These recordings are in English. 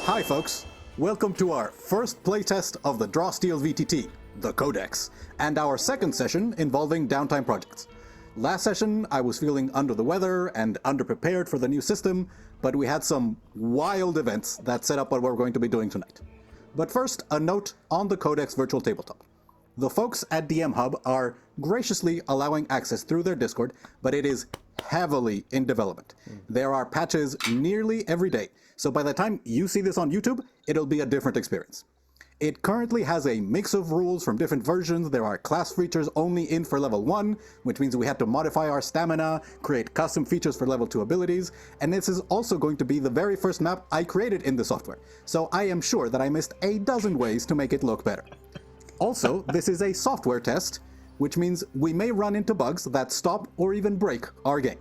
Hi folks, welcome to our first playtest of the Drawsteel VTT, the Codex, and our second session involving downtime projects. Last session I was feeling under the weather and underprepared for the new system, but we had some wild events that set up what we're going to be doing tonight. But first, a note on the Codex virtual tabletop. The folks at DM Hub are graciously allowing access through their Discord, but it is heavily in development. There are patches nearly every day, so by the time you see this on YouTube, it'll be a different experience. It currently has a mix of rules from different versions. There are class features only in for level 1, which means we had to modify our stamina, create custom features for level 2 abilities, and this is also going to be the very first map I created in the software, so I am sure that I missed a dozen ways to make it look better. Also, this is a software test, which means we may run into bugs that stop or even break our game.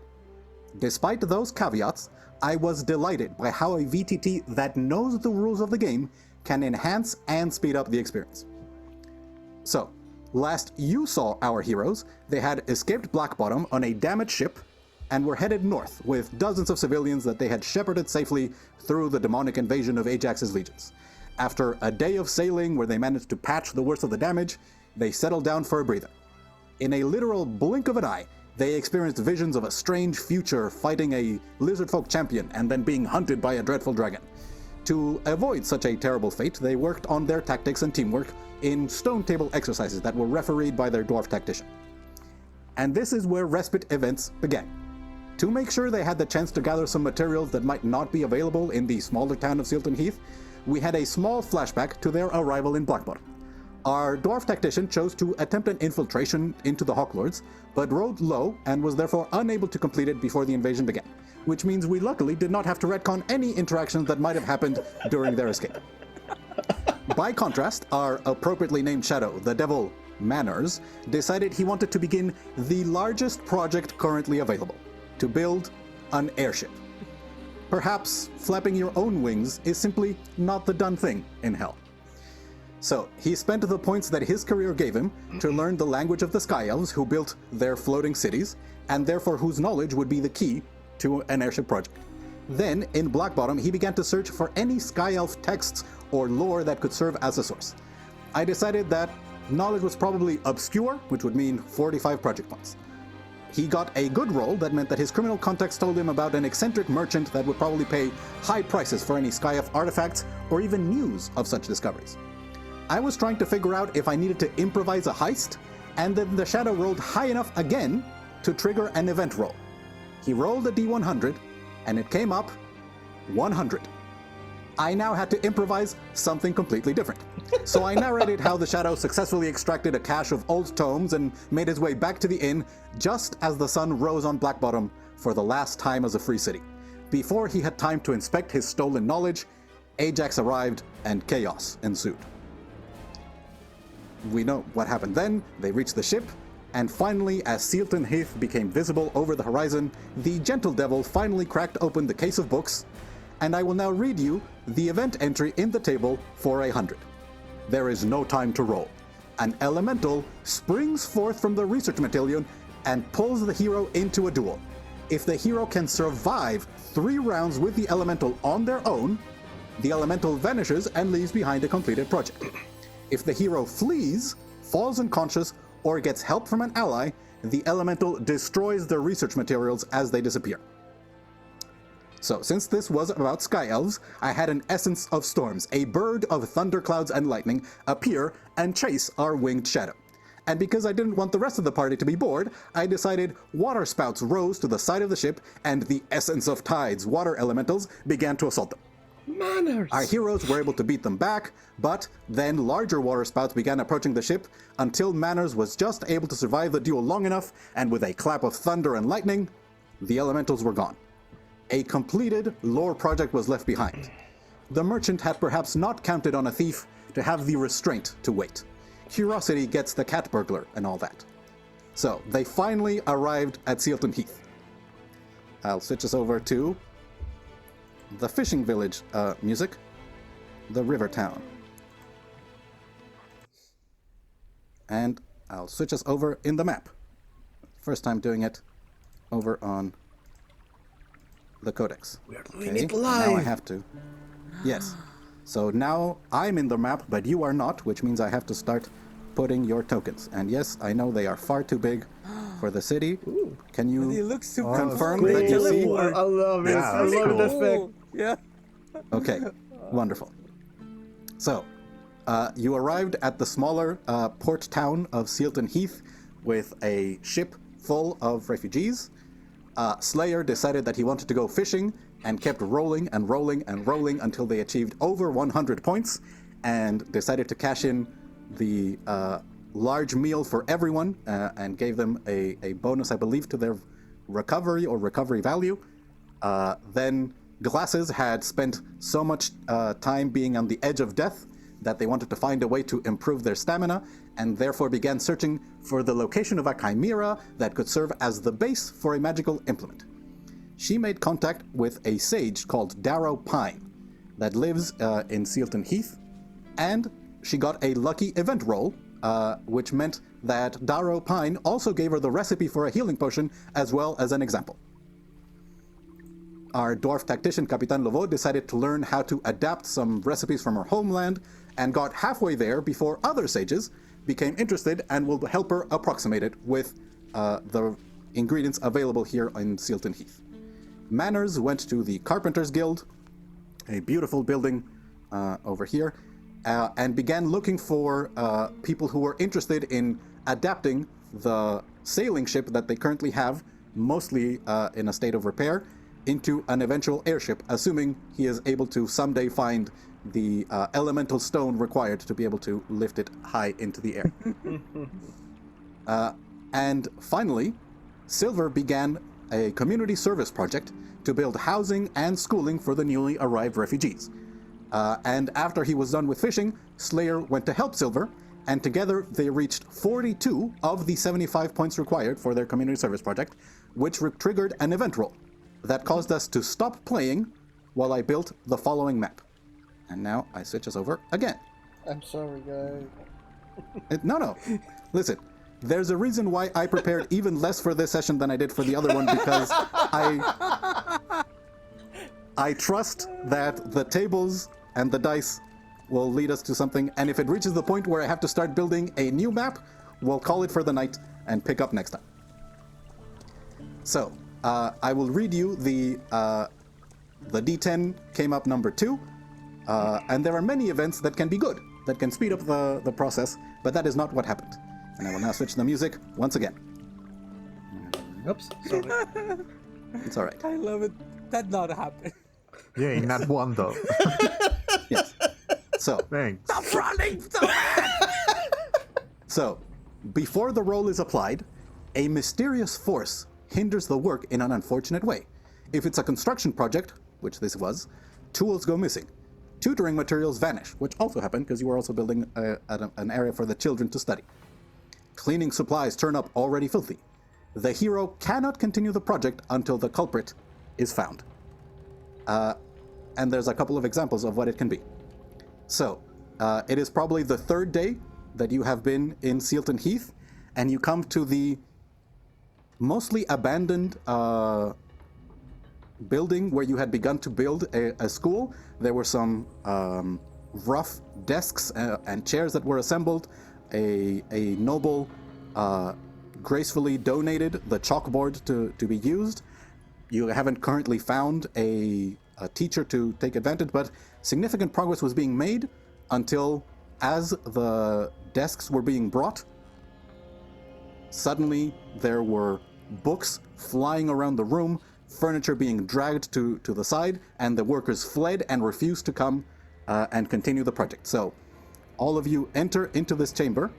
Despite those caveats, I was delighted by how a VTT that knows the rules of the game can enhance and speed up the experience. So, last you saw our heroes, they had escaped Black Bottom on a damaged ship and were headed north with dozens of civilians that they had shepherded safely through the demonic invasion of Ajax's legions. After a day of sailing where they managed to patch the worst of the damage, they settled down for a breather. In a literal blink of an eye, they experienced visions of a strange future fighting a lizardfolk champion and then being hunted by a dreadful dragon. To avoid such a terrible fate, they worked on their tactics and teamwork in stone table exercises that were refereed by their dwarf tactician. And this is where Respite events began. To make sure they had the chance to gather some materials that might not be available in the smaller town of Sealton Heath, we had a small flashback to their arrival in Blackbottom. Our dwarf tactician chose to attempt an infiltration into the Hawklords, but rolled low and was therefore unable to complete it before the invasion began, which means we luckily did not have to retcon any interactions that might have happened during their escape. By contrast, our appropriately named shadow, the devil Manners, decided he wanted to begin the largest project currently available, to build an airship. Perhaps flapping your own wings is simply not the done thing in hell. So, he spent the points that his career gave him to learn the language of the Sky Elves who built their floating cities, and therefore whose knowledge would be the key to an airship project. Then, in Blackbottom, he began to search for any Sky Elf texts or lore that could serve as a source. I decided that knowledge was probably obscure, which would mean 45 project points. He got a good roll that meant that his criminal contacts told him about an eccentric merchant that would probably pay high prices for any Sky Elf artifacts or even news of such discoveries. I was trying to figure out if I needed to improvise a heist, and then the shadow rolled high enough again to trigger an event roll. He rolled a d100, and it came up 100. I now had to improvise something completely different. So I narrated how the shadow successfully extracted a cache of old tomes and made his way back to the inn just as the sun rose on Blackbottom for the last time as a free city. Before he had time to inspect his stolen knowledge, Ajax arrived and chaos ensued. We know what happened then. They reached the ship, and finally, as Sealton Heath became visible over the horizon, the gentle devil finally cracked open the case of books, and I will now read you the event entry in the table for 100. There is no time to roll. An elemental springs forth from the research battalion and pulls the hero into a duel. If the hero can survive 3 rounds with the elemental on their own, the elemental vanishes and leaves behind a completed project. If the hero flees, falls unconscious, or gets help from an ally, the elemental destroys their research materials as they disappear. So, since this was about Sky Elves, I had an Essence of Storms, a bird of thunderclouds and lightning, appear and chase our winged shadow. And because I didn't want the rest of the party to be bored, I decided water spouts rose to the side of the ship, and the Essence of Tides water elementals began to assault them. Manners! Our heroes were able to beat them back, but then larger water spouts began approaching the ship until Manners was just able to survive the duel long enough, and with a clap of thunder and lightning, the elementals were gone. A completed lore project was left behind. The merchant had perhaps not counted on a thief to have the restraint to wait. Curiosity gets the cat burglar and all that. So, they finally arrived at Sealton Heath. I'll switch us over to the fishing village music, the river town. And I'll switch us over in the map. First time doing it over on the Codex. We are doing it live. Now I have to. Yes. So now I'm in the map, but you are not, which means I have to start putting your tokens. And yes, I know they are far too big for the city. Ooh. Can you It looks super confirm cool. that you see? I love it. Yeah, I love cool. the effect. Yeah. Okay, wonderful. So, you arrived at the smaller port town of Sealton Heath with a ship full of refugees. Slayer decided that he wanted to go fishing and kept rolling and rolling and rolling until they achieved over 100 points and decided to cash in the large meal for everyone and gave them a bonus, I believe, to their recovery or recovery value. Then Glasses had spent so much time being on the edge of death that they wanted to find a way to improve their stamina and therefore began searching for the location of a chimera that could serve as the base for a magical implement. She made contact with a sage called Darrow Pine that lives in Sealton Heath, and she got a lucky event roll, which meant that Darrow Pine also gave her the recipe for a healing potion as well as an example. Our dwarf tactician, Capitan Lovo, decided to learn how to adapt some recipes from her homeland and got halfway there before other sages became interested and will help her approximate it with the ingredients available here in Sealton Heath. Manners went to the Carpenters Guild, a beautiful building over here, and began looking for people who were interested in adapting the sailing ship that they currently have, mostly in a state of repair, into an eventual airship, assuming he is able to someday find the elemental stone required to be able to lift it high into the air. And finally, Silver began a community service project to build housing and schooling for the newly arrived refugees. And after he was done with fishing, Slayer went to help Silver, and together they reached 42 of the 75 points required for their community service project, which triggered an event roll that caused us to stop playing while I built the following map. And now I switch us over again. I'm sorry, guys. No. Listen, there's a reason why I prepared even less for this session than I did for the other one, because I trust that the tables and the dice will lead us to something, and if it reaches the point where I have to start building a new map, we'll call it for the night and pick up next time. So, I will read you the D10 came up number 2, and there are many events that can be good, that can speed up the process, but that is not what happened. And I will now switch the music once again. Oops, sorry. It's all right. I love it. That not happen. Yeah, not one though. Yes. So, Thanks. Stop running! So, before the roll is applied, a mysterious force hinders the work in an unfortunate way. If it's a construction project, which this was, tools go missing. Tutoring materials vanish, which also happened because you were also building an area for the children to study. Cleaning supplies turn up already filthy. The hero cannot continue the project until the culprit is found. And there's a couple of examples of what it can be. So, it is probably the third day that you have been in Sealton Heath, and you come to the mostly abandoned building where you had begun to build a school. There were some rough desks and chairs that were assembled. A noble gracefully donated the chalkboard to be used. You haven't currently found a teacher to take advantage, but significant progress was being made until, as the desks were being brought, suddenly there were books flying around the room, furniture being dragged to the side, and the workers fled and refused to come and continue the project. So all of you enter into this chamber.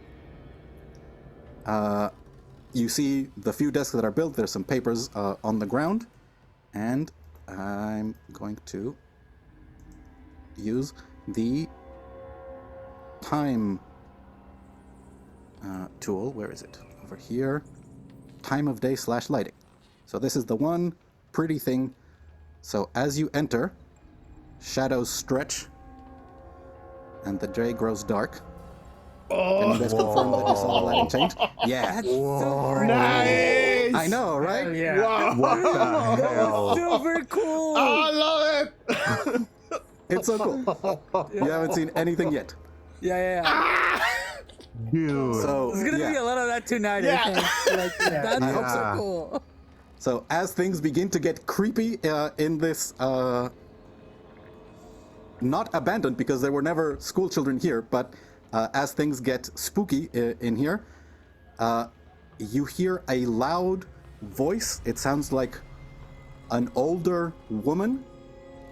You see the few desks that are built. There's some papers on the ground, and I'm going to use the time tool. Where is it? Over here. Time of day / lighting. So this is the one pretty thing. So as you enter, shadows stretch and the day grows dark. Can you guys confirm that you saw the lighting change? Yeah. That's so pretty. Nice! I know, right? Yeah. Wow! What the hell? Super cool. I love it! It's so cool. You haven't seen anything yet. Yeah. Dude. So There's gonna be a lot of that tonight. Yeah. I think. Like, that's I hope so so. cool. So as things begin to get creepy in this, not abandoned because there were never school children here, but as things get spooky in here, you hear a loud voice. It sounds like an older woman,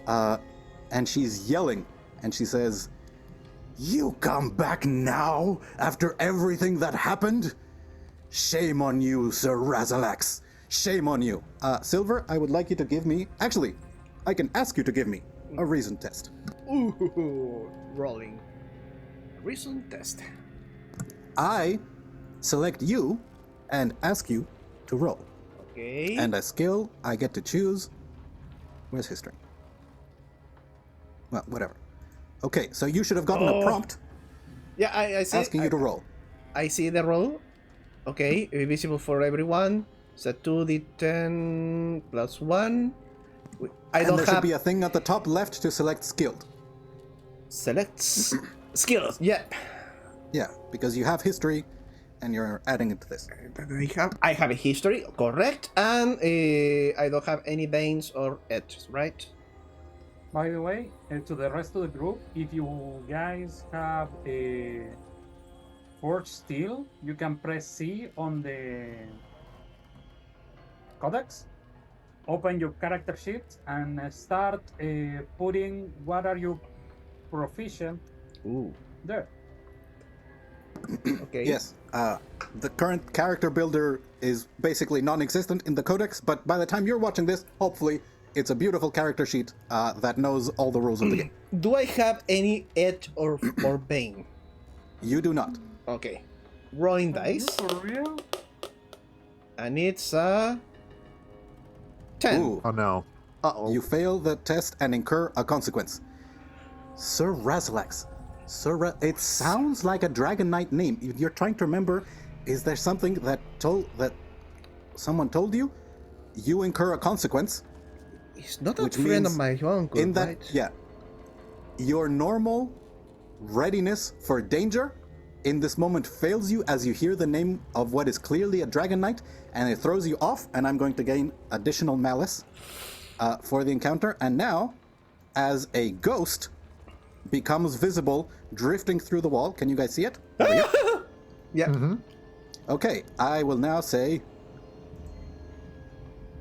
and she's yelling, and she says, "You come back now after everything that happened? Shame on you, Sir Razalax. Shame on you." Silver, I would like you to give me... Actually, I can ask you to give me a reason test. Ooh, rolling. Reason test. I select you and ask you to roll. Okay. And a skill I get to choose. Where's history? Well, whatever. Okay, so you should have gotten a prompt yeah, I see. asking you to roll. I see the roll. Okay, visible for everyone. Set 2d10 plus 1. I And don't there have should be a thing at the top left to select skilled. selects skills. Yeah. Yeah, because you have history and you're adding it to this. I have a history, correct, and I don't have any veins or edges, right? By the way, to the rest of the group, if you guys have a Forge Steel, you can press C on the Codex, open your character sheet, and start putting what are you proficient Ooh. there. Okay. Yes, the current character builder is basically non-existent in the Codex, but by the time you're watching this, hopefully, it's a beautiful character sheet that knows all the rules of the game. Do I have any edge or vein? You do not. Okay. Rolling dice, For real? and it's a 10. Ooh, Oh no. Uh-oh. you fail the test and incur a consequence. Sir Razalax. It sounds like a Dragon Knight name. You're trying to remember, is there something that someone told you? You incur a consequence. He's not a Which friend of means my uncle, in that, right? yeah, your normal readiness for danger in this moment fails you as you hear the name of what is clearly a Dragon Knight, and it throws you off, and I'm going to gain additional malice for the encounter. And now, as a ghost becomes visible drifting through the wall. Can you guys see it? Over here? Yeah. Okay, I will now say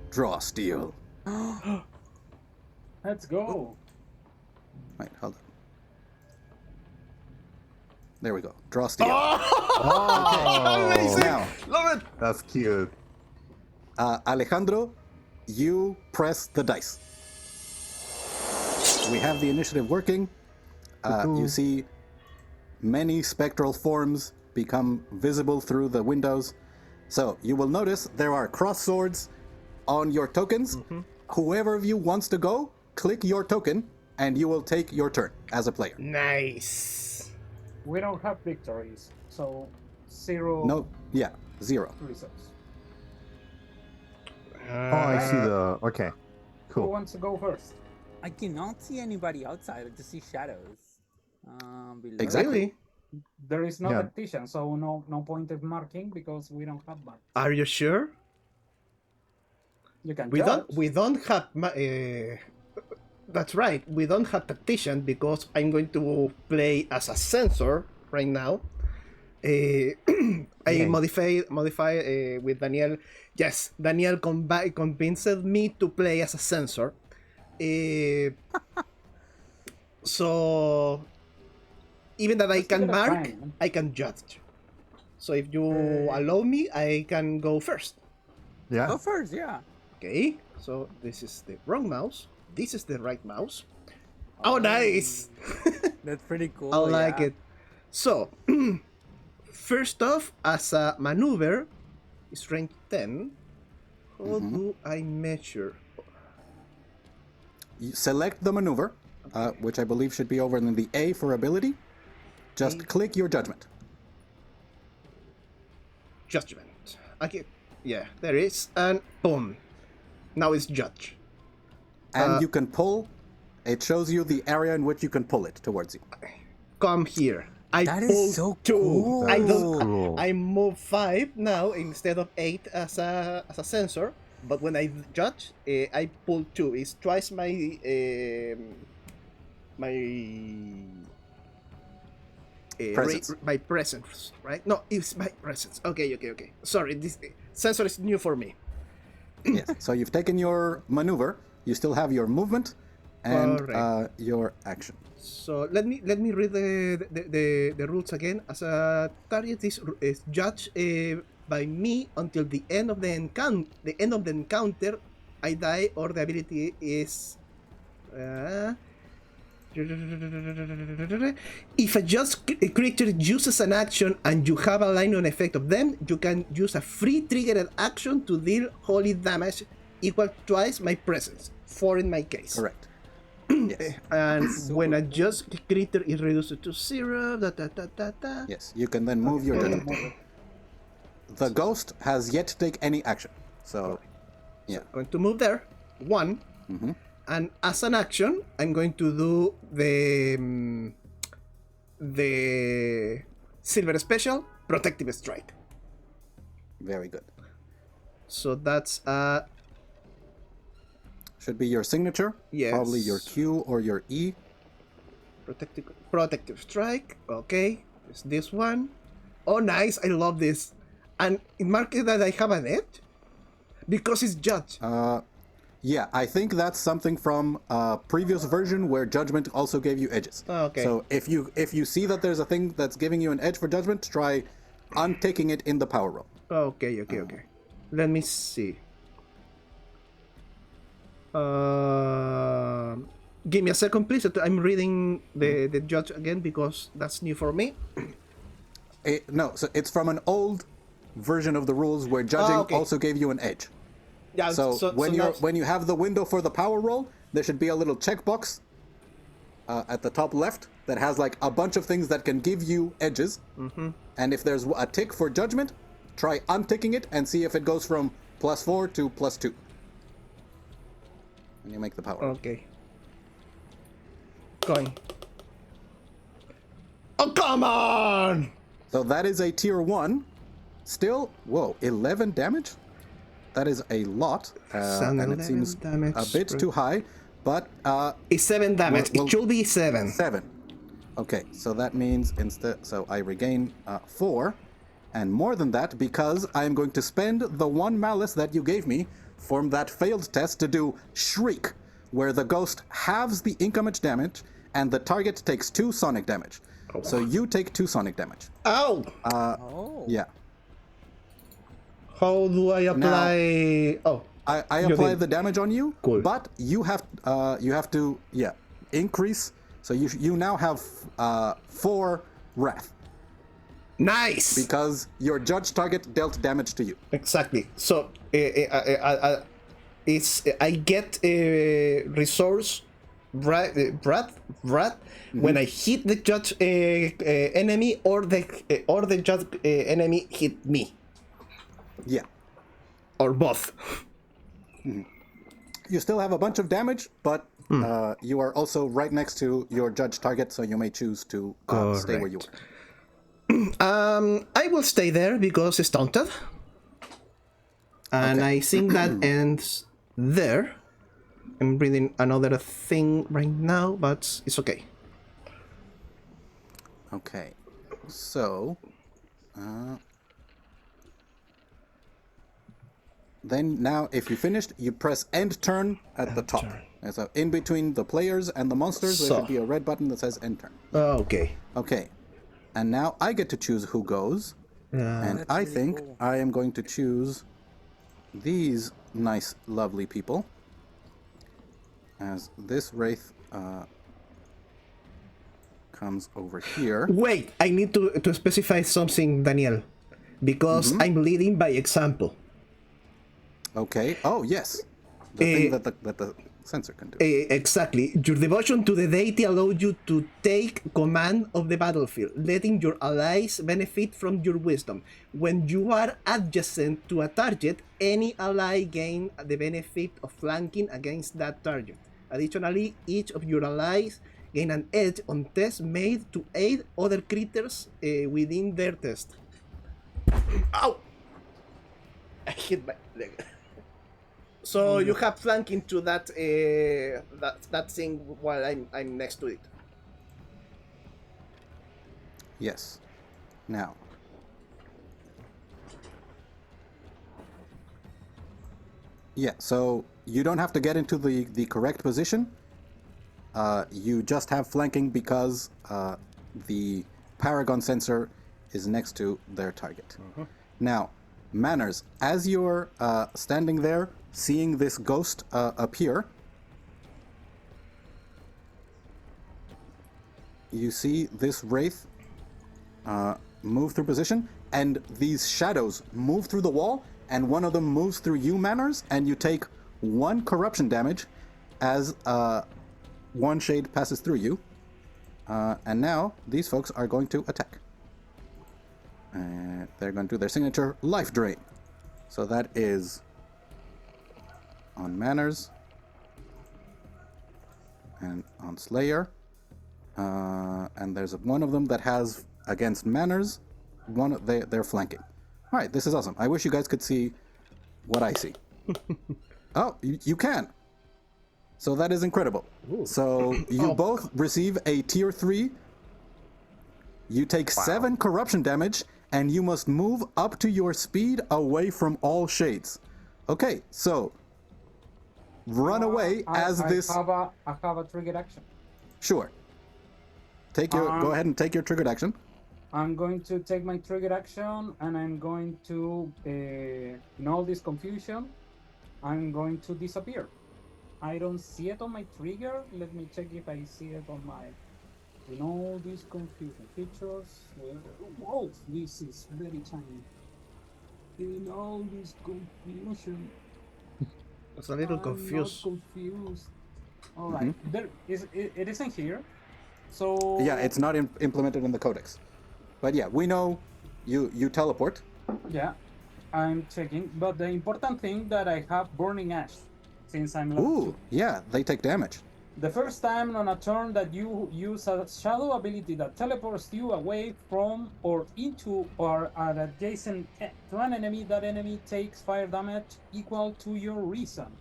draw steel. Let's go. Wait, hold on. There we go. Draw steel. Amazing! Now, Love it! That's cute. Alejandro, you press the dice. We have the initiative working. You see many spectral forms become visible through the windows. So you will notice there are cross swords on your tokens. Whoever of you wants to go, click your token, and you will take your turn as a player. Nice. We don't have victories, so 0 No, yeah, 0. results. Oh, I see the. Okay. Who Cool. wants to go first? I cannot see anybody outside. I just see shadows. Below. Exactly. Really? There is no Yeah. tactician, so no point of marking because we don't have mark. Are you sure? You can We judge. don't have that's right. We don't have tactician because I'm going to play as a censor right now. I Okay. modify with Daniel. Yes, Daniel convinced me to play as a censor. So even that I Let's can give it a mark, try, man. I can judge. So if you allow me, I can go first. Yeah. Go first, yeah. Okay, so this is the wrong mouse. This is the right mouse. Oh, nice! That's pretty cool. I like yeah. it. So, first off, as a maneuver, strength 10. How do I measure? You select the maneuver, which I believe should be over in the A for ability. Just click your judgment. Judgment. Okay, yeah, there is, and boom. Now it's judge. And you can pull It shows you the area in which you can pull it towards you. Come here. I That is pulled so 2. cool. I don't. Cool. I move 5 now instead of 8 as a sensor. But when I judge, I pull 2. It's twice my Presence. my presence, right? No, it's my presence. Okay. Sorry, this sensor is new for me. Yes. So you've taken your maneuver. You still have your movement and Correct. your action. So let me read the rules again. As a target is judged by me until the end of the encounter. I die or the ability is. If a just creature uses an action and you have a line on effect of them, you can use a free triggered action to deal holy damage equal twice my presence. 4 in my case. Correct. Yes. And when a just creature is reduced to 0, Yes. You can then move your judgment. The ghost has yet to take any action. So, yeah. Going to move there. 1. And as an action, I'm going to do the silver special protective strike. Very good. So that's Should be your signature. Yes. Probably your Q or your E. protective strike. Okay, it's this one. Oh, nice! I love this. And it marks that I have an edge because it's judge. Yeah, I think that's something from a previous version where judgment also gave you edges. Okay. So if you see that there's a thing that's giving you an edge for judgment, try untaking it in the power roll. Okay. Let me see. Give me a second, please. I'm reading the judge again because that's new for me. No, so it's from an old version of the rules where judging okay. also gave you an edge. Yeah. So, when you have the window for the power roll, there should be a little checkbox at the top left that has like a bunch of things that can give you edges. And if there's a tick for judgment, try unticking it and see if it goes from +4 to +2. And you make the power roll. Okay. Going. Oh, come on! So that is a tier 1. Still, whoa, 11 damage? That is a lot. And it 11 seems damage a bit too high. But It's 7 damage. Well, it should be 7. 7. Okay, so that means instead, so I regain 4, and more than that because I am going to spend the 1 malice that you gave me from that failed test to do Shriek, where the ghost halves the incoming damage and the target takes 2 sonic damage. So you take 2 sonic damage. Ow! Yeah. How do I apply? I You apply did. the damage on you, Cool. but you have to increase. So you now have 4 wrath Nice. because your judge target dealt damage to you. Exactly. So it's I get resource breath when I hit the judge enemy or the judge enemy hit me Yeah. or both. You still have a bunch of damage, but you are also right next to your judge target, so you may choose to stay where you are. I will stay there because it's taunted. And I think that ends there. I'm reading another thing right now, but it's okay. Okay. So, then now if you finished, you press end turn at the top. And so in between the players and the monsters, there should be a red button that says end turn. Okay. Okay. And now I get to choose who goes. And I think I am going to choose these nice, lovely people. As this wraith comes over here. Wait, I need to specify something, Daniel. Because I'm leading by example. Okay. Oh, yes. The thing that the censor can do. Exactly. Your devotion to the deity allows you to take command of the battlefield, letting your allies benefit from your wisdom. When you are adjacent to a target, any ally gain the benefit of flanking against that target. Additionally, each of your allies gain an edge on tests made to aid other creatures within their test. Ow! I hit my leg. So you have flanking to that that thing while I'm next to it. Yes. Now. Yeah, so you don't have to get into the correct position. You just have flanking because the Paragon sensor is next to their target. Now, Manners, as you're standing there, seeing this ghost appear, you see this wraith move through position, and these shadows move through the wall, and one of them moves through you, Manners, and you take 1 corruption damage as one shade passes through you. And now these folks are going to attack. They're going to do their signature life drain. So that is on Manners and on Slayer. And there's one of them that has against Manners. They're flanking. All right, this is awesome. I wish you guys could see what I see. Oh, you can. So that is incredible. Ooh. So you both receive a tier 3. You take 7 corruption damage, and you must move up to your speed away from all shades. Okay, so run away as this. I have a triggered action. Sure. Go ahead and take your triggered action. I'm going to take my triggered action, and I'm going to, in all this confusion, I'm going to disappear. I don't see it on my trigger. Let me check if I see it on my... In all these confusion features... Whoa, this is very tiny. In all this confusion... I was a little I'm confused. not confused. Alright, it isn't here. So... Yeah, it's not implemented in the Codex. But yeah, we know you teleport. Yeah, I'm checking. But the important thing that I have Burning Ash, since I'm level 2. Ooh, yeah, they take damage. The first time on a turn that you use a shadow ability that teleports you away from or into or are adjacent to an enemy, that enemy takes fire damage equal to your reason.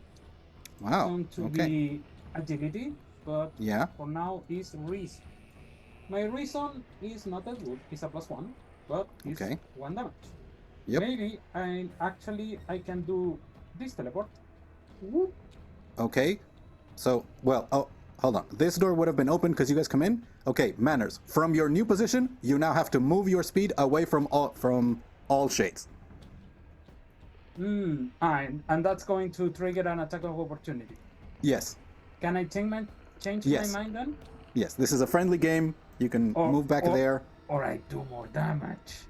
Wow, Going to okay. be agility, but Yeah. for now is reason. My reason is not that good. It's a +1, but it's Okay. 1 damage. Yep. Maybe I can do this teleport. Whoop. Okay. So, well, oh, hold on. This door would have been open because you guys come in. Okay, Manners. From your new position, you now have to move your speed away from all shades. And that's going to trigger an attack of opportunity. Yes. Can I change Yes. my mind then? Yes. This is a friendly game. You can move back there. Or I do more damage.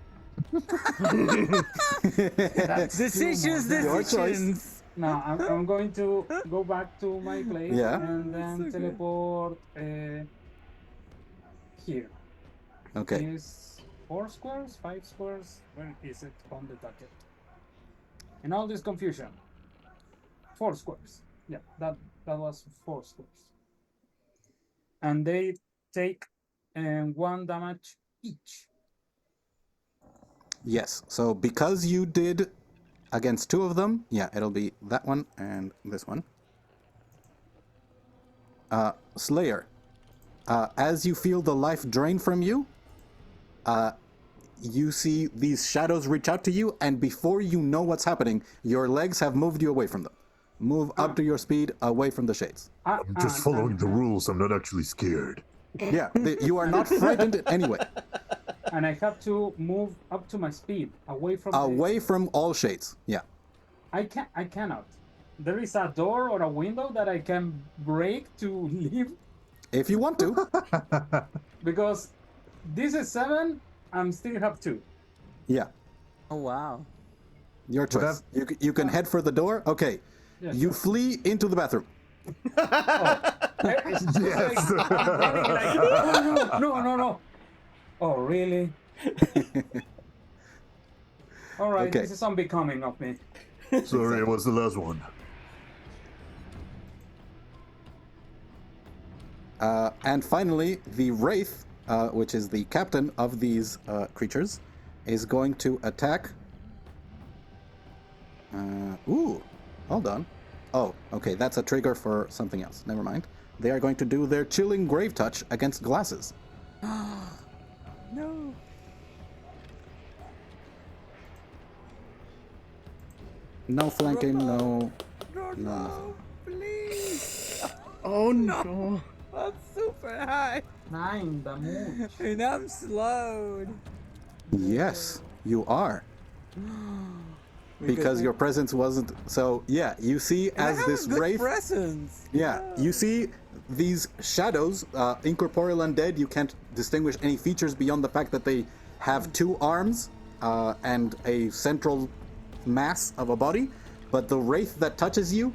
Decisions. Your choice. Now I'm going to go back to my place and then teleport here. Okay. Is 4 squares, 5 squares? Where is it on the docket? In all this confusion, 4 squares. Yeah, that was 4 squares. And they take 1 damage each. Yes. So because you did against 2 of them, yeah, it'll be that one and this one. Slayer, as you feel the life drain from you, you see these shadows reach out to you, and before you know what's happening, your legs have moved you away from them. Move up to your speed, away from the shades. I'm just following the rules. I'm not actually scared. Yeah, you are not frightened anyway. And I have to move up to my speed, away from Away from all shades, yeah. I cannot. There is a door or a window that I can break to leave. If you want to. Because this is 7, I'm still have 2. Yeah, Oh wow. your choice. You can head for the door. Okay, Yeah, you flee into the bathroom. Yes. No. Oh, really? All right, Okay. this is unbecoming of me. Sorry, it was the last one. And finally, the Wraith, which is the captain of these creatures, is going to attack. Hold on. Oh, okay, that's a trigger for something else. Never mind. They are going to do their chilling grave touch against glasses. No. No flanking, No, no. no, please. Oh no. I'm super high. 9 damage. And I'm slowed. Yes, you are. Because your presence wasn't. So, yeah, you see And I as have this a good Wraith. presence. Yeah, you see these shadows, incorporeal undead. You can't distinguish any features beyond the fact that they have 2 arms and a central mass of a body. But the Wraith that touches you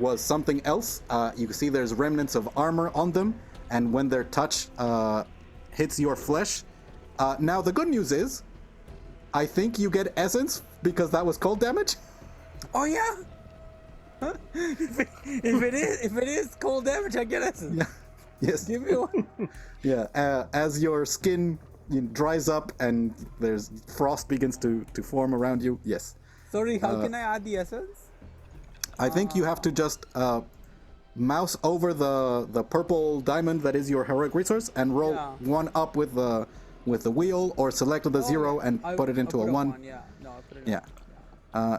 was something else. You can see there's remnants of armor on them, and when their touch hits your flesh. Now, the good news is, I think you get essence because that was cold damage. Oh yeah. Huh? If it is cold damage, I get essence. Yeah. Yes. Give me one. Yeah. As your skin dries up and there's frost begins to form around you. Yes. Sorry, how can I add the essence? I think you have to just mouse over the purple diamond that is your heroic resource and roll Yeah. 1 up with the wheel, or select the 0 and put it into a 1. Yeah. No, I put it Yeah.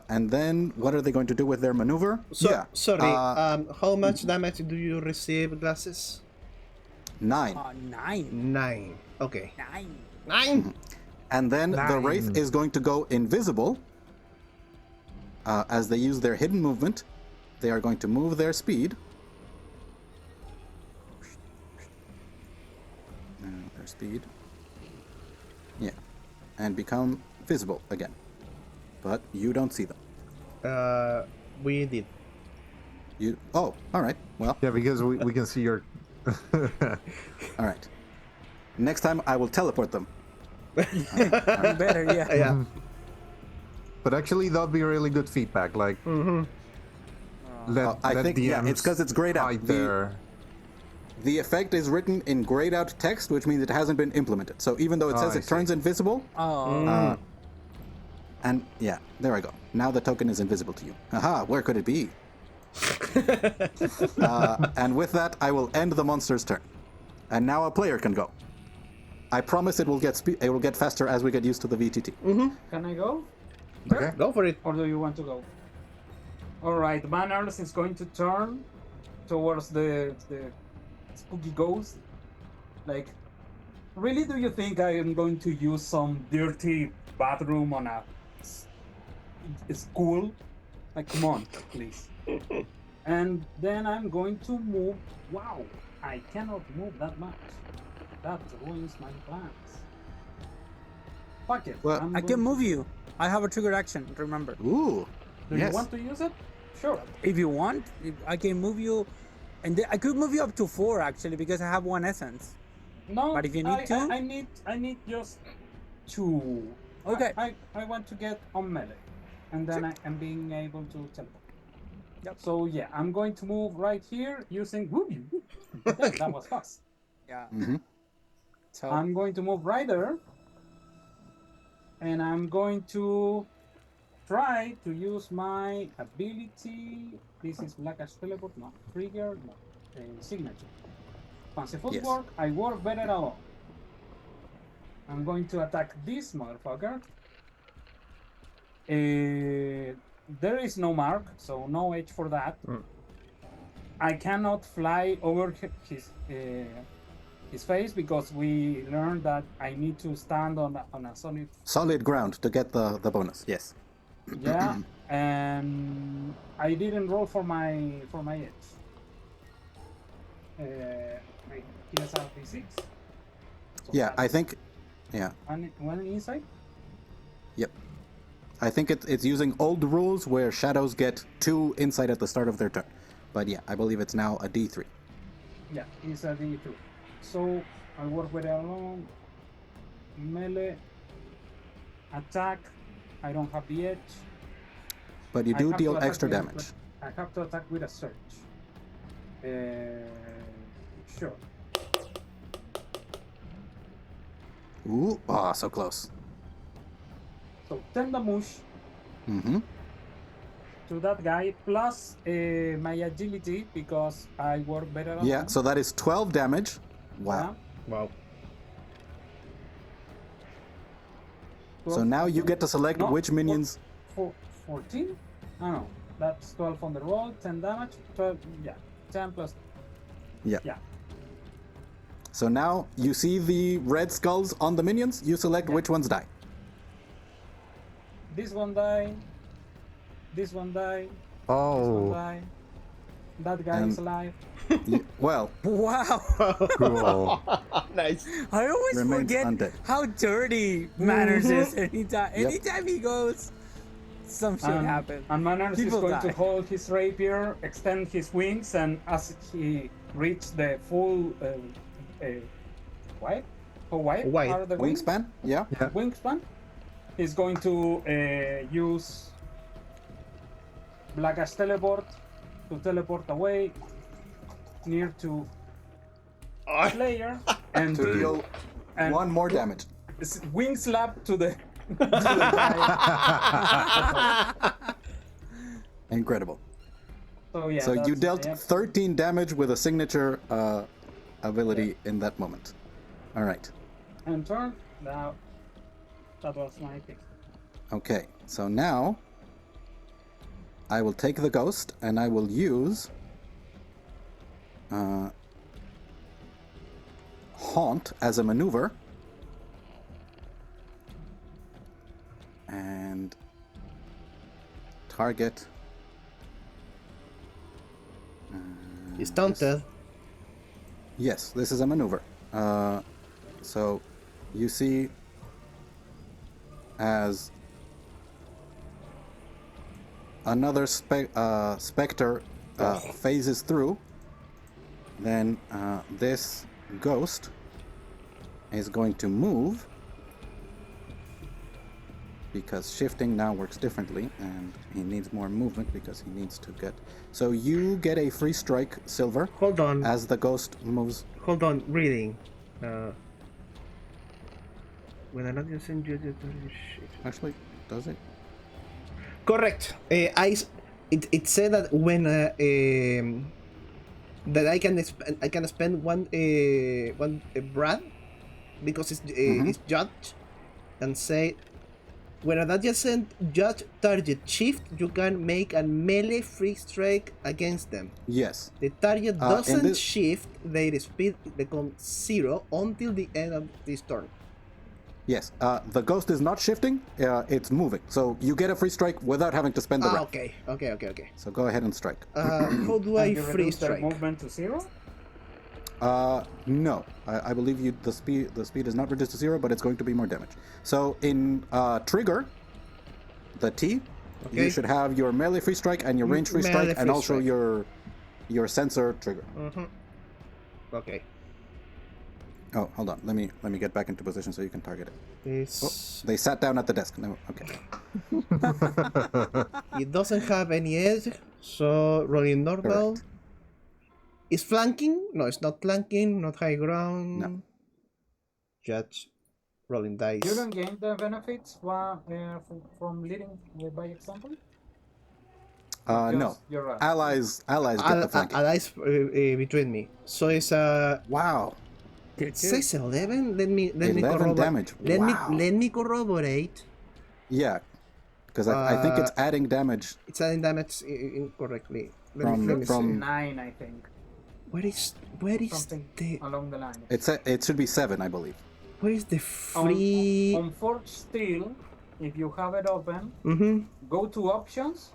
And then what are they going to do with their maneuver? So, Yeah. sorry, how much damage do you receive, glasses? 9. 9. 9. Okay. 9. 9! And then the Wraith is going to go invisible. As they use their hidden movement, they are going to move their speed. Their speed. Yeah. And become visible again. But you don't see them. We did. You. Oh, all right. Well, Yeah, because we can see your. all right. Next time I will teleport them. Better, yeah. Yeah. But actually, that'd be really good feedback. Like, let, I let think, yeah, DMs it's 'cause it's grayed out. hide The- their- The effect is written in grayed out text, which means it hasn't been implemented. So even though it says I it turns invisible, Oh. and yeah, there I go. Now the token is invisible to you. Aha, where could it be? And with that, I will end the monster's turn. And now a player can go. I promise it will get faster as we get used to the VTT. Can I go? Okay. Go for it. Or do you want to go? Alright, Manners is going to turn towards the spooky ghost. Like, really, do you think I am going to use some dirty bathroom on a school? Like, come on, please. And then I'm going to move. Wow, I cannot move that much. That ruins my plans. Fuck it. Well, I can move you. I have a triggered action, remember. Ooh, Do yes. you want to use it? Sure. If you want, I can move you. And I could move you up to 4 actually, because I have 1 essence. No, But if you need to? I need just 2. Okay. I want to get on melee, and then I am being able to teleport. Yep. So yeah, I'm going to move right here using Whoopie. That was fast. Yeah. Mhm. So I'm going to move right there, and I'm going to try to use my ability. This is Black Ash Teleport, no trigger, no signature. Fancy footwork. I work better alone. I'm going to attack this motherfucker. There is no mark, so no edge for that. I cannot fly over his face because we learned that I need to stand on a solid. Solid ground to get the bonus. Yes. Yeah, and I didn't roll for my edge. He has a D6. So Yeah, I that's think. Yeah. one inside. Yep. I think it's using old rules where shadows get 2 insight at the start of their turn. But yeah, I believe it's now a D3. Yeah, it's a D2. So I work with it alone. Melee attack. I don't have the edge. But you I do have to deal attack extra with a- damage. I have to attack with a surge. Sure. Ooh, so close. So 10 damage Mm-hmm. to that guy, plus my agility, because I work better at Yeah, home. so that is 12 damage. Wow. Wow. Yeah. So now you get to select No, which minions. 14? Oh no, that's 12 on the roll, 10 damage, 12, yeah, 10 plus. Yeah. Yeah. So now you see the red skulls on the minions. You select which ones die. This one die, this one die, this one Oh, die, that guy And- is alive. Well, Wow. cool. Nice. I always Remains forget undead. how dirty Manners is. Anytime, Yep. anytime he goes, some shit happens. And Manners is People going die. to hold his rapier, extend his wings, and as he reaches the full wide, how wide Wide. are the wings? wingspan. Yeah. Wingspan. He's going to use Black Ash Teleport to teleport away near to player and To deal and one more damage. wing slap to the, to the guy. Incredible. So yeah. So you that's- dealt yeah. 13 damage with a signature ability in that moment. All right. And turn. Now that was my pick. Okay. So now I will take the ghost and I will use Haunt as a maneuver. And target. He's taunted. Yes, this is a maneuver. So you see as another specter phases through, then this ghost is going to move because shifting now works differently and he needs more movement because he needs to get... So you get a free strike, Silver, Hold on. as the ghost moves. Hold on. Reading. When I'm not using Actually, does it? Correct. It said that when that I can spend one Brad because it's judge and say when an adjacent judge target shift, you can make a melee free strike against them. Yes. The target in doesn't this- shift, their speed becomes 0 until the end of this turn. Yes. The ghost is not shifting, it's moving. So you get a free strike without having to spend the round. Okay. So go ahead and strike. How do I And you free reduce their strike? movement to 0. No. I believe the speed is not reduced to 0, but it's going to be more damage. So in trigger, the T, Okay. you should have your melee free strike and your range free Melee strike, and free also strike. your sensor trigger. Okay. Oh, hold on. Let me get back into position so you can target it. This They sat down at the desk. No, okay. it doesn't have any edge, so rolling normal. Correct. Is flanking? No, it's not flanking. Not high ground. No. Judge. Rolling dice. You don't gain the benefits from leading by example. No. Just your Allies get the flanking. Allies between me. So it's Wow. says 11. Let me 11 corroborate. damage. Let Wow. me corroborate. Yeah. Because I think it's adding damage It's adding damage incorrectly. From- let me from- see. 9, I think, Where is something the along the line. it should be 7, I believe. where is the free? On Forge Steel, if you have it open, go to options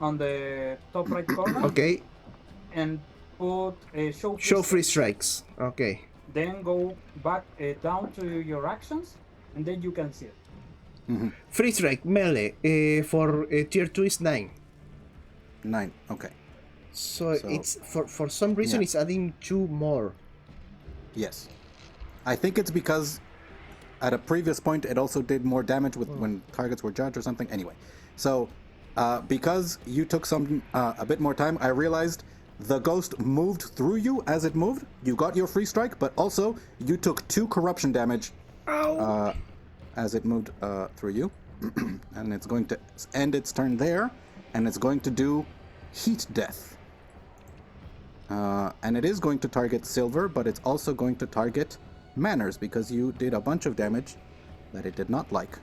on the top right corner Okay. and put show Show free free strikes. Okay. Then go back down to your actions, and then you can see it. Free strike melee for tier 2 is 9. 9. Okay. So So- it's for some reason Yeah. it's adding 2 more. Yes. I think it's because at a previous point it also did more damage with when targets were judged or something. Anyway, so because you took some a bit more time, I realized The ghost moved through you as it moved. You got your free strike, but also you took 2 corruption damage as it moved through you. And it's going to end its turn there, and it's going to do heat death. And it is going to target Silver, but it's also going to target Manners because you did a bunch of damage that it did not like.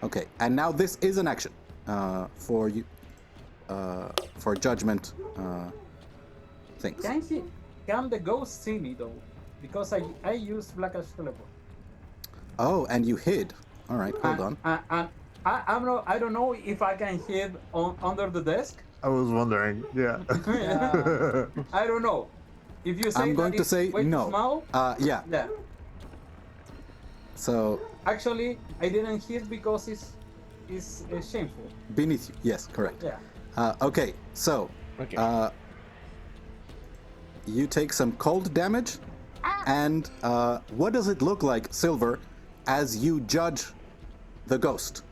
Okay, and now this is an action for you for judgment things. Can the ghost see me though? Because I used Black Ash Teleport. Oh, and you hid. All right, hold on. I don't know if I can hid under the desk. I was wondering. Yeah. I don't know. If you say I'm going to say way too no. small, Yeah. yeah. So Actually, I didn't hit because it's shameful. beneath you. Yes, correct. Yeah. Okay, so Okay. you take some cold damage, and what does it look like, Silver, as you judge the ghost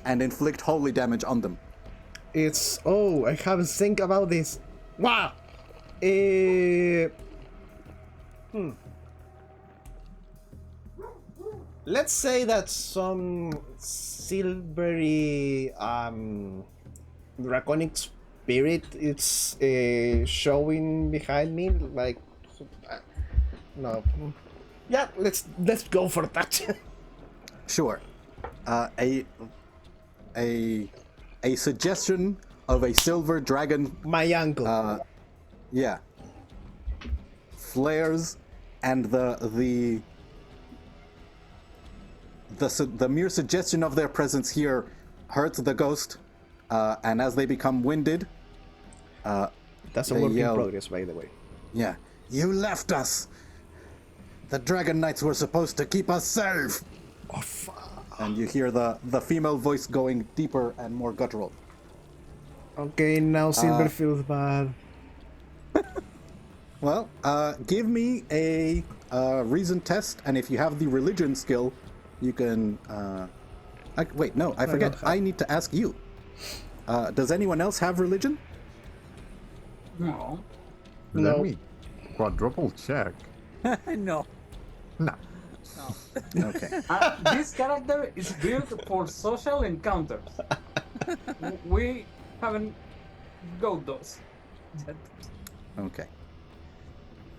and inflict holy damage on them? It's I haven't think about this. Wow. Let's say that some silvery draconic spirit is showing behind me, like no. Yeah, let's go for that. Sure. A suggestion of a silver dragon, My uncle. yeah, flares, and the mere suggestion of their presence here hurts the ghost, and as they become winded, That's a they work in yell, progress, by the way. yeah, you left us. The Dragon Knights were supposed to keep us safe. Oh, fuck. And you hear the female voice going deeper and more guttural. Okay, now Silver feels bad. Well, give me a reason test, and if you have the religion skill, you can. Wait, no, I forget. don't have- I need to ask you. Does anyone else have religion? No. No. Let me quadruple check. No. No. Okay. This character is built for social encounters. We haven't got those. Okay.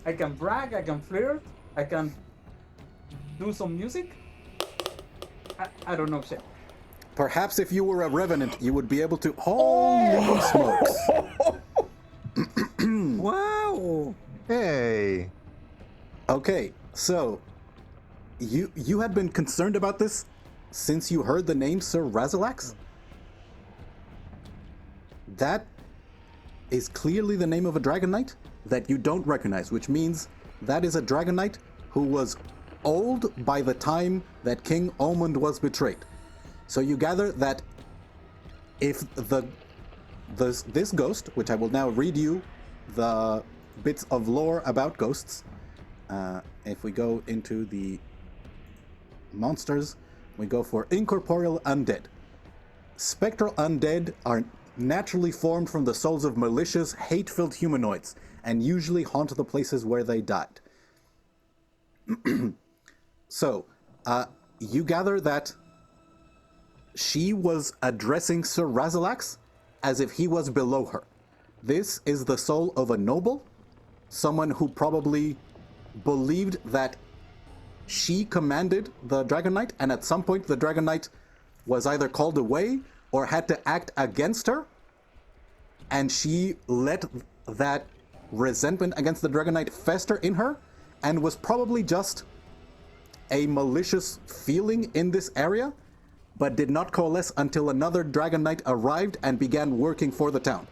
I can brag, I can flirt, I can do some music. I don't know shit. Perhaps if you were a revenant, you would be able to. Holy smokes! Wow. Hey. Okay, so you had been concerned about this since you heard the name Sir Razalax? That is clearly the name of a Dragon Knight that you don't recognize, which means that is a Dragon Knight who was old by the time that King Omund was betrayed. So you gather that if this ghost, which I will now read you the bits of lore about ghosts, if we go into the monsters, we go for incorporeal undead. Spectral undead are naturally formed from the souls of malicious, hate-filled humanoids, and usually haunt the places where they died. So, you gather that she was addressing Sir Razalax as if he was below her. This is the soul of a noble, someone who probably believed that she commanded the Dragon Knight, and at some point the Dragon Knight was either called away or had to act against her, and she let that resentment against the Dragon Knight fester in her, and was probably just a malicious feeling in this area, but did not coalesce until another Dragon Knight arrived and began working for the town.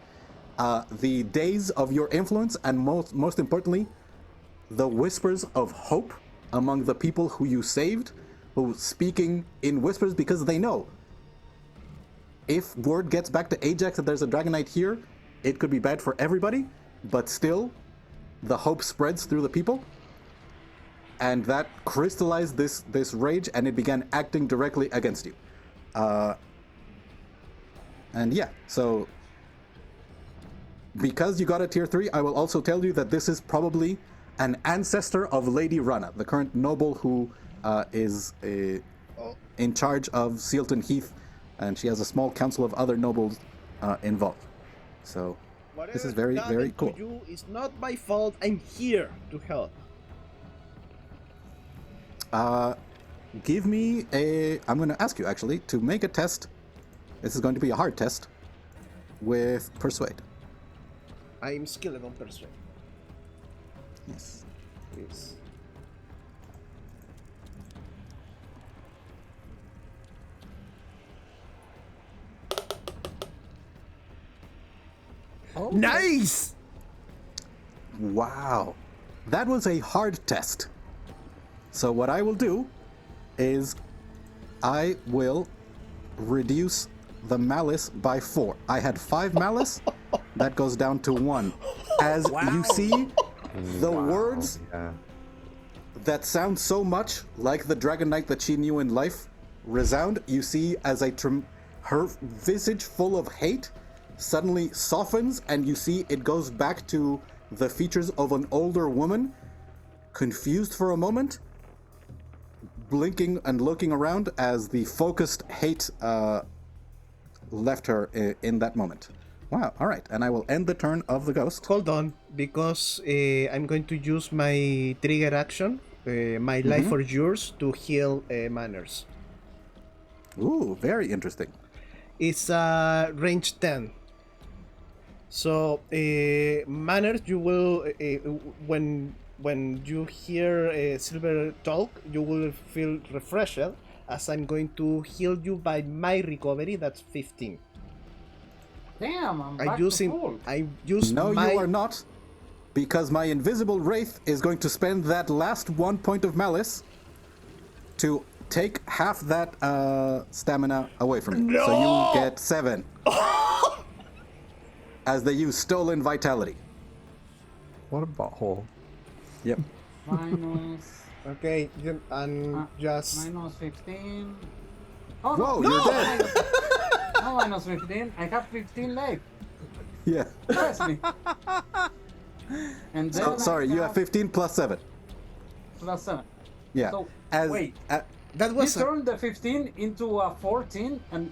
The days of your influence, and most importantly, the whispers of hope among the people who you saved, who speaking in whispers because they know if word gets back to Ajax that there's a Dragon Knight here, it could be bad for everybody, but still, the hope spreads through the people. And that crystallized this rage, and it began acting directly against you. And yeah, so because you got a tier 3, I will also tell you that this is probably an ancestor of Lady Rana, the current noble who is in charge of Sealton Heath, and she has a small council of other nobles involved. So this is very, very cool. To you is not my fault. I'm here to help. Give me a... I'm going to ask you, actually, to make a test. This is going to be a hard test with Persuade. I'm skilled on persuade. Yes. Yes. Oh, Nice! Wow. That was a hard test. So what I will do is I will reduce the malice by 4. I had 5 malice. That goes down to 1. As you see, the words Yeah. that sound so much like the Dragon Knight that she knew in life resound. You see as her visage full of hate suddenly softens, and you see it goes back to the features of an older woman, confused for a moment, blinking and looking around as the focused hate left her in that moment. Wow, all right, and I will end the turn of the ghost. Hold on, because I'm going to use my trigger action, my life or yours, to heal Manners. Ooh, very interesting. It's range 10. So, Manners, you will, when you hear Silver talk, you will feel refreshed, as I'm going to heal you by my recovery. That's 15. Damn, I'm I back use to him. full. I use No, my. you are not, because my invisible wraith is going to spend that last 1 point of malice to take half that stamina away from you. So you get 7. As they use stolen vitality. What a butthole. Yep. Minus, Okay, and just. minus 15. Oh, Whoa, no, you're dead. no, minus 15. I have 15 life. Yeah. Trust me. And then So, sorry, you have 15 plus 7. plus 7. Yeah. So, As wait. That You was. turned the 15 into a 14 and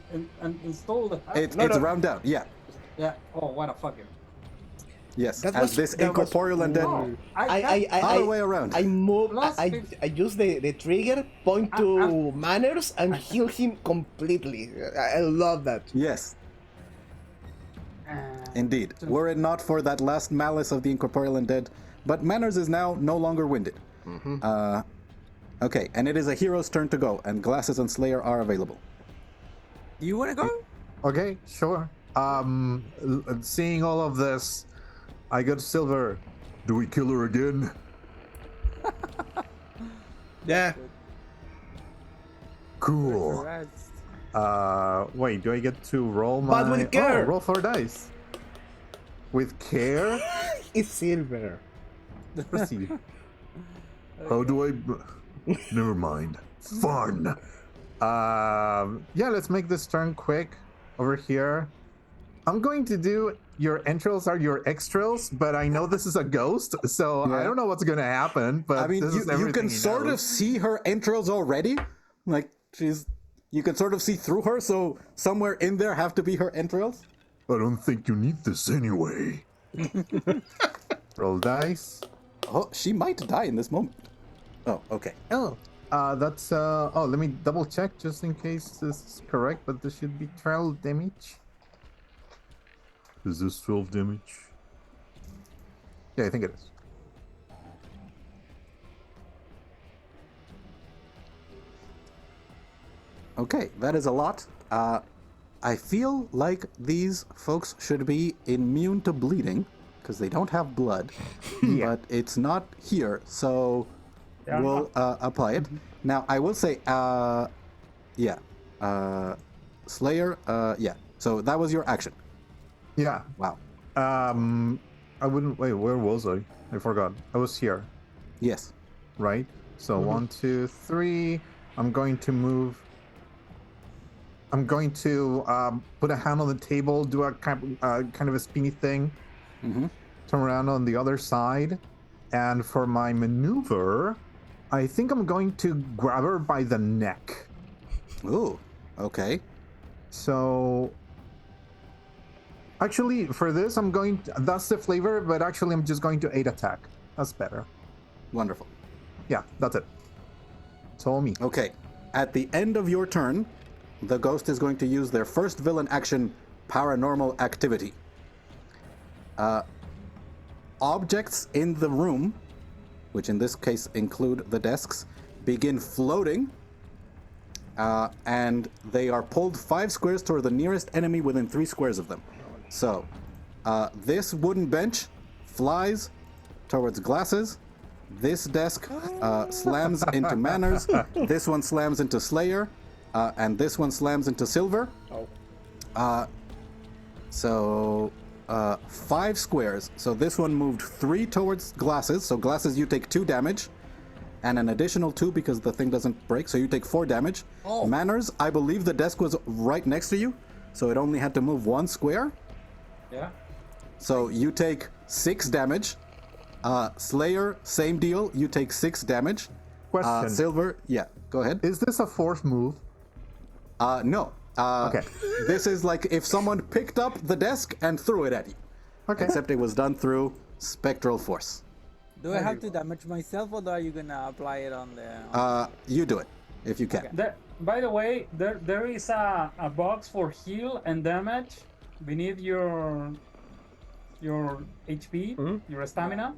installed the... it's no. round down. Yeah. Yeah. Oh, what a fucker. Yes. That as was- this that was- incorporeal undead. No, Other way around. I move. Plus I 50. use the trigger, point to Manners, and heal him completely. I love that. Yes. Indeed. Were it not for that last malice of the incorporeal undead, but Manners is now no longer winded. Okay, and it is a hero's turn to go, and Glasses and Slayer are available. Do you want to go? Okay, sure. Seeing all of this, I got Silver. Do we kill her again? Yeah. Cool. Rest. Wait, do I get to roll my... But with care. Oh, roll 4 dice. With care? It's Silver. Let's see. How do I... Never mind. Fun. Yeah, let's make this turn quick over here. I'm going to do your entrails are your extrails, but I know this is a ghost, so I don't know what's going to happen, but I mean, this is you everything can he sort of knows. see her entrails already. Like, you can sort of see through her, so somewhere in there have to be her entrails. I don't think you need this anyway. Roll dice. Oh, she might die in this moment. Oh, okay. Oh, that's let me double check just in case this is correct, but this should be 12 damage. Is this 12 damage? Yeah, I think it is. Okay, that is a lot. I feel like these folks should be immune to bleeding because they don't have blood, but it's not here, so we'll apply it. Now, I will say, Slayer, yeah. So that was your action. Yeah. Wow. I wouldn't wait. Where was I? I forgot. I was here, Yes. right? So 1, 2, 3. I'm going to move. I'm going to put a hand on the table, do a kind of a spinny thing, turn around on the other side, and for my maneuver, I think I'm going to grab her by the neck. Ooh, okay. So, actually, for this, that's the flavor, but actually, I'm just going to 8 attack. That's better. Wonderful. Yeah, that's it. It's all me. Okay. At the end of your turn, the ghost is going to use their first villain action, Paranormal Activity. Objects in the room, which in this case include the desks, begin floating, and they are pulled 5 squares toward the nearest enemy within 3 squares of them. So, this wooden bench flies towards glasses. This desk slams into Manners. This one slams into Slayer. And this one slams into Silver. So, 5 squares. So this one moved 3 towards glasses. So glasses, you take 2 damage. And an additional 2 because the thing doesn't break. So you take 4 damage. Manners, I believe the desk was right next to you. So it only had to move 1 square. Yeah. So you take 6 damage. Slayer, same deal. You take 6 damage. Question. Silver, yeah, go ahead. Is this a 4th move? No. Okay. This is like if someone picked up the desk and threw it at you. Okay. Except it was done through spectral force. Do I have to damage myself, or are you gonna apply it on the? You do it if you can. Okay. By the way, there is a box for heal and damage beneath your HP, your stamina.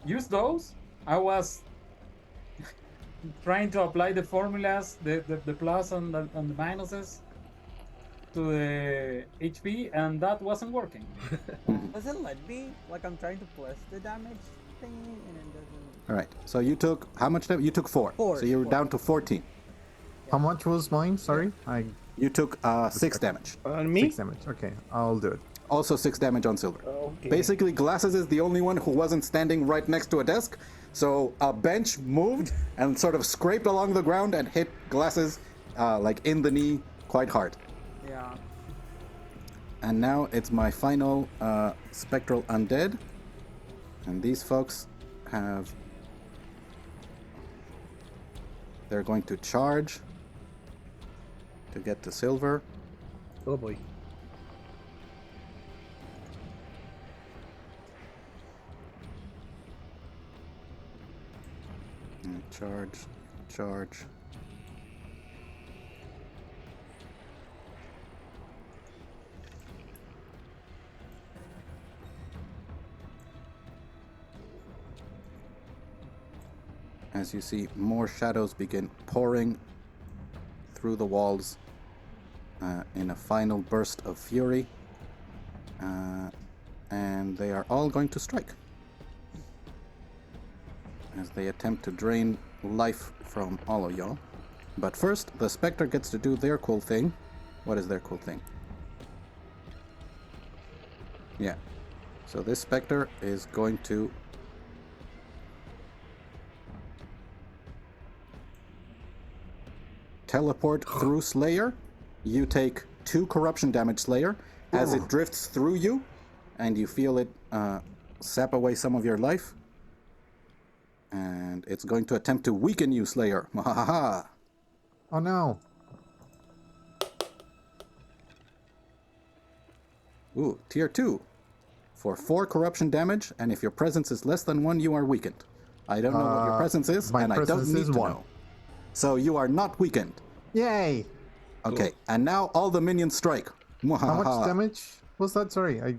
Use those. I was trying to apply the formulas, the plus and the minuses to the HP, and that wasn't working. Does it let me? Like I'm trying to plus the damage thing, and it doesn't. All right. So you took how much damage? You took 4. 4. So you're 4. down to 14. How much was mine? Sorry, You took 6 damage. On me? 6 damage. Okay, I'll do it. Also 6 damage on Silver. Okay. Basically, Glasses is the only one who wasn't standing right next to a desk. So a bench moved and sort of scraped along the ground and hit Glasses like in the knee quite hard. Yeah. And now it's my final Spectral Undead. And these folks have... They're going to charge to get to Silver. Oh boy. And charge. As you see, more shadows begin pouring through the walls in a final burst of fury. And they are all going to strike as they attempt to drain life from all of y'all. But first, the Spectre gets to do their cool thing. What is their cool thing? Yeah. So this Spectre is going to teleport through Slayer. You take 2 corruption damage, Slayer, as it drifts through you, and you feel it sap away some of your life. And it's going to attempt to weaken you, Slayer. Mahaha. Oh no. Ooh, tier 2. For 4 corruption damage, and if your presence is less than 1, you are weakened. I don't know what your presence is, my and I don't presence need is to 1. know. So you are not weakened. Yay! Okay, and now all the minions strike. How Mwahaha. much damage was that? Sorry,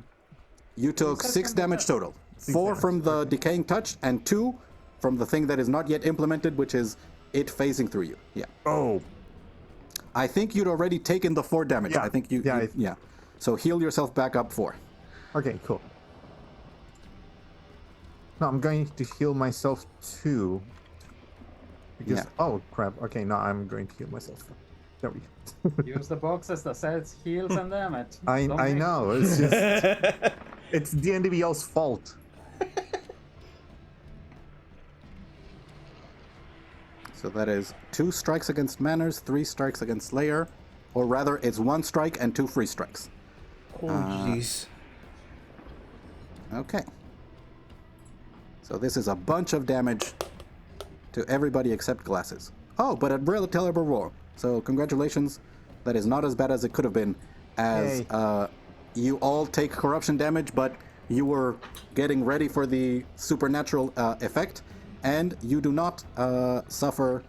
You took 6 damage total. 4 damage, from the decaying touch, and 2 from the thing that is not yet implemented, which is it phasing through you. Yeah. Oh. I think you'd already taken the 4 damage. Yeah. I think Yeah, yeah. So heal yourself back up 4. Okay, cool. No, I'm going to heal myself too. Because Yeah. oh crap. Okay, no, I'm going to heal myself. There we go. Use the boxes that says heals and damage. I Don't make- know. It's just it's DNDBL's fault. So that is 2 strikes against Manners, 3 strikes against Slayer, or rather, it's 1 strike and 2 free strikes. Oh jeez. Okay. So this is a bunch of damage to everybody except glasses. Oh, but a relatively roll. So congratulations. That is not as bad as it could have been, as you all take corruption damage, but you were getting ready for the supernatural effect, and you do not suffer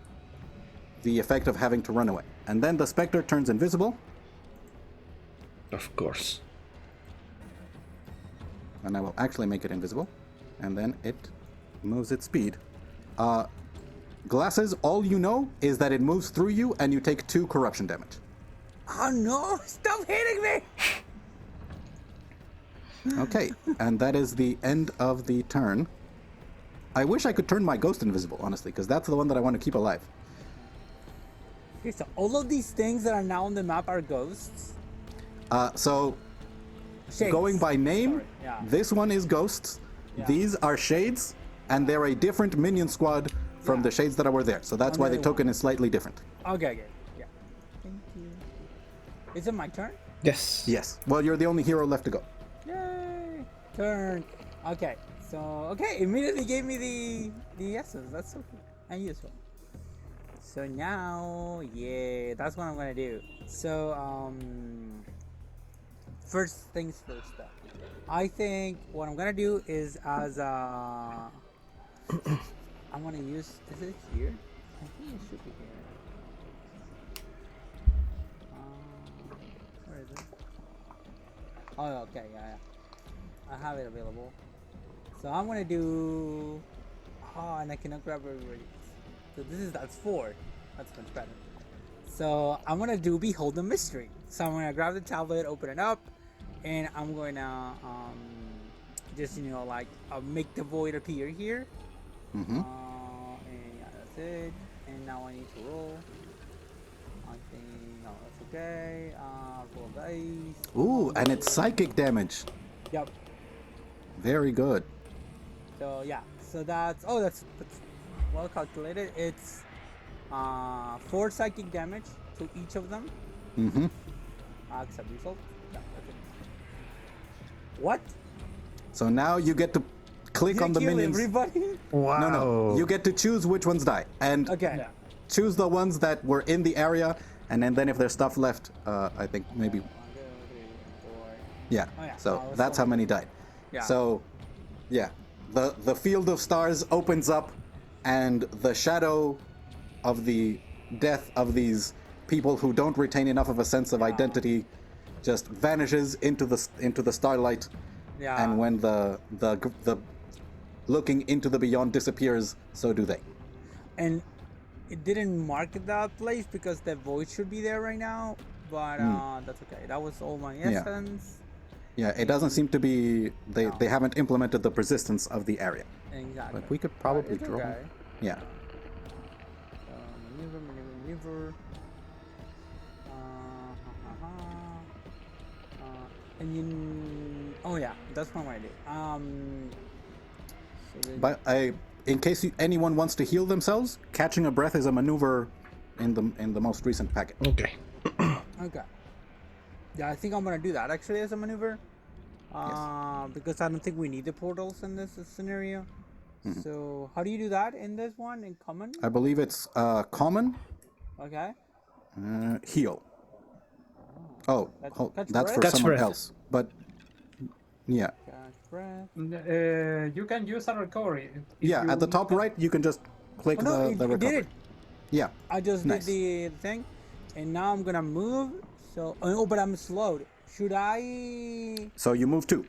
the effect of having to run away. And then the specter turns invisible. Of course. And I will actually make it invisible. And then it moves its speed. Glasses, all you know is that it moves through you and you take 2 corruption damage. Oh no! Stop hitting me! Okay, and that is the end of the turn. I wish I could turn my ghost invisible, honestly, because that's the one that I want to keep alive. Okay, so all of these things that are now on the map are ghosts. So, Shades. going by name, Sorry, yeah. this one is ghosts. Yeah. These are shades, and they're a different minion squad from Yeah. the shades that were there. So that's why the Another token is slightly different. Okay, yeah. Thank you. Is it my turn? Yes. Yes. Well, you're the only hero left to go. Yay! Turn. Okay, so immediately gave me the essence. That's so cool and useful. So now, yeah, that's what I'm gonna do. So first things first. Though. I think what I'm gonna do is as I'm gonna use. Is it here? I think it should be here. Where is it? Oh, okay, yeah. I have it available. So I'm gonna do. Oh, and I cannot grab everybody. So that's 4. That's much better. So I'm gonna do Behold the Mystery. So I'm gonna grab the tablet, open it up, and I'm gonna just make the void appear here. Mm-hmm. And yeah, that's it. And now I need to roll. I think no, that's okay. Roll dice. Ooh, and it's psychic damage. Yep. Very good. So yeah, so that's well calculated. It's 4 psychic damage to each of them. Mm-hmm. Except result. Yeah, that's it. What? So now you get to click Did on I the kill minions. everybody? Wow. No. You get to choose which ones die, and Okay. choose the ones that were in the area, and then if there's stuff left, I think maybe 1, 2, 3, 4. yeah. Oh, yeah. So Oh, that's so- how many died. Yeah. So, yeah, the field of stars opens up, and the shadow of the death of these people who don't retain enough of a sense of identity just vanishes into the starlight. Yeah. And when the looking into the beyond disappears, so do they. And it didn't mark that place because the void should be there right now. But that's okay. That was all my Yeah. essence. Yeah, it doesn't seem to be No. they haven't implemented the persistence of the area. Exactly. But we could probably It's draw. okay. Yeah. Maneuver. And you. Oh yeah, that's what I do. So then, But in case anyone wants to heal themselves, catching a breath is a maneuver in the most recent packet. Okay. okay. Yeah, I think I'm gonna do that actually as a maneuver. Because I don't think we need the portals in this scenario. Mm-hmm. So how do you do that in this one in common? I believe it's common Okay. heal. Oh, Catch that's for breath? Catch someone breath. else. But yeah, Catch breath. You can use a recovery. if yeah. you At the top need right, you can just click Oh, no, the it recovery. did it. Yeah. I just Nice. did the thing, and now I'm gonna move. So but I'm slowed. Should I? So you move 2.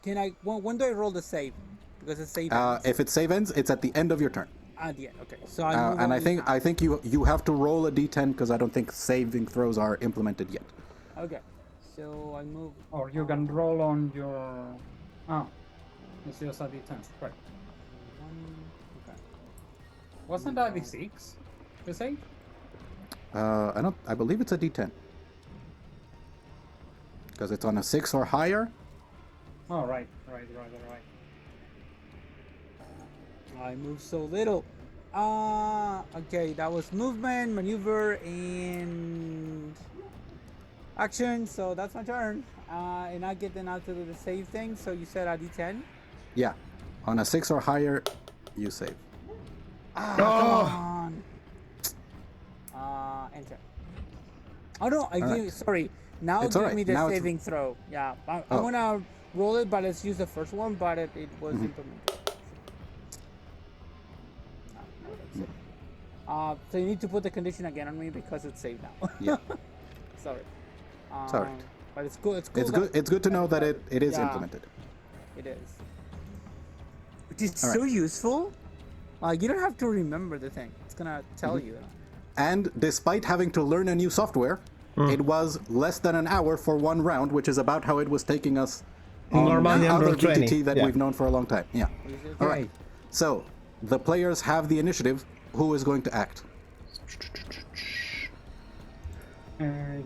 Can I? When do I roll the save? Because it's save. If it save ends, it's at the end of your turn. At the end. Okay. So I move And I only think half. you have to roll a d10 because I don't think saving throws are implemented yet. Okay. So I move. Or you can roll on your. Oh, it's just a d10. Right. Okay. Wasn't that d6? The same? I believe it's a d10 because it's on a 6 or higher. Oh, right. I move so little. Okay, that was movement, maneuver, and Action. So that's my turn. And I get then out to do the save thing. So you said I D10. Yeah. On a 6 or higher, you save. Come on. Enter. Oh no, I All give. right. Sorry. Now It's give all right. me the Now it's- saving throw. Yeah, I'm Oh. gonna roll it, but let's use the first one. But it was Mm-hmm. implemented. So you need to put the condition again on me because it's saved now. Yeah. Sorry. It's all right. But it's cool. It's cool. It's good. It's good to know that it is Yeah. implemented. It is. Which is All so useful. You don't have to remember the thing. It's gonna tell Mm-hmm. you. And despite having to learn a new software, it was less than an hour for one round, which is about how it was taking us on Normally on other roll 20, VTT that yeah. we've known for a long time. Yeah. All right. So the players have the initiative. Who is going to act?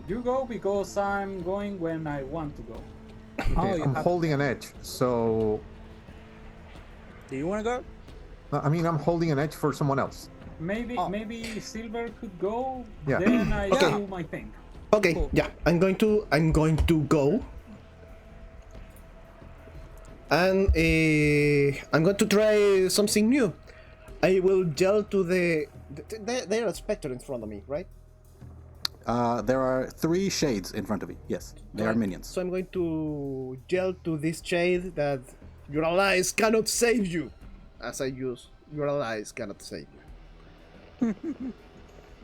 You go because I'm going when I want to go. Oh, you I'm have. holding an edge, so Do you want to go? I mean I'm holding an edge for someone else. Maybe Oh. maybe Silver could go. Yeah. Then I Okay. do my thing. Okay, Cool. yeah, I'm going to go, and I'm going to try something new. I will yell to there are a spectre in front of me, right? There are 3 shades in front of you. Yes, they are minions. So I'm going to yell to this shade that your allies cannot save you, as I use your allies cannot save you.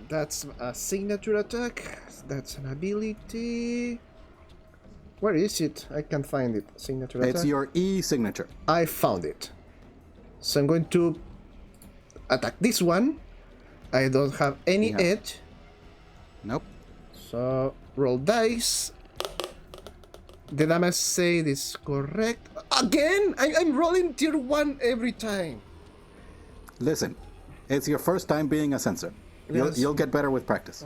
That's a signature attack. That's an ability. Where is it? I can't find it. Signature attack. It's your E signature. I found it. So I'm going to attack this one. I don't have any Yeah. edge. Nope. So roll dice. The damage save is correct. Again? I'm rolling tier 1 every time. Listen, it's your first time being a censor. Yes. You'll get better with practice.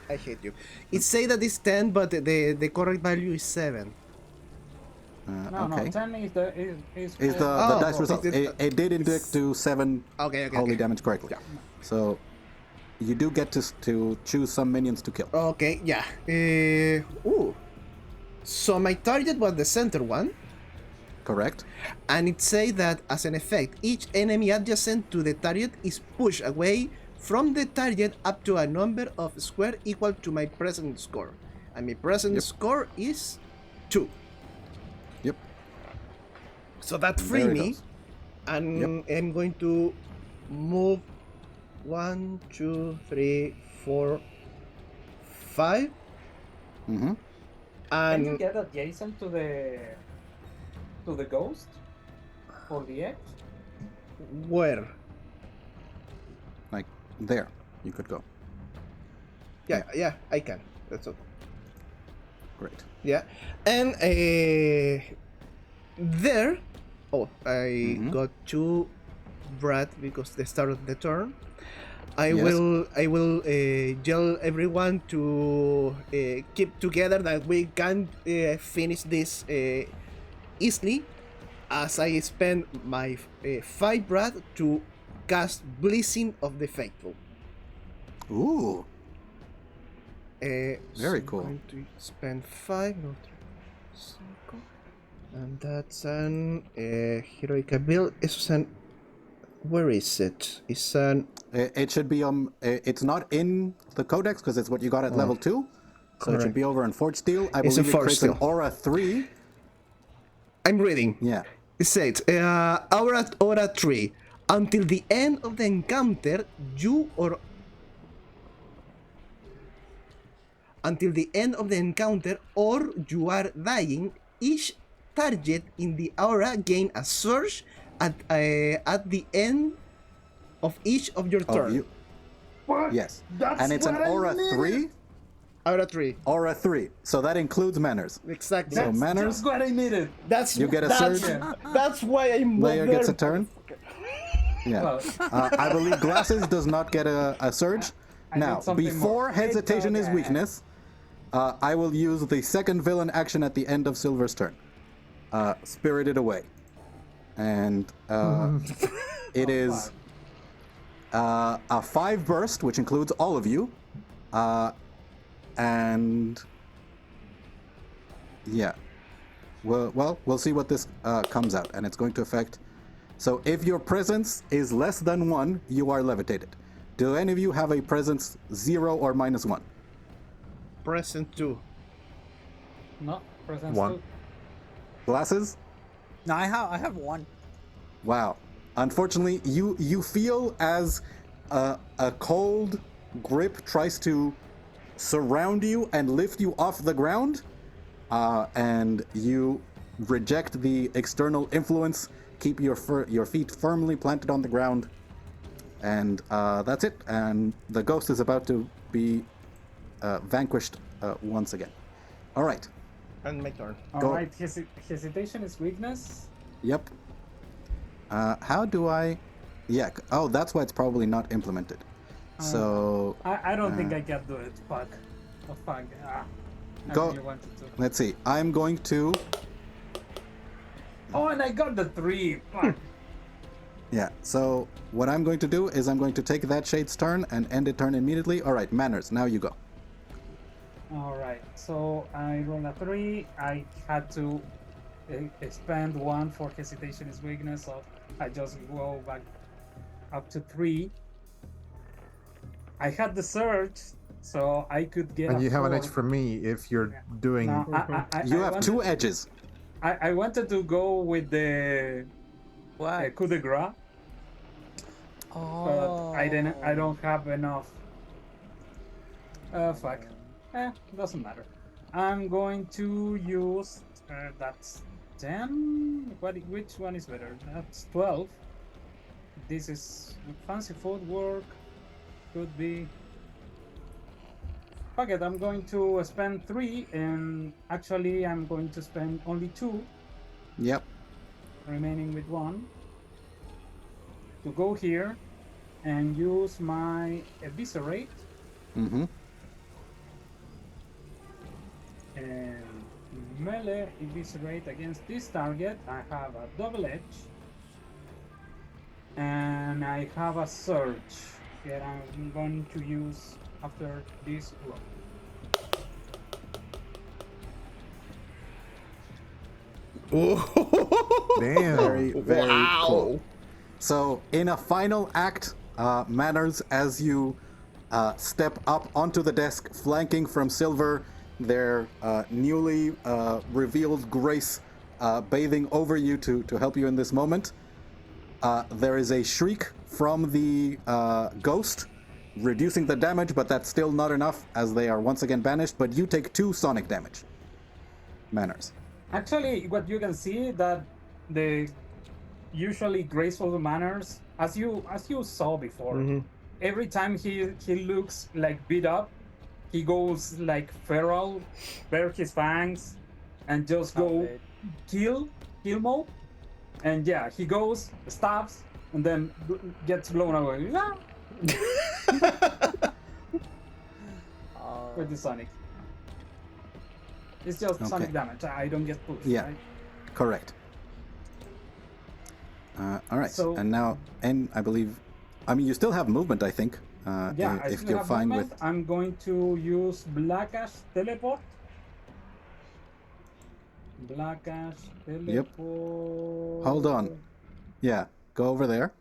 I hate you. It say that it's 10, but the correct value is 7. No, okay. no. 10 is the Is for- the Oh, dice okay. result? It did index to 7 Okay, holy okay. damage correctly. So you do get to choose some minions to kill. Okay, yeah. Ooh. So my target was the center one. Correct? And it says that as an effect, each enemy adjacent to the target is pushed away from the target up to a number of squares equal to my present score. And my present Yep. score is 2. Yep. So that free There it me. goes. And I'm going to move 1, 2, 3, 4, 5. Mm-hmm. Can you And get adjacent to the ghost or the edge? where? Like there, you could go. Yeah, I can. That's okay. Great. Yeah, and there. Oh, I got 2 Brad because the start of the turn. I Yes. will yell everyone to keep together that we can finish this easily, as I spend my 5 Brad to cast Blessing of the Faithful. Ooh. Very So cool. I'm going to spend 5, not 5. And that's an heroic ability. Where is it? It's an. It should be it's not in the Codex because it's what you got at level 2. So it Correct. should be over in Forge Steel. I It's believe in it Forge creates an Steel. Aura 3. I'm reading. Yeah. It says, Aura 3. Until the end of the encounter, until the end of the encounter, or you are dying, each target in the aura gain a surge at the end of each of your Oh, turn. you. Yes. And it's an Aura 3. Aura 3. Aura 3. So that includes manners. Exactly. So manners, That's what I needed. That's you get a that's, surge. That's why I'm not Layer gets a there. turn. Yeah. Well, I believe Glasses does not get a surge. I need Now, something before more. hesitation is Okay. weakness, I will use the second villain action at the end of Silver's turn. Spirited Away. And it is a 5 burst, which includes all of you. And yeah, well, we'll see what this comes out, and it's going to affect. So if your presence is less than 1, you are levitated. Do any of you have a presence 0 or -1? Present 2. No, presence 1. 2. Glasses? No, I have one. Wow. Unfortunately, you feel as a cold grip tries to surround you and lift you off the ground, and you reject the external influence. Keep your feet firmly planted on the ground, and that's it. And the ghost is about to be vanquished once again. All right. And my turn. Go. Alright, hesitation is weakness. Yep. How do I? Yeah. Oh, that's why it's probably not implemented. So I don't think I can do it. Fuck. Oh, fuck. I Go. really wanted to. let's see. I'm going to. Oh, and I got the 3. Fuck. Yeah. So what I'm going to do is I'm going to take that shade's turn and end it turn immediately. All right, Manners. Now you go. Alright, so I rolled a 3. I had to expend 1 for hesitation is weakness, so I just go back up to 3. I had the surge, so I could get. And a you have an 4. edge for me if you're doing. No, You I have wanted, 2 edges. I wanted to go with the What? coup de grace, but I didn't. I don't have enough. Fuck. Doesn't matter. I'm going to use. That's 10. Which one is better? That's 12. This is fancy footwork. Could be. Fuck it, I'm going to spend 3, and actually I'm going to spend only 2, Yep. remaining with 1, to go here and use my eviscerate Mm-hmm. and melee eviscerate against this target. I have a double edge, and I have a surge that I'm going to use after this roll. Damn. Very, very Wow. cool. So, in a final act, Manners, as you step up onto the desk, flanking from Silver, their newly revealed grace bathing over you to help you in this moment, there is a shriek from the ghost, reducing the damage, but that's still not enough as they are once again banished, but you take 2 sonic damage. Manners. Actually, what you can see that the usually graceful manners, as you saw before, every time he looks like beat up, he goes like feral, bare his fangs, and just go it. kill mode. And yeah, he goes, stabs, and then gets blown away. Ah! With the Sonic. It's just Sonic Okay. damage. I don't get pushed. Yeah. Right? Correct. All right, So- and now, and I believe, I mean, you still have movement, I think. Yeah, I if still you're have fine movement. with. I'm going to use Black Ash Teleport. Black Ash Teleport. Hold on. Yeah, go over there.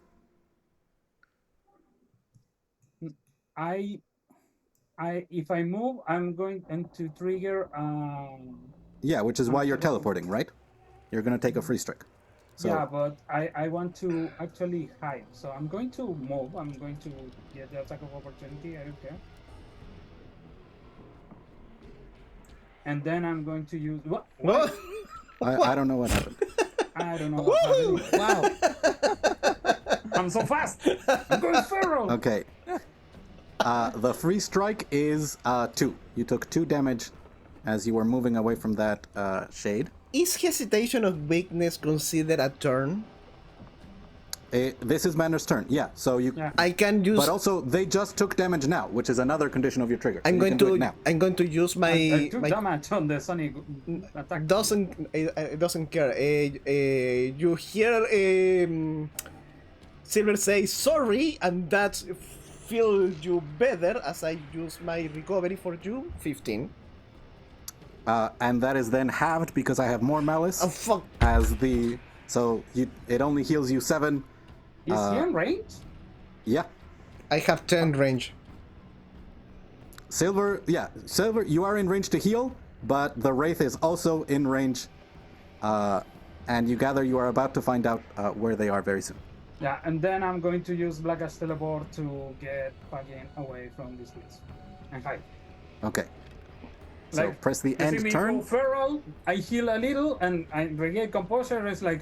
If I move, I'm going to trigger. Yeah, which is why you're teleport. teleporting, right? You're gonna take a free strike. So, Yeah, but I want to actually hide, so I'm going to move. I'm going to get the attack of opportunity. I don't care. And then I'm going to use what? What? I don't know what happened. I don't know. What happened. Wow. I'm so fast. I'm going feral. Okay. The free strike is 2. You took 2 damage as you were moving away from that shade. Is hesitation of weakness considered a turn? This is Manner's turn. Yeah. So you. Yeah. I can use. But also, they just took damage now, which is another condition of your trigger. So I'm you going can do it to. now. I'm going to use my. I took my damage on the Sonic attack. doesn't care. You hear Silver say sorry, and that's feel you better as I use my recovery for you. 15. And that is then halved because I have more malice. Oh fuck! So it only heals you 7. Is he in range? Yeah. I have 10 range. Silver, you are in range to heal, but the Wraith is also in range. And you gather you are about to find out where they are very soon. Yeah, and then I'm going to use Black Ash Teleport to get Fagin away from this place and hide. Okay. So Like, press the You see end me turn. go feral, I heal a little, and I regain composure. It's like,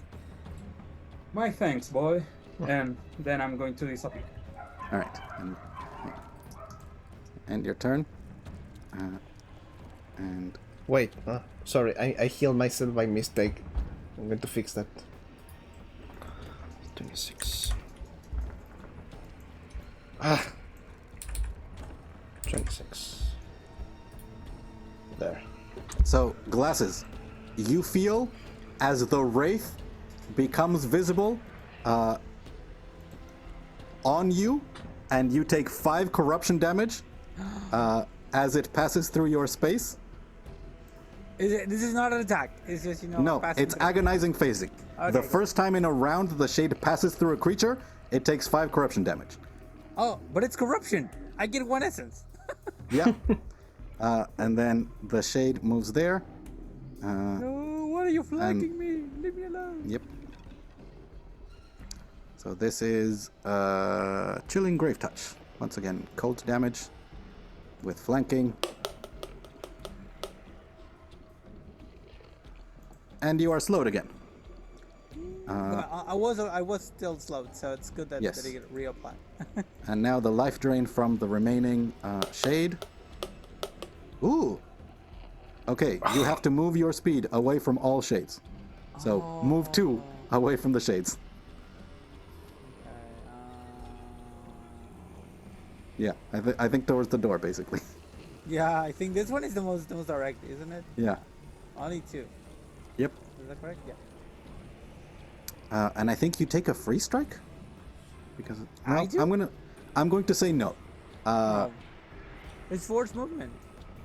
my thanks, boy. And then I'm going to disappear. All right. End your turn. And Wait, sorry, I healed myself by mistake. I'm going to fix that. 26. 26. There. so glasses, you feel as the Wraith becomes visible on you, and you take 5 corruption damage as it passes through your space. This is not an attack. It's just, No, passing it's through. agonizing phasing. The Okay. first time in a round the shade passes through a creature, it takes 5 corruption damage. Oh, but it's corruption. I get 1 essence. Yeah. And then the shade moves there. No, what are you flanking me? Leave me alone. Yep. So this is Chilling Grave Touch. Once again, cold damage with flanking. And you are slowed again. I was still slowed, so it's good that, Yes. that it reapplied. And now the life drain from the remaining shade. Ooh. Okay, you have to move your speed away from all shades. So move 2 away from the shades. Yeah, I think towards the door, basically. Yeah, I think this one is the most direct, isn't it? Yeah. Only 2. Yep. Is that correct? Yeah. And I think you take a free strike, because I do? I'm going to say no. It's forced movement.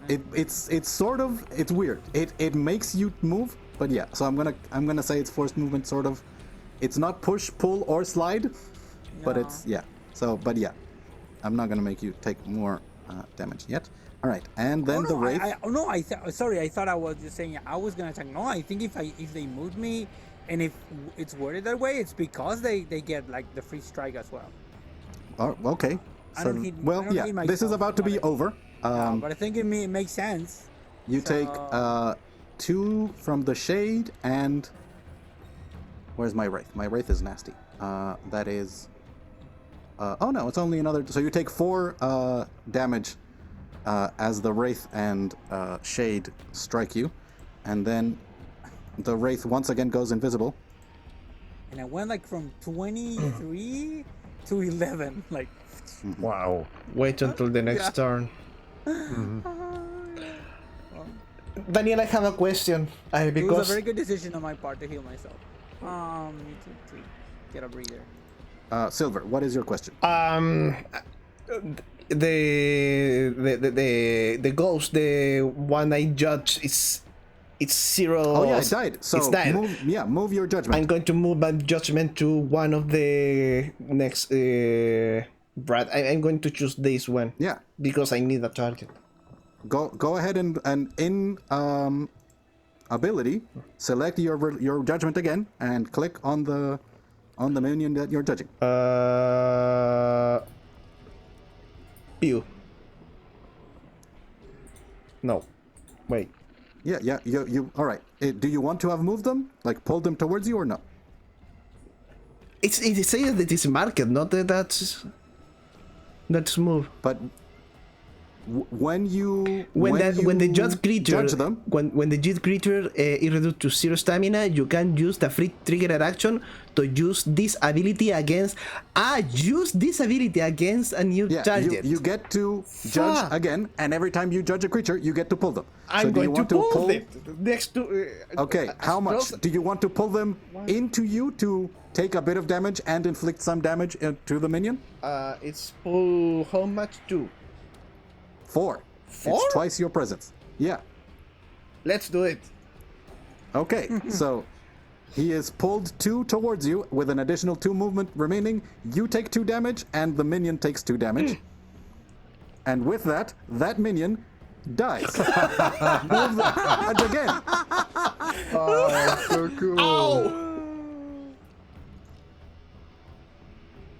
It's sort of, it's weird. It makes you move, but yeah. So I'm gonna say it's forced movement, sort of. It's not push, pull, or slide, but No. it's yeah. So but yeah, I'm not gonna make you take more damage yet. All right, and then the Wraith. Sorry, I thought I was just saying I was gonna attack. No, I think if they move me, and if it's worded that way, it's because they get like the free strike as well. Oh, okay. I So don't need- I well, don't yeah. need This is myself, about to be but over. But I think it makes sense. You take So- 2 from the shade, and where's my Wraith? My Wraith is nasty. That is. Oh no, it's only another. So you take 4 damage as the Wraith and Shade strike you, and then the Wraith once again goes invisible. And I went like from 23 to 11, like. Wow. Wait until the next Yeah. turn. Daniel, I have a question. It was Because a very good decision on my part to heal myself. Need to get a breather. Silver, what is your question? the ghost, the one I judge, it's 0. Oh yeah, it died. So it's died. move your judgment. I'm going to move my judgment to one of the next. Brad, I'm going to choose this one. Yeah. Because I need a target. Go ahead and in ability select your judgment again and click on the minion that you're judging. Pew. No. Wait. Yeah. You. All right. Do you want to have moved them? Like pulled them towards you or no? It says that it's marked, not that that's move. But when you When the judge creature judge them, when the judge creature is reduced to 0 stamina, you can use the free trigger action to use this ability against a new yeah, target. you get to judge Fuck. again, and every time you judge a creature, you get to pull them. I'm do you going to want pull it next to. Okay, how much? Do you want to pull them into you to take a bit of damage and inflict some damage to the minion? It's pull how much too? 4. 4? It's twice your presence. Yeah. Let's do it. Okay, so he is pulled 2 towards you with an additional 2 movement remaining. You take 2 damage, and the minion takes 2 damage. And with that, that minion dies. Move the dodge again. Oh, that's so cool.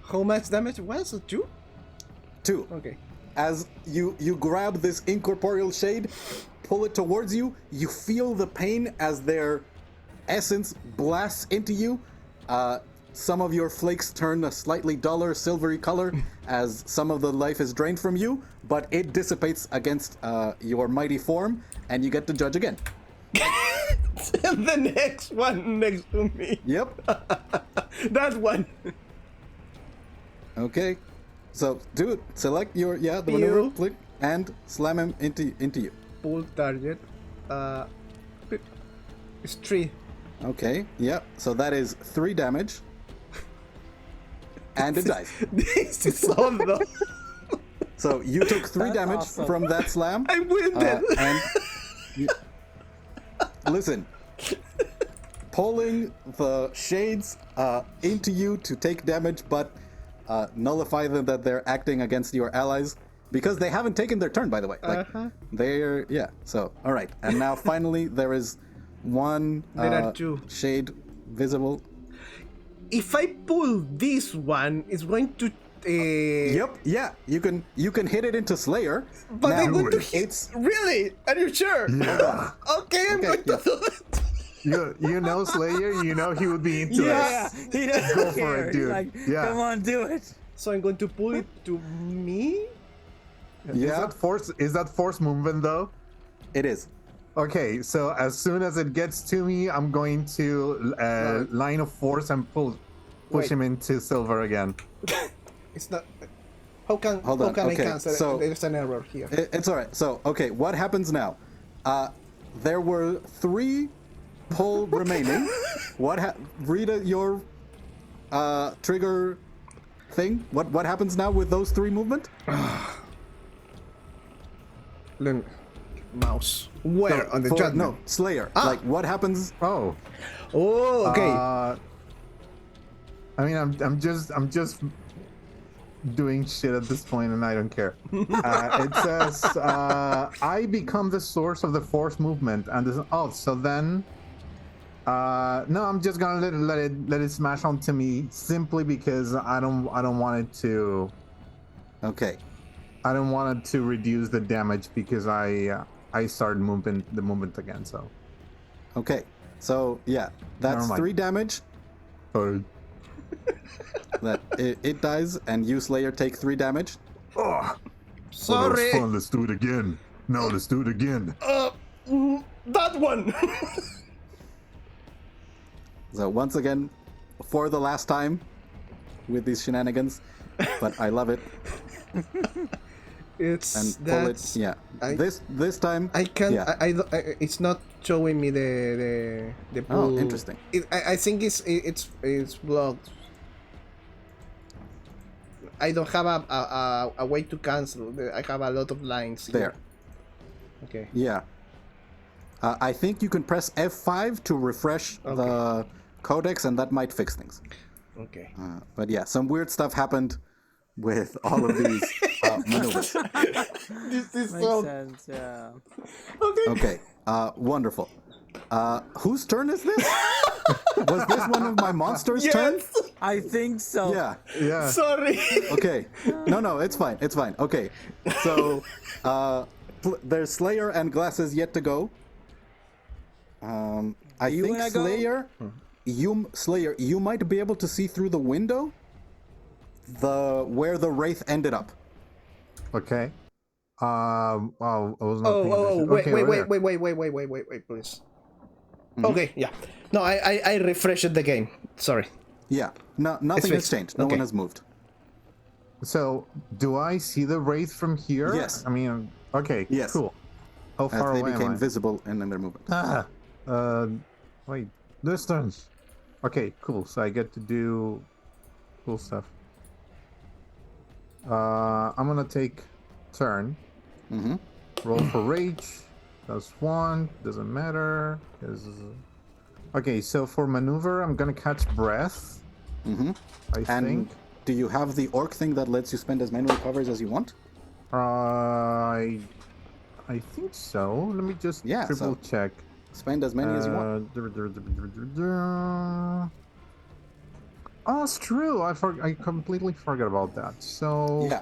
How much damage was it? 2? 2. Okay. As you grab this incorporeal shade, pull it towards you, you feel the pain as their essence blasts into you. Some of your flakes turn a slightly duller silvery color as some of the life is drained from you, but it dissipates against your mighty form, and you get to judge again. And the next one next to me. Yep. That one. Okay. So do it. Select your the Pew. maneuver, click, and slam him into you. Pull target. It's 3. Okay. Yep. So that is 3 damage. And it dies. This is all though. So you took 3 That's damage awesome. from that slam. I'm wounded. And listen, pulling the shades into you to take damage, but nullify them that they're acting against your allies because they haven't taken their turn, by the way. Like they're So all right, and now finally there is one There are 2. shade visible. If I pull this one, it's going to. Yep. Yeah. You can hit it into Slayer. But Now, I'm going to hit. it's Really? Are you sure? Yeah. Okay, I'm Okay, going to yeah. do it. You know Slayer, you know he would be into Yeah, it. he doesn't Go for care. it, dude. He's like, Yeah. come on, do it. So I'm going to pull it to me. Yeah. Is that force movement though? It is. Okay, so as soon as it gets to me, I'm going to line of force and push Wait. him into silver again. It's not. How can Hold how on, can I okay, cancel? so- There's an error here. It's all right. So, okay, what happens now? There were 3 pull remaining. Read your trigger thing. What happens now with those 3 movement? Mouse. Where on the chat? No, Slayer. Like what happens? Oh, Oh, okay. I mean, I'm just doing shit at this point, and I don't care. It says I become the source of the force movement, and so then. No, I'm just gonna let it smash onto me simply because I don't want it to. Okay. I don't want it to reduce the damage because I started the movement again. So. Okay. So yeah, that's Never mind. 3 damage. That it dies, and you Slayer take 3 damage. Oh, Sorry. fun. Let's do it again. No, let's do it again. That one. So once again, for the last time, with these shenanigans, but I love it. It's And pull it. that's. Yeah. I- This time. I can't. Yeah. I it's not showing me the pull. Oh, interesting. I think it's blocked. I don't have a way to cancel. I have a lot of lines here. There. Okay. Yeah. I think you can press F5 to refresh the Codex, and that might fix things. Okay. But yeah, some weird stuff happened with all of these maneuvers. This is Makes sense, yeah. okay. Okay, wonderful. Whose turn is this? Was this one of my monsters' turns? Yes. I think so. Yeah. Yeah. Sorry. Okay. No, it's fine. It's fine. Okay. So, there's Slayer and Glasses yet to go. I You think wanna go? Slayer, you might be able to see through the window where the Wraith ended up. Okay. Well, I was not Oh, paying attention. wait, Okay, wait, over wait, there. wait, please. Okay, yeah. No, I refreshed the game. Sorry. Yeah, no, nothing has fixed. changed. No Okay. one has moved. So, do I see the wraith from here? Yes. I mean, okay, Yes. cool. How As far they away am became I? visible and in their movement. Wait, distance. Okay, cool. So I get to do cool stuff. I'm gonna take turn. Mm-hmm. Roll for rage. That's 1. Doesn't matter. Okay, so for maneuver, I'm gonna catch breath. Mm-hmm. I And think. do you have the orc thing that lets you spend as many recovers as you want? I think so. Let me just Yeah, triple so- check. Spend as many as you want. Oh, it's true. I completely forgot about that. So Yeah.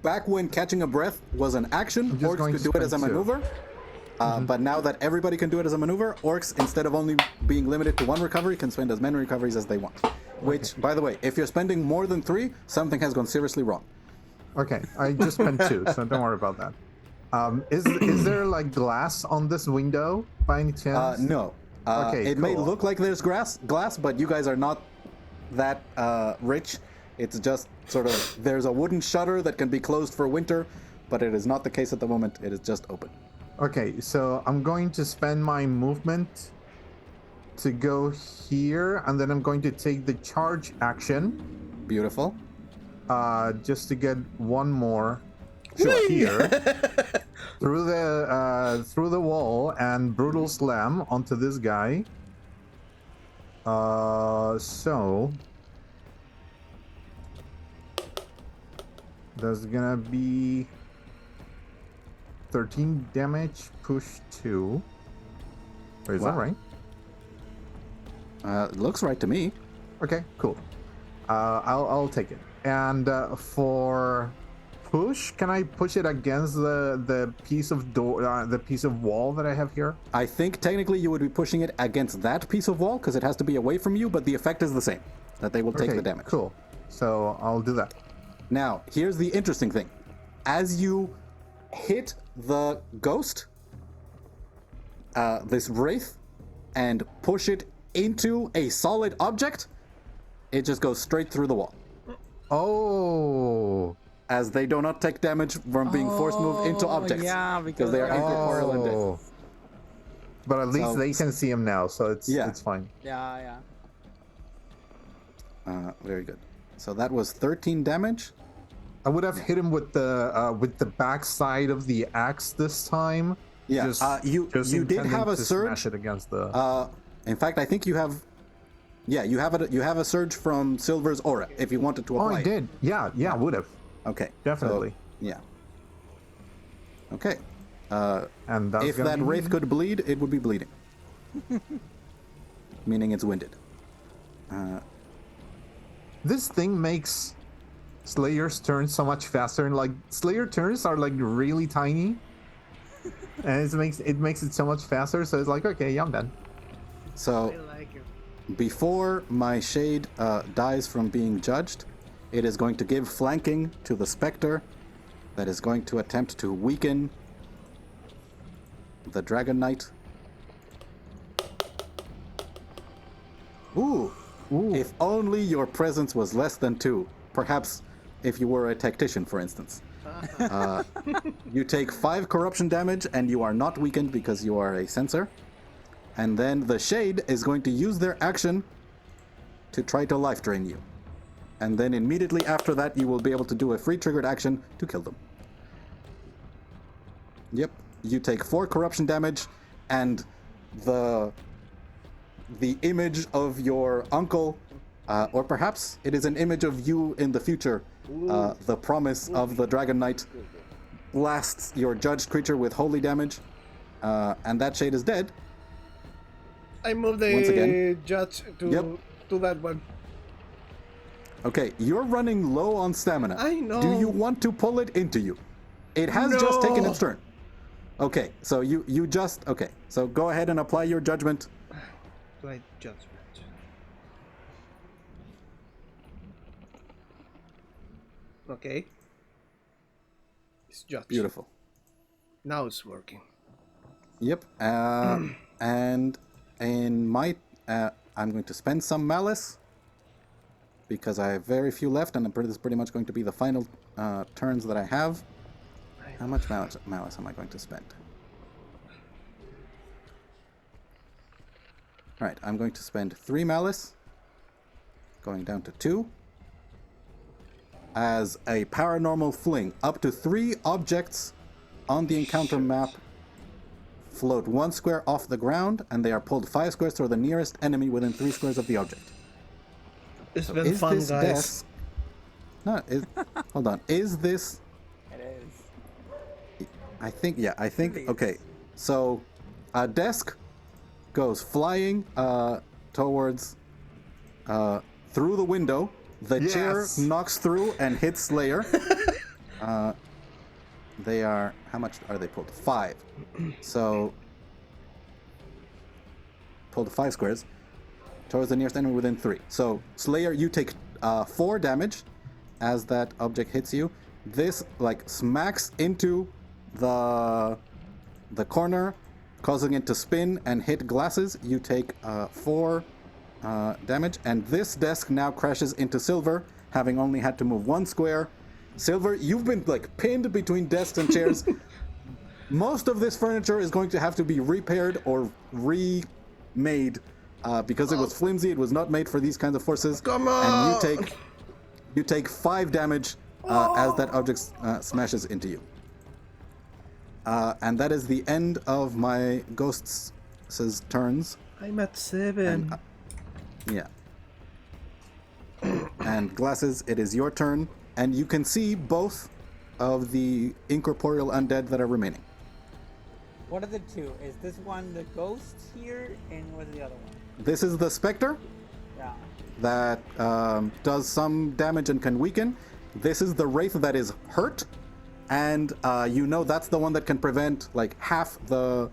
Back when catching a breath was an action, I'm just orcs going could to do it as a spend 2. maneuver. But now that everybody can do it as a maneuver, orcs, instead of only being limited to 1 recovery, can spend as many recoveries as they want. Which, by the way, if you're spending more than 3, something has gone seriously wrong. Okay, I just spent 2, so don't worry about that. Is there like glass on this window by any chance? No. Okay, it may cool. look like there's glass, but you guys are not that rich. It's just sort of, there's a wooden shutter that can be closed for winter, but it is not the case at the moment. It is just open. Okay, so I'm going to spend my movement to go here, and then I'm going to take the charge action, Beautiful. just to get 1 more here through the wall and brutal slam onto this guy. So that's gonna be 13 damage, push 2. Wait, is that Wow. right? Looks right to me. Okay, cool. I'll take it. And for push, can I push it against the piece of door, the piece of wall that I have here? I think technically you would be pushing it against that piece of wall because it has to be away from you, but the effect is the same. That they will take Okay, the damage. cool. So I'll do that. Now, here's the interesting thing. As you hit the ghost, this wraith, and push it into a solid object, it just goes straight through the wall. Oh. As they do not take damage from being force moved into objects. Yeah, because they are they're- incorporeal and dead. Oh. But at least So- they can see him now, so it's Yeah. it's fine. Yeah. Very good. So that was 13 damage. I would have hit him with the back side of the axe this time. Yeah, you did intending have a to surge. Smash it against the. In fact, I think you have. Yeah, you have a surge from Silver's aura if you wanted to Oh, apply. I did. Yeah, would have. Okay. Definitely. So, yeah. Okay. And that's If gonna that be wraith could bleed, it would be bleeding. Meaning it's winded. This thing makes Slayer's turns so much faster, and like Slayer turns are like really tiny, and it makes it so much faster. So it's like, okay, yeah, I'm done. So like it. before my shade dies from being judged, it is going to give flanking to the Spectre that is going to attempt to weaken the Dragon Knight. Ooh. If only your presence was less than 2. Perhaps if you were a tactician, for instance. You take 5 corruption damage and you are not weakened because you are a censor. And then the Shade is going to use their action to try to life drain you. And then immediately after that, you will be able to do a free triggered action to kill them. Yep, you take 4 corruption damage, and the image of your uncle, or perhaps it is an image of you in the future, the promise of the Dragon Knight, blasts your judged creature with holy damage, and that Shade is dead. I moved Once the again. judge to Yep. to that one. Okay, you're running low on stamina. I know. Do you want to pull it into you? It has just taken No. its turn. Okay, so you just... Okay, so go ahead and apply your judgment. Right judgment. Okay. It's judge. Beautiful. Now it's working. Yep. And in my, I'm going to spend some malice because I have very few left, and this is pretty much going to be the final turns that I have. How much malice am I going to spend? All right, I'm going to spend 3 malice, going down to 2, as a paranormal fling. Up to 3 objects on the encounter map float 1 square off the ground, and they are pulled 5 squares toward the nearest enemy within 3 squares of the object. It's So been is fun, this guys. desk... No, hold on. Is this... It is. I think... Okay, so a desk goes flying towards... through the window. The chair Yes. knocks through and hits Slayer. They are... How much are they pulled? 5. So... Pulled 5 squares towards the nearest enemy within 3. So, Slayer, you take 4 damage as that object hits you. This, like, smacks into the corner, causing it to spin and hit glasses. You take 4 damage, and this desk now crashes into Silver, having only had to move 1 square. Silver, you've been, like, pinned between desks and chairs. Most of this furniture is going to have to be repaired or remade because it was flimsy. It was not made for these kinds of forces. Come on! And you take 5 damage as that object smashes into you. And that is the end of my ghosts' turns. I'm at 7. Yeah. And Glasses, it is your turn, and you can see both of the incorporeal undead that are remaining. What are the 2? Is this one the ghost here, and what's the other one? This is the Spectre Yeah. that does some damage and can weaken. This is the Wraith that is hurt, and you know that's the one that can prevent like half the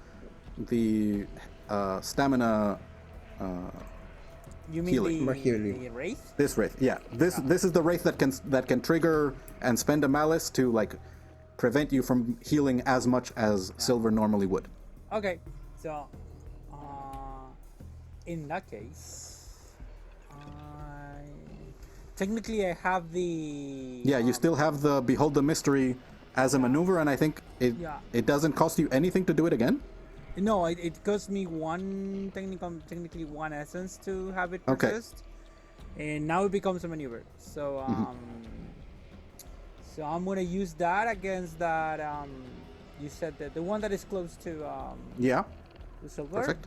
stamina. You mean Healing. More healing. the wraith? This Wraith, yeah. This is the Wraith that can trigger and spend a malice to like prevent you from healing as much as Silver normally would. Okay, so in that case, technically I have the Yeah, you still have the Behold the Mystery as a maneuver, and I think it doesn't cost you anything to do it again. No, it cost me technically 1 essence to have it Okay. persist, and now it becomes a maneuver. So so I'm gonna use that against that. You said that the one that is close to Yeah, the silver. perfect.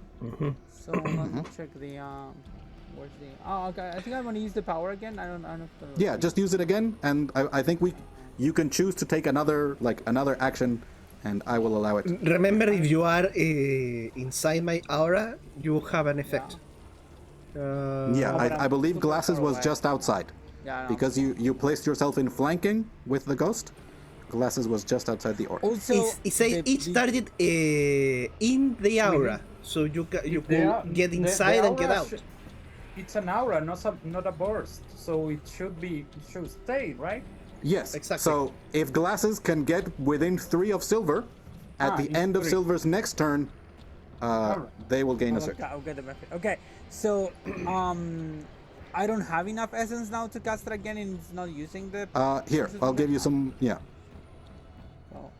So let me check the where's the? Oh, okay. I think I'm gonna use the power again. I don't know. If the, Yeah, just use it again, and I think you can choose to take another action, and I will allow it. Remember, if you are inside my aura, you have an effect. Yeah, but I I'm believe super Glasses far was away. just outside. Yeah. I know. Because you placed yourself in flanking with the ghost. Glasses was just outside the orc. Also, It says each target in the aura, so you could get inside and get aura out. It's an aura, not a burst, so it should stay, right? Yes, Exactly. So if Glasses can get within 3 of Silver, at the in end of 3. Silver's next turn, they will gain a surge. I'll get the benefit. Okay, so I don't have enough essence now to cast it again, and it's not using the. Here, I'll give you some. Yeah. So,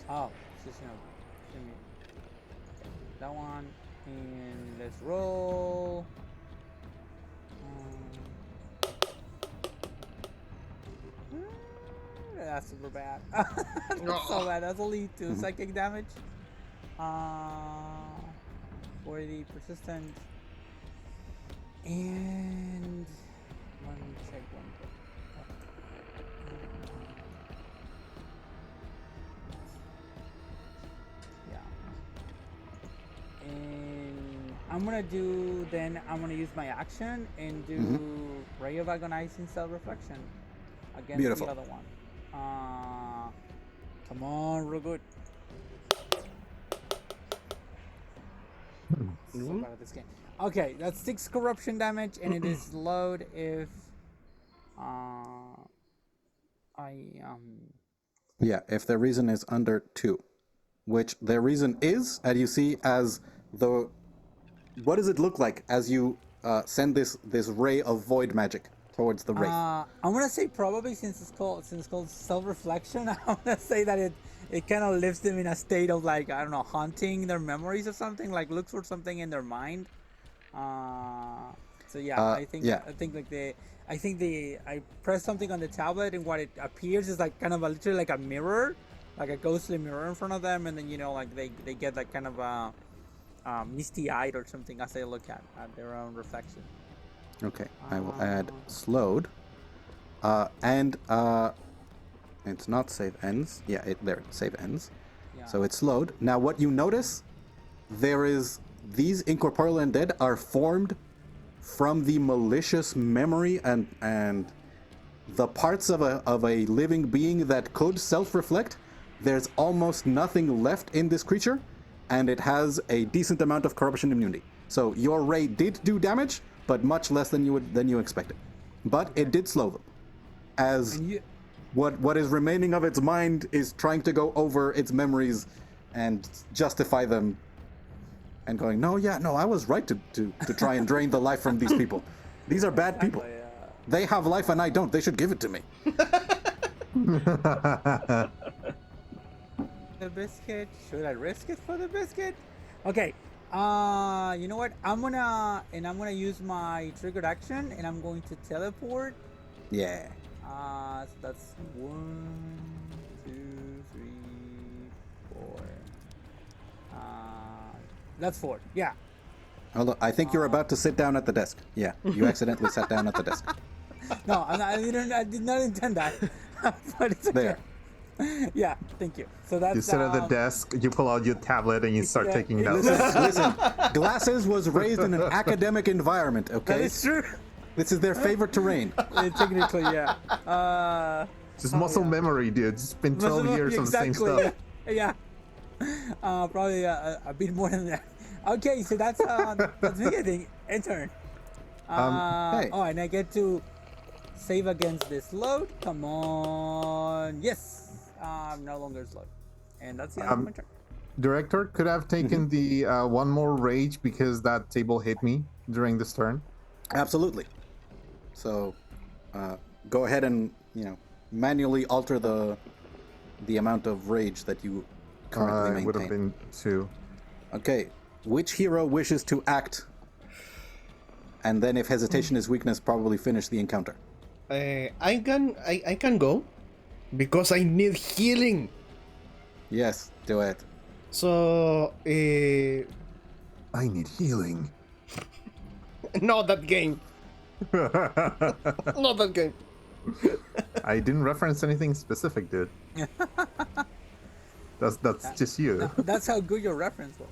oh, just give me that one, and let's roll. That's super bad. That's so bad. That's only 2 psychic damage. For the persistent. And let me check one quick. Yeah. And I'm gonna use my action and do Ray of Agonizing Self-Reflection against Beautiful. the other one. Come on, real good. So bad at this game. Okay, that's 6 corruption damage, and it is load if. Yeah, if their reason is under 2, which their reason is, and you see as the... What does it look like as you send this ray of void magic towards the wraith? I'm gonna say probably since it's called self-reflection. I'm gonna say that it kind of leaves them in a state of like, I don't know, haunting their memories or something, like looks for something in their mind. So yeah, I think I press something on the tablet and what it appears is like kind of literally like a mirror, like a ghostly mirror in front of them, and then like they get like kind of misty-eyed or something as they look at their own reflection. Okay, I will add slowed, and it's not save ends. Yeah, save ends. Yeah. So it's slowed. Now, what you notice, these incorporeal undead are formed from the malicious memory and the parts of a living being that could self-reflect. There's almost nothing left in this creature, and it has a decent amount of corruption immunity. So your ray did do damage, but much less than you expected. But it did slow them, as what is remaining of its mind is trying to go over its memories and justify them, and going, no, I was right to try and drain the life from these people. These are bad people. They have life and I don't. They should give it to me. The biscuit. Should I risk it for the biscuit? Okay. You know what? I'm gonna use my triggered action, and I'm going to teleport. Yeah. So that's 1, 2, 3, 4. That's 4. Yeah. Although I think you're about to sit down at the desk. Yeah, you accidentally sat down at the desk. No, I did not intend that. But it's okay. There. Yeah, thank you. So that's You sit at the desk, you pull out your tablet, and you start taking notes. Listen, Glasses was raised in an academic environment, okay? That is true. This is their favorite terrain. Technically, yeah. Just muscle memory, dude. It's been 12 years of the same stuff. Yeah. Probably a bit more than that. Okay, so that's me, I think. Intern. Hey. Oh, and I get to save against this load. Come on. Yes. I'm no longer slowed. And that's the end of my turn. Director, could I have taken the one more rage because that table hit me during this turn? Absolutely. So, go ahead and manually alter the amount of rage that you currently maintain. Would have been 2. Okay, which hero wishes to act? And then, if hesitation is weakness, probably finish the encounter. I can go because I need healing. Yes, do it. So I need healing. not that game. Not that game. I didn't reference anything specific, dude. That's just you. That's how good your reference was.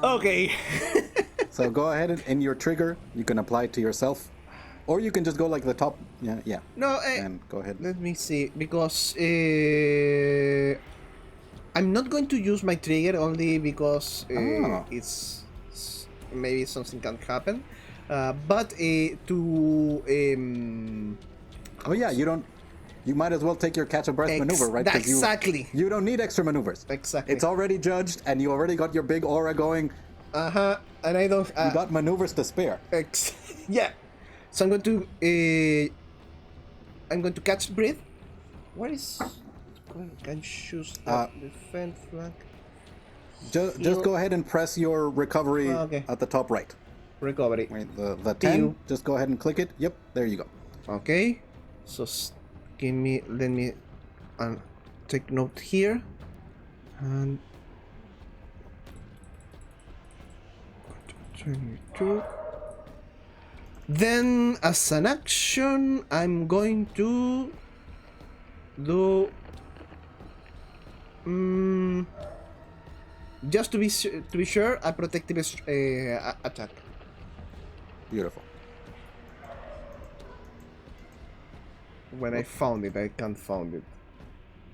Okay. So go ahead and in your trigger, you can apply it to yourself. Or you can just go like the top. Yeah. No, and go ahead. let me see, because I'm not going to use my trigger only because it's maybe something can happen. But to Oh yeah, you might as well take your catch a breath maneuver, right? 'Cause exactly. You don't need extra maneuvers. Exactly. It's already judged, and you already got your big aura going. And I don't. You got maneuvers to spare. Yeah. So I'm going to catch breath. What is? Can choose defend flank. Just go ahead and press your recovery at the top right. Recovery. Wait, the 10. Just go ahead and click it. Yep, there you go. Okay. So let me take note here. And 22. Then, as an action, I'm going to do just to be sure, a protective attack. Beautiful. When I found it, I can't find it.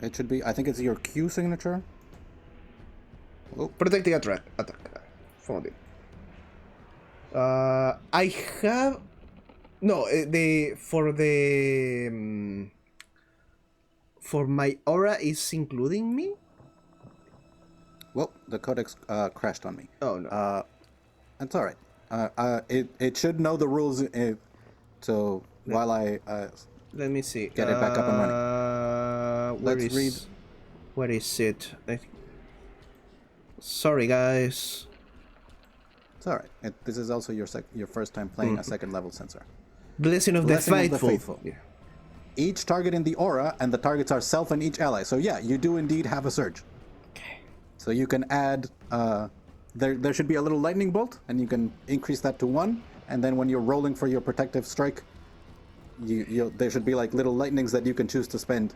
It should be. I think it's your Q signature. Oh. Protective attack. Found it. I have no for the for my aura is including me? Well, the Codex crashed on me. Oh no. That's all right. It should know the rules. So while I Let me see. get it back up and running. Let's read. Where is it? Sorry, guys. It's all right. This is also your first time playing a second level Censor. Blessing of the Faithful. Yeah. Each target in the aura, and the targets are self and each ally. So yeah, you do indeed have a surge. Okay. So you can add. There should be a little lightning bolt, and you can increase that to 1. And then when you're rolling for your protective strike, there should be like little lightnings that you can choose to spend.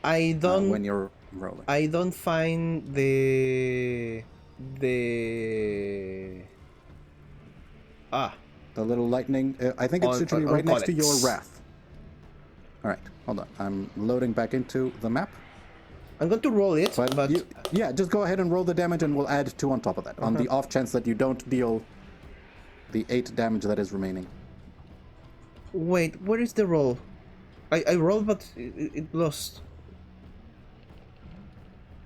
When you're rolling. I don't find the little lightning. I think it should be right next to your wrath. All right, hold on. I'm loading back into the map. I'm going to roll it, but just go ahead and roll the damage, and we'll add 2 on top of that, on the off chance that you don't deal the 8 damage that is remaining. Wait, where is the roll? I rolled, but it lost.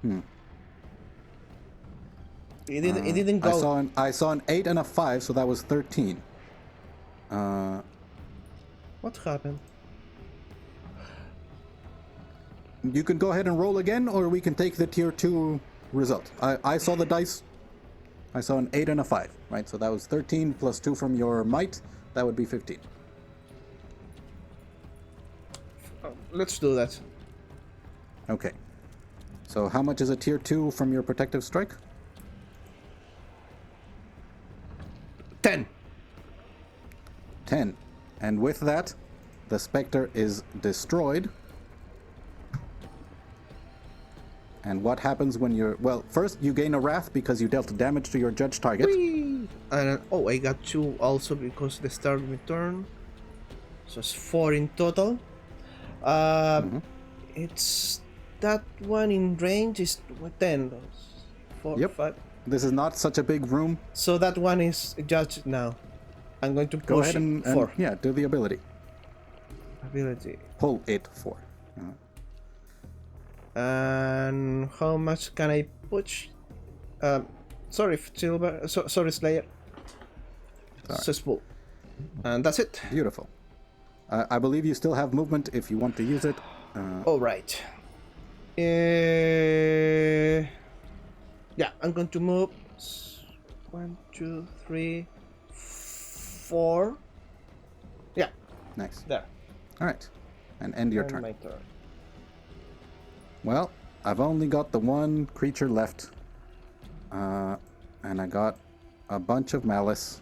It didn't go. I saw an 8 and a 5, so that was 13. What happened? You can go ahead and roll again, or we can take the tier 2 result. I saw the dice. I saw an 8 and a 5, right? So that was 13 plus 2 from your might. That would be 15. Let's do that. Okay. So how much is a tier 2 from your protective strike? 10. 10. And with that, the Spectre is destroyed. And what happens when you're... Well, first you gain a wrath because you dealt damage to your judge target. Whee! And I got 2 also because the start of my turn. So it's 4 in total. It's... That one in range is 10. 4, 5. This is not such a big room. So that one is judged now. I'm going to push Go ahead and 4. do the ability. Ability. Pull it 4. And how much can I push? Sorry, Silver. Sorry, Slayer. Successful. And that's it. Beautiful. I believe you still have movement if you want to use it. All right. Yeah, I'm going to move 1, 2, 3, 4. Yeah. Nice. There. All right. And end your turn. My turn. Well, I've only got the one creature left. And I got a bunch of malice.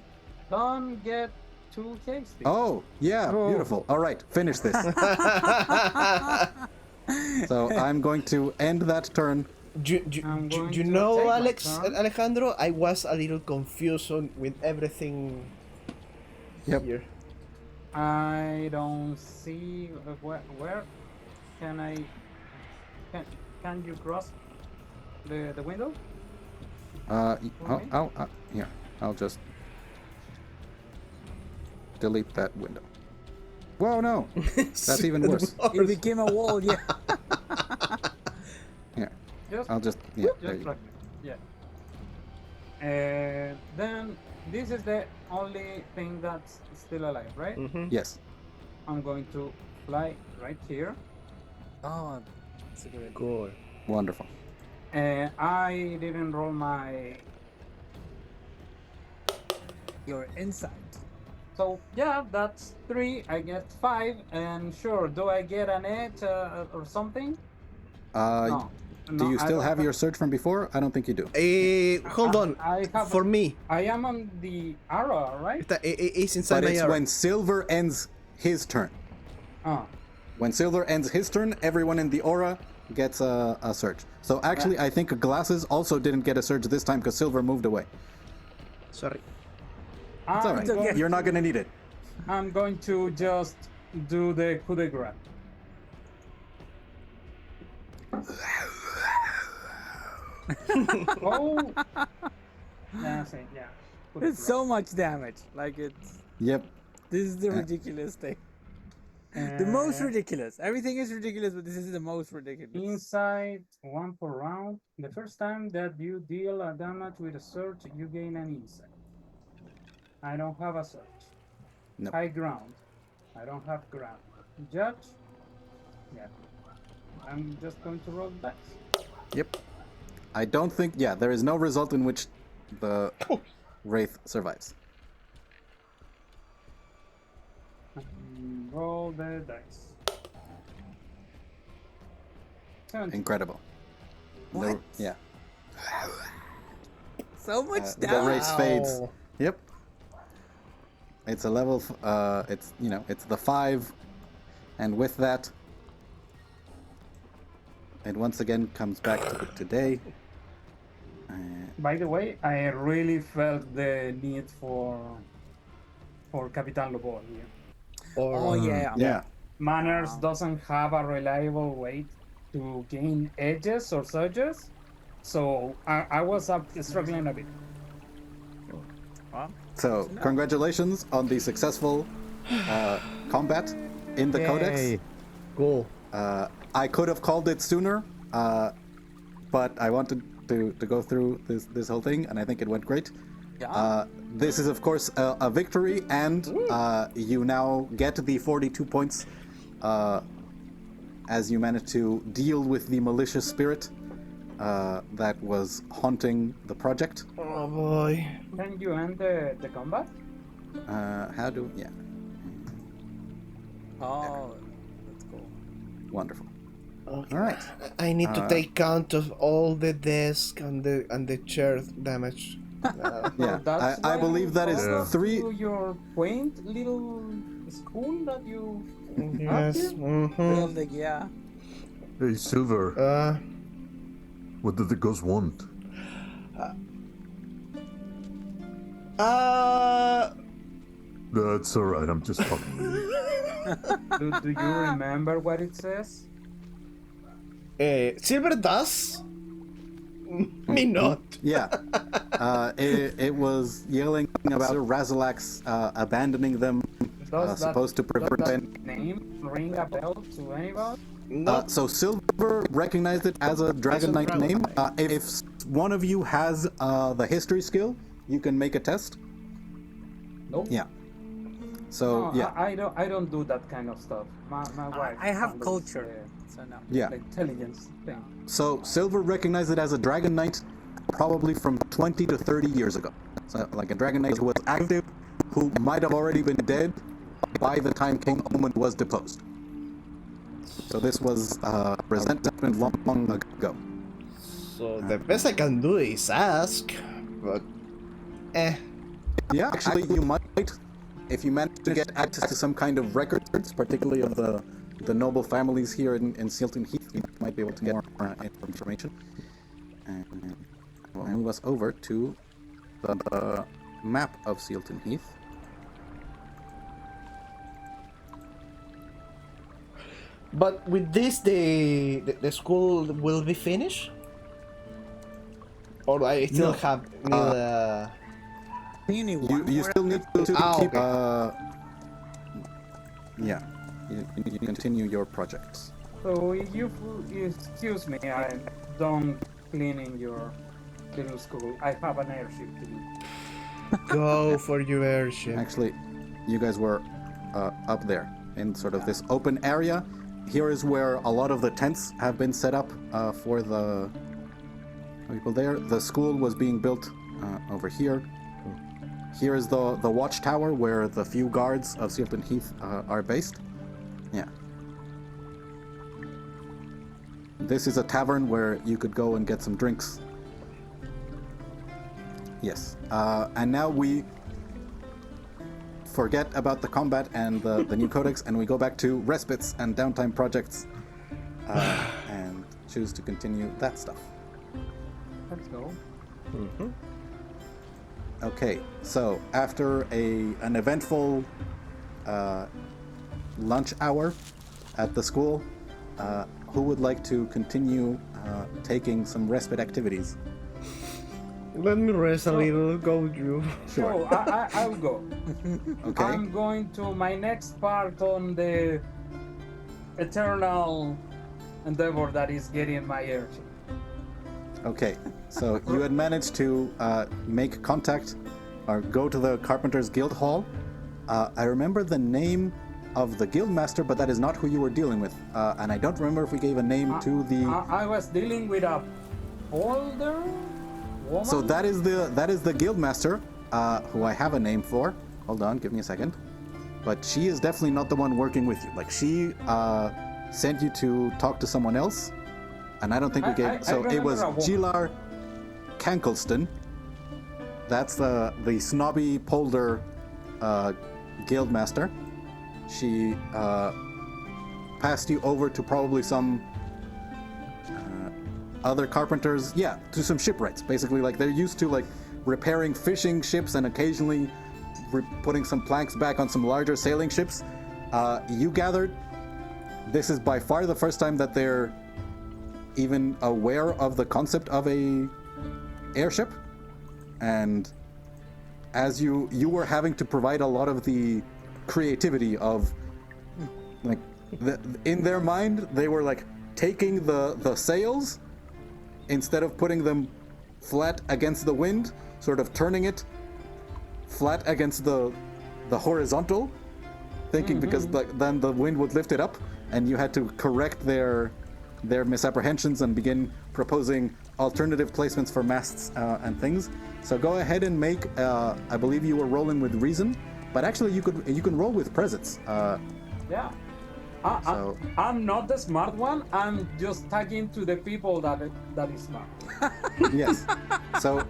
Don't get too hasty. Oh, yeah, beautiful. All right, finish this. So I'm going to end that turn. Do you know, Alejandro? I was a little confused with everything here. I don't see where can I. Can you cross the window? Here. I'll just delete that window. Whoa, no! That's even worse. It became a wall, yeah. Here. Just, I'll just... Yeah. Then this is the only thing that's still alive, right? Mm-hmm. Yes. I'm going to fly right here. Oh, that's a good idea. Cool. Wonderful. I didn't roll my... Your insight. So yeah, that's 3. I get 5, and sure, do I get an edge or something? No. Do you still have your surge from before? I don't think you do. Hold on. I have For me, I am on the arrow, right? it's inside But my it's arrow. when Silver ends his turn. Oh. When Silver ends his turn, everyone in the aura gets a surge. So actually, I think Glasses also didn't get a surge this time because Silver moved away. Sorry. It's all right. You're not going to need it. I'm going to just do the coup de grace. Oh. Yeah. It's so much damage. Like it's... Yep. This is the ridiculous thing. The most ridiculous. Everything is ridiculous, but this is the most ridiculous. Insight, 1 per round. The first time that you deal a damage with a search, you gain an insight. I don't have a search. Nope. High ground. I don't have ground. Judge. Yeah. I'm just going to roll dice. Yep. I don't think. Yeah, there is no result in which the wraith survives. Roll the dice. 17. Incredible. What? Yeah. So much The damage. race fades. Ow. Yep. It's a level. It's it's the 5, and with that, it once again comes back to today. By the way, I really felt the need for Capitan Lobo here. Oh yeah. Yeah. Manners doesn't have a reliable way to gain edges or surges, so I was struggling a bit. Well, So congratulations on the successful combat in the Codex. Yay. Cool. I could have called it sooner, but I wanted to go through this whole thing, and I think it went great. yeah. This is, of course, a victory, and you now get the 42 points as you manage to deal with the malicious spirit that was haunting the project. Oh boy. Can you end the combat? How do... Yeah, Oh, that's cool. wonderful. Okay. All right. I need to take count of all the desk and the chair damage. Yeah, That's I why believe that is you go 3... to your quaint little school that you Yes. Mm-hmm. Building, yeah. Hey, Silver, what do the ghosts want? That's alright, I'm just fucking with you. do you remember what it says? Silver does. Me not. Yeah. It was yelling about Razalax abandoning them, Does supposed to does prevent... that name ring a bell to anybody? Not. So Silver recognized it as a Dragon Knight Dragon name. Knight. If one of you has the history skill, you can make a test. Nope. Yeah. So No, yeah, I don't do that kind of stuff. My wife. I have handles, culture, so no. yeah. The intelligence thing. So Silver recognized it as a Dragon Knight, probably from 20 to 30 years ago. So like a Dragon Knight who was active, who might have already been dead by the time King Omen was deposed. So this was resentment long ago. So the best I can do is ask, but Yeah, actually, you might, if you manage to get access to some kind of records, particularly of the noble families here in Sealton Heath, you might be able to get more information. And we'll move us over to the map of Sealton Heath. But with this, the school will be finished, or I still No. have need. You need one You more still need to keep. okay. Yeah, you need to continue your projects. So if you excuse me, I'm done cleaning your little school. I have an airship to do. Go for your airship. Actually, you guys were up there in sort of this open area. Here is where a lot of the tents have been set up for the people there. The school was being built over here. Here is the watchtower where the few guards of Sealton Heath are based. Yeah. This is a tavern where you could go and get some drinks. Yes. And now we forget about the combat and the new codex, and we go back to respites and downtime projects and choose to continue that stuff. Let's go. Okay, so after an eventful lunch hour at the school, who would like to continue taking some respite activities? Let me rest a little. Go, you. So I'll go. Okay. I'm going to my next part on the eternal endeavor that is getting my energy. Okay, so you had managed to make contact or go to the Carpenters Guild Hall. I remember the name of the guildmaster, but that is not who you were dealing with. And I don't remember if we gave a name to the. I was dealing with a older woman. So that is the guildmaster, who I have a name for. Hold on, give me a second. But she is definitely not the one working with you. Like she sent you to talk to someone else, and I don't think we gave. So it was Gilar Kankelston. That's the snobby polder guildmaster. She passed you over to probably some other carpenters. Yeah, to some shipwrights. Basically, like they're used to like repairing fishing ships and occasionally putting some planks back on some larger sailing ships. You gathered this is by far the first time that they're even aware of the concept of a airship, and as you were having to provide a lot of the creativity of like in their mind they were like taking the sails, instead of putting them flat against the wind, sort of turning it flat against the horizontal, thinking because then the wind would lift it up, and you had to correct their misapprehensions and begin proposing alternative placements for masts and things. So go ahead and make. I believe you were rolling with reason, but actually you can roll with presence. Yeah. So- I'm not the smart one. I'm just tagging to the people that is smart. Yes. So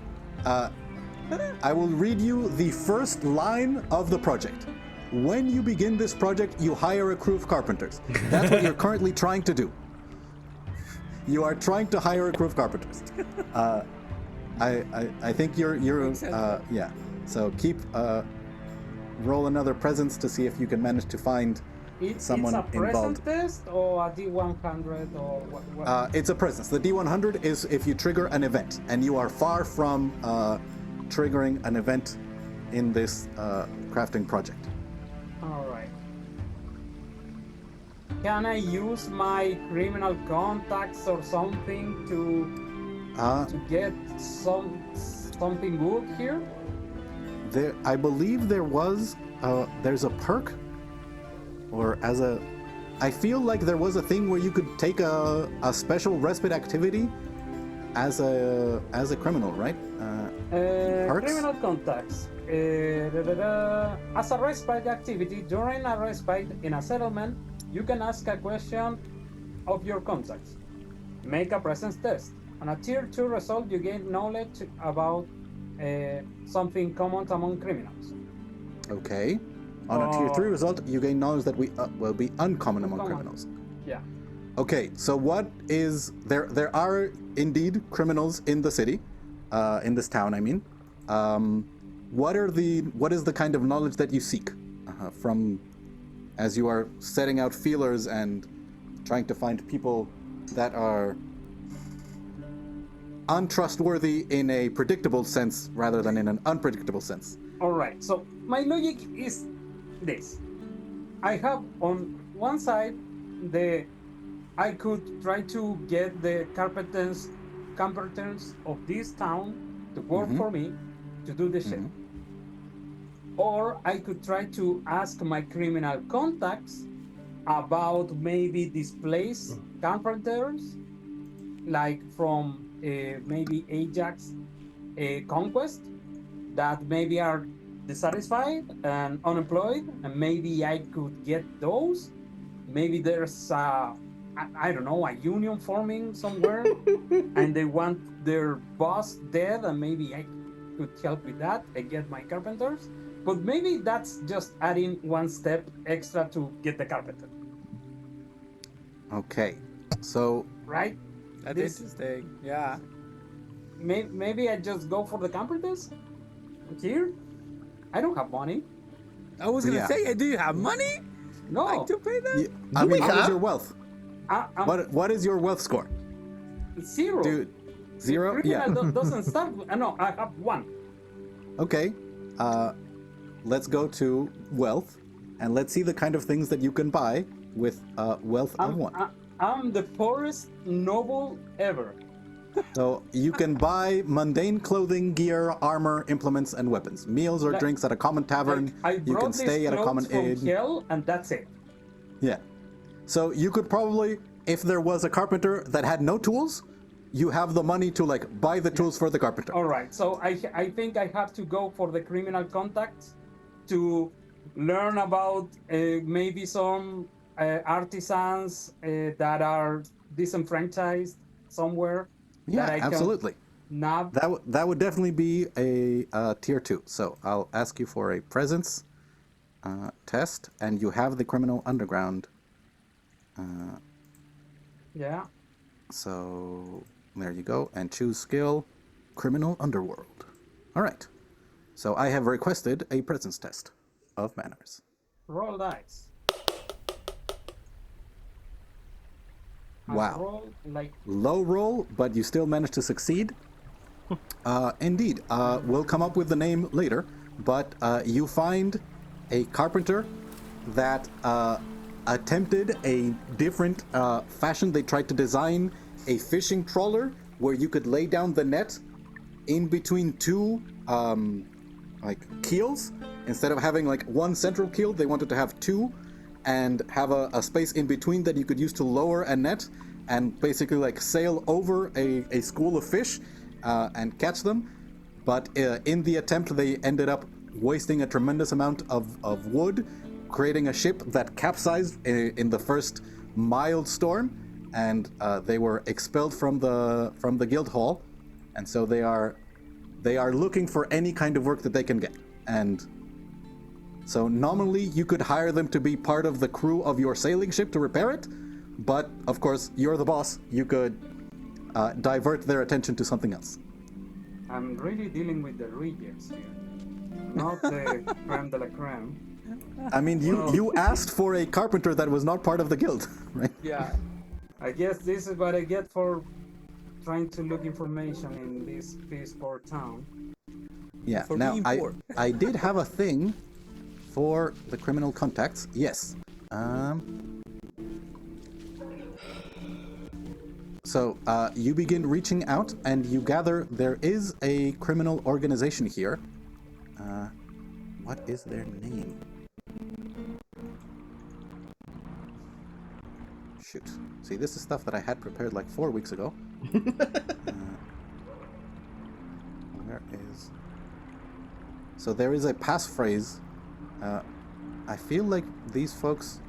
I will read you the first line of the project. When you begin this project, you hire a crew of carpenters. That's what you're currently trying to do. You are trying to hire a crew of carpenters. I think you're yeah. So keep roll another presence to see if you can manage to find someone it's a involved. present test or a D100 or what? It's a presence. The D100 is if you trigger an event, and you are far from triggering an event in this crafting project. All right. Can I use my criminal contacts or something to get something good here? I believe there's a perk, or I feel like there was a thing where you could take a special respite activity as a criminal, right? Perks? Criminal contacts. As a respite activity, during a respite in a settlement, you can ask a question of your contacts. Make a presence test. On a tier 2 result, you gain knowledge about something common among criminals. Okay. On a tier 3 result, you gain knowledge that will be uncommon among criminals. Yeah. Okay, so what is there? There are indeed criminals in the city, in this town. I mean, what is the kind of knowledge that you seek from, as you are setting out feelers and trying to find people that are untrustworthy in a predictable sense rather than in an unpredictable sense? All right. So my logic is this: I have on one side I could try to get the carpenters of this town to work for me to do the shit. Or I could try to ask my criminal contacts about maybe displaced carpenters, like from maybe Ajax conquest, that maybe are dissatisfied and unemployed, and maybe I could get those. Maybe there's I don't know, a union forming somewhere and they want their boss dead, and maybe I could help with that and get my carpenters. But maybe that's just adding one step extra to get the carpenter. Okay, so Right? That's interesting. Yeah. Maybe I just go for the carpenters here. I don't have money. I was gonna Yeah. say, do you have money? No. Like to pay them? I mean, we what is have? your wealth? I'm What is your wealth score, zero. dude? Zero? Yeah. Criminal doesn't start. No, I have one. Okay. Let's go to wealth, and let's see the kind of things that you can buy with wealth of 1. I'm the poorest noble ever. So you can buy mundane clothing, gear, armor, implements, and weapons. Meals or Like- drinks at a common tavern. I You brought can these stay at a common clothes from inn. hell, and that's it. Yeah. So you could probably, if there was a carpenter that had no tools, you have the money to like buy the tools for the carpenter. All right, so I think I have to go for the criminal contacts to learn about maybe some artisans that are disenfranchised somewhere. Yeah, that I absolutely. Can nab. That would definitely be a tier 2. So I'll ask you for a presence test, and you have the criminal underground. Yeah. So there you go, and choose skill, criminal underworld. All right. So I have requested a presence test of manners. Roll dice. I Wow. roll like Low roll, but you still managed to succeed. Indeed. We'll come up with the name later, but you find a carpenter that attempted a different fashion. They tried to design a fishing trawler where you could lay down the net in between two like keels. Instead of having like one central keel, they wanted to have two and have a space in between that you could use to lower a net and basically like sail over a school of fish and catch them. But in the attempt, they ended up wasting a tremendous amount of wood, creating a ship that capsized in the first mild storm, and they were expelled from the guild hall, and so they are looking for any kind of work that they can get. And so nominally you could hire them to be part of the crew of your sailing ship to repair it, but of course you're the boss. You could divert their attention to something else. I'm really dealing with the rejects here, not the creme de la creme. I mean, you asked for a carpenter that was not part of the guild, right? Yeah. I guess this is what I get for trying to look information in this poor town. Yeah. For Now being poor. I did have a thing for the criminal contacts. Yes. So you begin reaching out, and you gather there is a criminal organization here. What is their name? Shoot. See, this is stuff that I had prepared like 4 weeks ago. Where is... So there is a passphrase. I feel like these folks...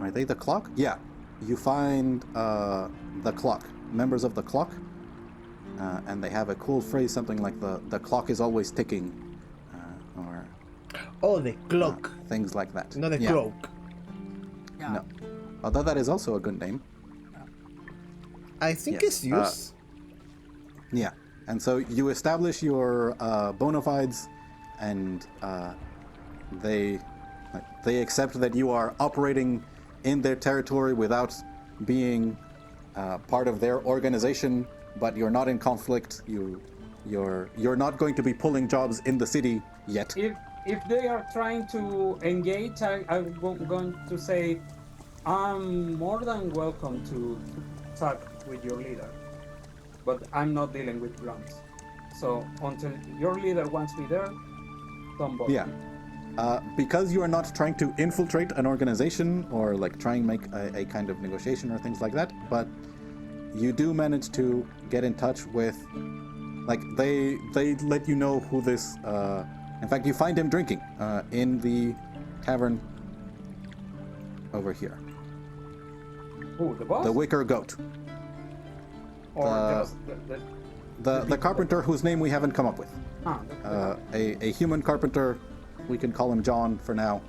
Are they the clock? Yeah. You find the clock. Members of the clock. And they have a cool phrase, something like the clock is always ticking. Or Oh, the clock, things like that. not the Yeah. cloak. Yeah. No. Although that is also a good name. I think Yes, it's used. Yeah. And so you establish your bona fides, and they accept that you are operating in their territory without being part of their organization, but you're not in conflict. You're not going to be pulling jobs in the city yet. If they are trying to engage, I'm going to say, I'm more than welcome to talk with your leader, but I'm not dealing with grunts. So until your leader wants me there, don't bother. Yeah. Because you are not trying to infiltrate an organization or like try and make a kind of negotiation or things like that, but you do manage to get in touch with, like they let you know who this. In fact, you find him drinking in the tavern over here. Who, the boss? The Wicker Goat, or just the carpenter whose name we haven't come up with. the A human carpenter. We can call him John for now.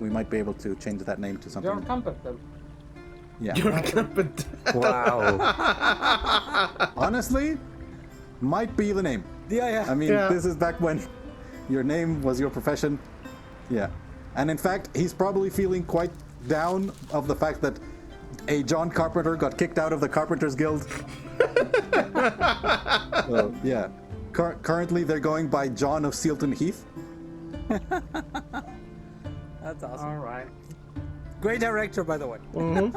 We might be able to change that name to something. Your competent. Yeah. You're a carpenter. Wow. Honestly, might be the name. Yeah. I mean, Yeah. this is back when your name was your profession. Yeah. And in fact, he's probably feeling quite down of the fact that a John Carpenter got kicked out of the Carpenters Guild. So, yeah. Currently, they're going by John of Sealton Heath. That's awesome. All right. Great director, by the way. Mhm.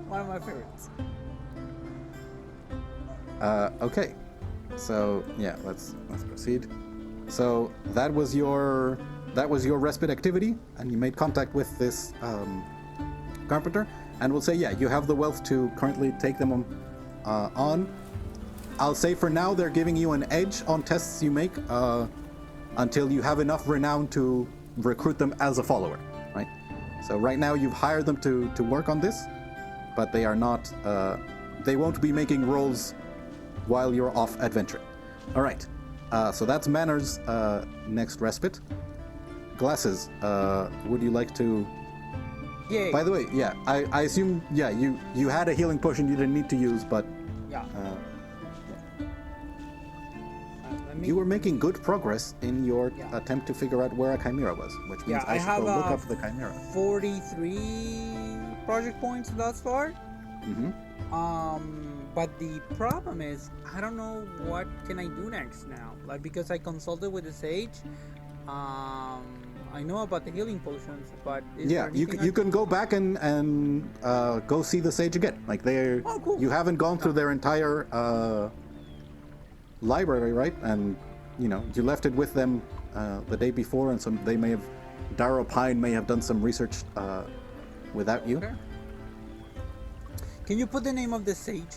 One of my favorites. Okay. So yeah, let's proceed. So that was your respite activity, and you made contact with this carpenter, and we'll say yeah, you have the wealth to currently take them on. I'll say for now they're giving you an edge on tests you make until you have enough renown to recruit them as a follower, right? So right now you've hired them to work on this, but they are not. They won't be making rolls while you're off adventuring. All right. So that's Manor's next respite. Glasses. Would you like to? Yay. By the way, yeah, I assume yeah you had a healing potion you didn't need to use, but Yeah. Let me- you were making good progress in your Yeah. attempt to figure out where a chimera was, which means Yeah, I I should have go look a up the chimera. 43 project points thus far. Mm-hmm. But the problem is, I don't know what can I do next now. Like, because I consulted with the sage. I know about the healing potions, but is Yeah, there you anything can, you can go back and go see the sage again. Like they're Oh, cool. you haven't gone through their entire library, right? And you know you left it with them the day before, and they may have Darrow Pine may have done some research without you. Okay. Can you put the name of the sage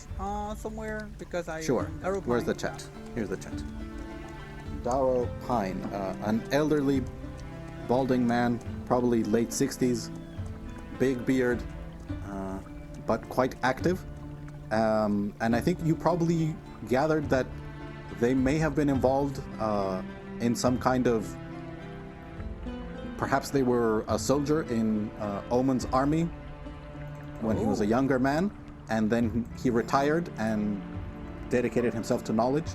somewhere? Because I Sure. Darrow Where's the Pine, chat? Here's the chat. Darrow Pine, an elderly, balding man, probably late 60s, big beard, but quite active. And I think you probably gathered that they may have been involved in some kind of. Perhaps they were a soldier in Omen's army when he was a Oh. younger man, and then he retired and dedicated himself to knowledge.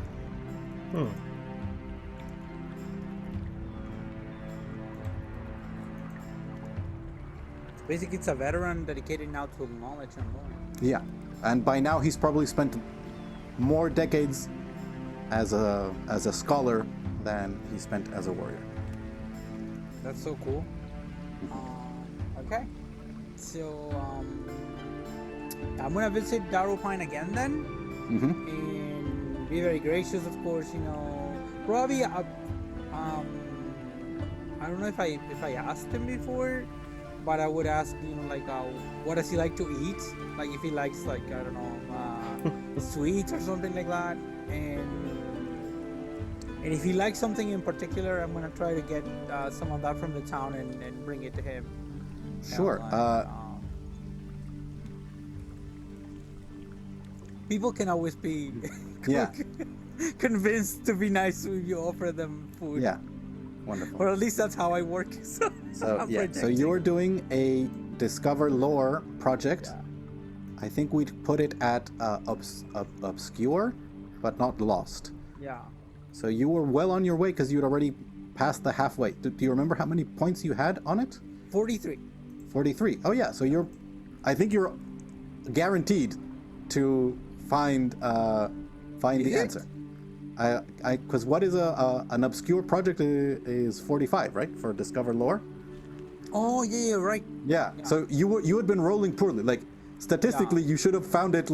Basically, it's a veteran dedicated now to knowledge and lore. Yeah, and by now he's probably spent more decades as a scholar than he spent as a warrior. That's so cool. Okay. So, I'm gonna visit Darrow Pine again then. Mm-hmm. And be very gracious, of course. You know, probably. I don't know if I asked him before, but I would ask, you know, like, what does he like to eat? Like, if he likes, like, I don't know, sweets or something like that, and if he likes something in particular, I'm gonna try to get some of that from the town and bring it to him. Sure. People can always be Yeah. convinced to be nice if you offer them food. Yeah. Wonderful. Or at least that's how I work. So, So I'm yeah. So projecting. you're doing a discover lore project. Yeah. I think we'd put it at obscure, but not lost. Yeah. So you were well on your way because you'd already passed the halfway. Do you remember how many points you had on it? 43. 43. Oh yeah. So I think you're guaranteed to find the Is it? answer. Because what is an obscure project is 45, right? For discover lore. Oh yeah, right. Yeah. So you had been rolling poorly. Like statistically, you should have found it,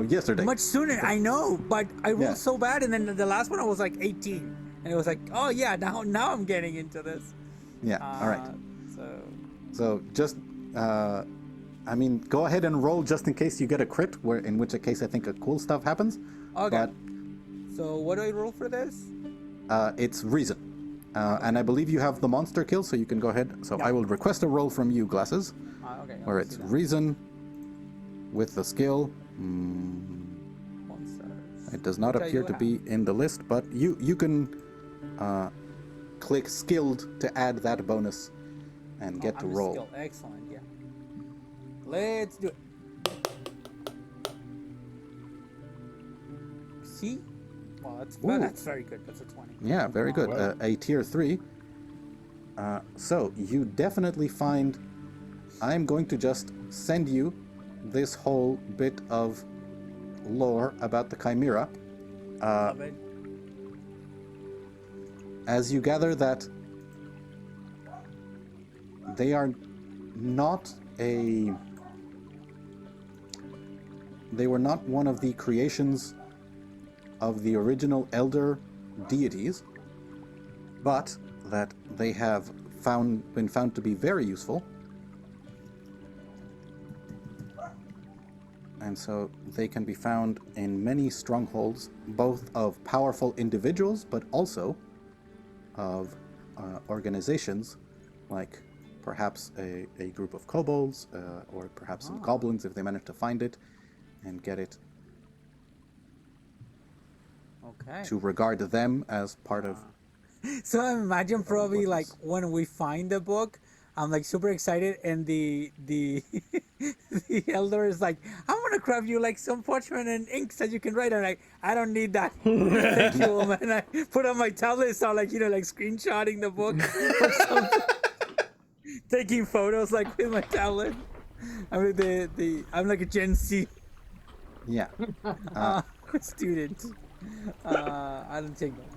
yesterday. Much sooner, I know, but I rolled Yeah. so bad, and then the last one I was like 18, and it was like, oh yeah, now I'm getting into this. Yeah. All right. So So just, go ahead and roll just in case you get a crit. In which case I think a cool stuff happens. okay. So what do I roll for this? But it's reason, and I believe you have the monster kill, so you can go ahead. So Yeah. I will request a roll from you, Glasses, Okay. where it's reason with the skill. Monsters. It does not Which I appear do to have. be in the list, but you can click skilled to add that bonus and get to I'm roll. skilled. Excellent. Yeah. Let's do it. See? Well, that's very good. That's a 20. Yeah, very good. Well. A tier 3. So you definitely find. I'm going to just send you this whole bit of lore about the Chimera. Love it. As you gather that they are not one of the creations of the original elder deities, but that they have been found to be very useful. And so they can be found in many strongholds, both of powerful individuals, but also of organizations, like perhaps a group of kobolds, or perhaps some goblins if they manage to find it and get it. Okay. To regard them as part of. So I imagine probably like when we find the book, I'm like super excited, and the the elder is like, I'm gonna grab you like some parchment and ink so you can write. I'm like, I don't need that. Thank you, woman. And I put on my tablet, so like like screenshotting the book or something, taking photos like with my tablet. I mean I'm like a Gen Z Yeah. student. I don't take that.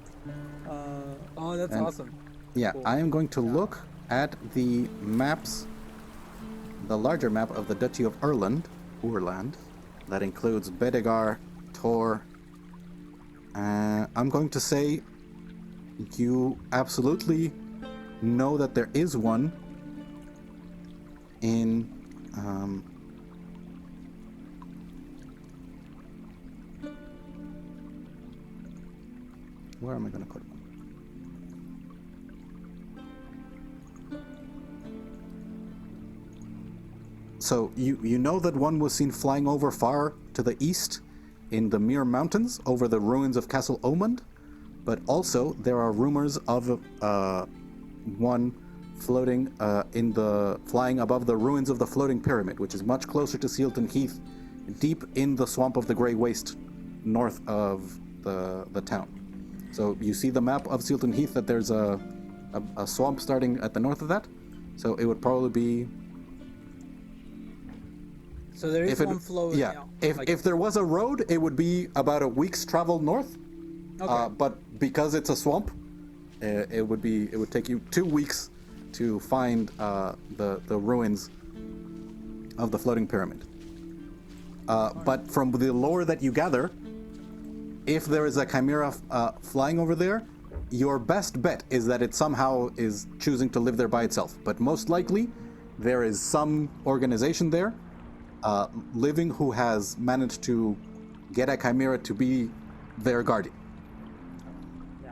Oh, that's awesome. Yeah, Cool. I am going to look at the maps, the larger map of the Duchy of Urland, that includes Bedegar, Tor. I'm going to say you absolutely know that there is one in where am I going to put one? So you know that one was seen flying over far to the east in the Mere Mountains over the ruins of Castle Omund, but also there are rumors of one floating flying above the ruins of the Floating Pyramid, which is much closer to Sealton Heath, deep in the swamp of the Grey Waste, north of the town. So you see the map of Sealton Heath that there's a swamp starting at the north of that. So it would probably be. So there is one flow. Yeah. If there was a road, it would be about a week's travel north. Okay. But because it's a swamp, it would take you 2 weeks to find the ruins of the Floating Pyramid. But from the lore that you gather, if there is a chimera flying over there, your best bet is that it somehow is choosing to live there by itself. But most likely, there is some organization there living who has managed to get a chimera to be their guardian. Yeah.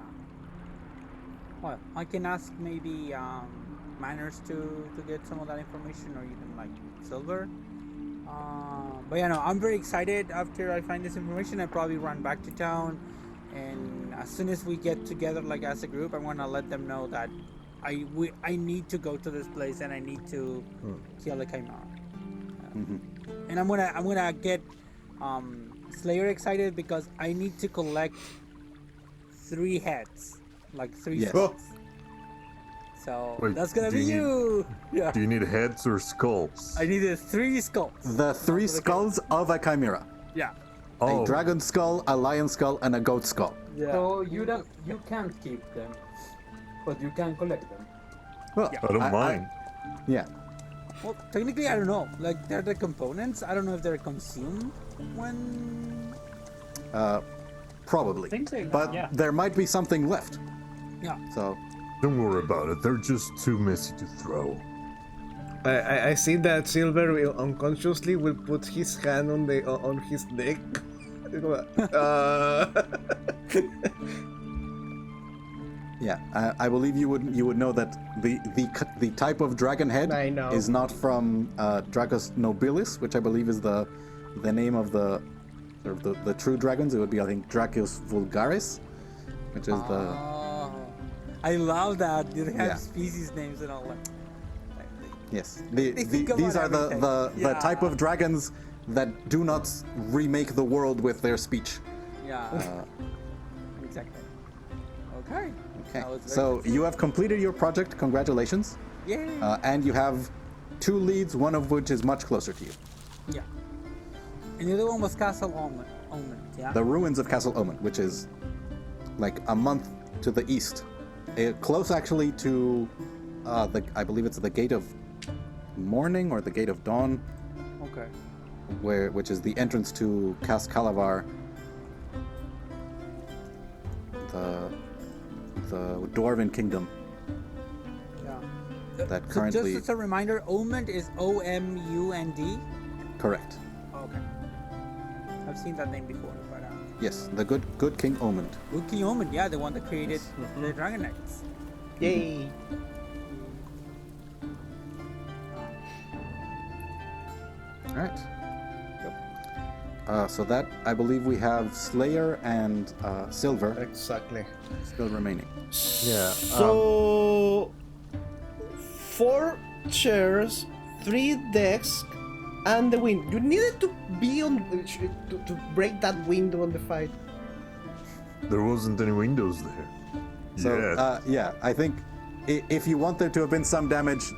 Well, I can ask maybe miners to get some of that information, or even like Silver. But yeah, no, I'm very excited. After I find this information, I probably run back to town, and as soon as we get together, like as a group, I want to let them know that I need to go to this place and I need to kill a chimera. And I'm gonna get Slayer excited because I need to collect 3 heads, like 3 Yes. skulls. So Wait, that's gonna do be you you. Yeah. Do you need heads or skulls? I needed 3 skulls. The 3 skulls of a chimera. Yeah. Oh, A dragon skull, a lion skull, and a goat skull. Yeah. So you can't keep them, but you can collect them. Well, Yeah. I don't mind. Yeah. Well, technically, I don't know. Like, they're the components. I don't know if they're consumed when. Probably. think they- But yeah. there might be something left. Yeah. So, Don't worry about it. They're just too messy to throw. I see that Silver will unconsciously will put his hand on his neck. yeah, I believe you would know that the type of dragon head I know. is not from Dracus nobilis, which I believe is the name of the sort of the true dragons. It would be, I think, Dracus vulgaris, which is the. Oh, I love that. They have Yeah. species names and all that. Yes, They think these about are the everything. the type Yeah. of dragons that do not remake the world with their speech. Yeah. Exactly. Okay. Okay, That was very so good. you have completed your project. Congratulations, Yay. and you have 2 leads, one of which is much closer to you. Yeah. And the other one was Castle Omen. Yeah. The ruins of Castle Omen, which is like a month to the east, close actually to I believe it's the gate of Morning or the Gate of Dawn, Okay. which is the entrance to Cas Calavar, the Dwarven Kingdom. Yeah. That So currently- just as a reminder, Omund is OMUND. Correct. Oh, okay. I've seen that name before, but Yes, the good King Omund. Uki Omund, yeah, the one that created the Dragon Knights. Yay! All right. So that, I believe we have Slayer and Silver Exactly. still remaining. Yeah, So, 4 chairs, 3 desks, and the window. You needed to be on to break that window on the fight. There wasn't any windows there. So, yeah, I think if you want there to have been some damage,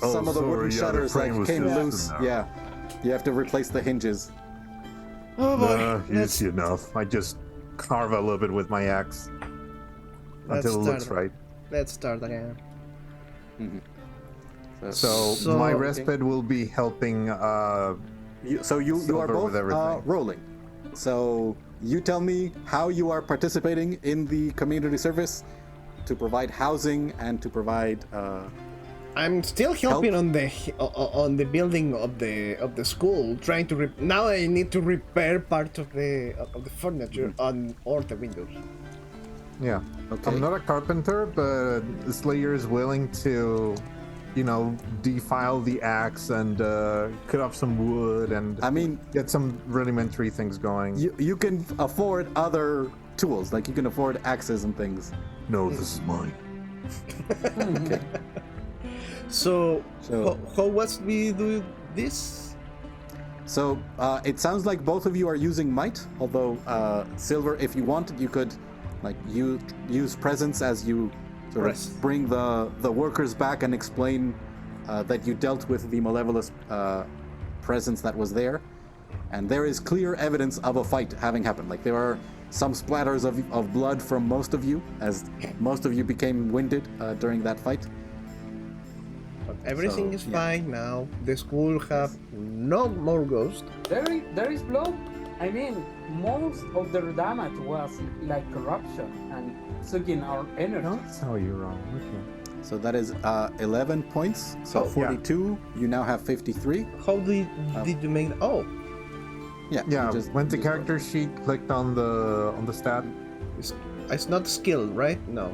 Oh, some of the wooden sorry, yeah, the shutters frame was came just loose. in there. Yeah, you have to replace the hinges. Oh boy! Easy enough. I just carve a little bit with my axe until it looks right. Let's start again. So my respite will be helping. You are Silver both with everything. rolling. So you tell me how you are participating in the community service to provide housing and to provide. I'm still helping on the building of the school, trying to. Now I need to repair part of the furniture or the windows. Yeah. Okay. I'm not a carpenter, but Slayer is willing to, defile the axe and cut off some wood and I mean, get some rudimentary things going. you can afford other tools, like you can afford axes and things. No, this is mine. Okay. So, So- how was we do this? So it sounds like both of you are using might, although Silver, if you wanted, you could you use presence as you sort Yes. of bring the workers back and explain that you dealt with the malevolous presence that was there, and there is clear evidence of a fight having happened. Like there are some splatters of blood from most of you, as most of you became winded during that fight. But everything So, is yeah. fine now. The school have no more ghosts. There is blood. I mean, most of the damage was like corruption and sucking our energy. That's how you're wrong. Okay. So that is 11 points. So Oh, yeah. 42. You now have 53. How did you make? Oh, Yeah. Yeah, you just- went to you just- character sheet, clicked on the stat. it's not skill, right? No.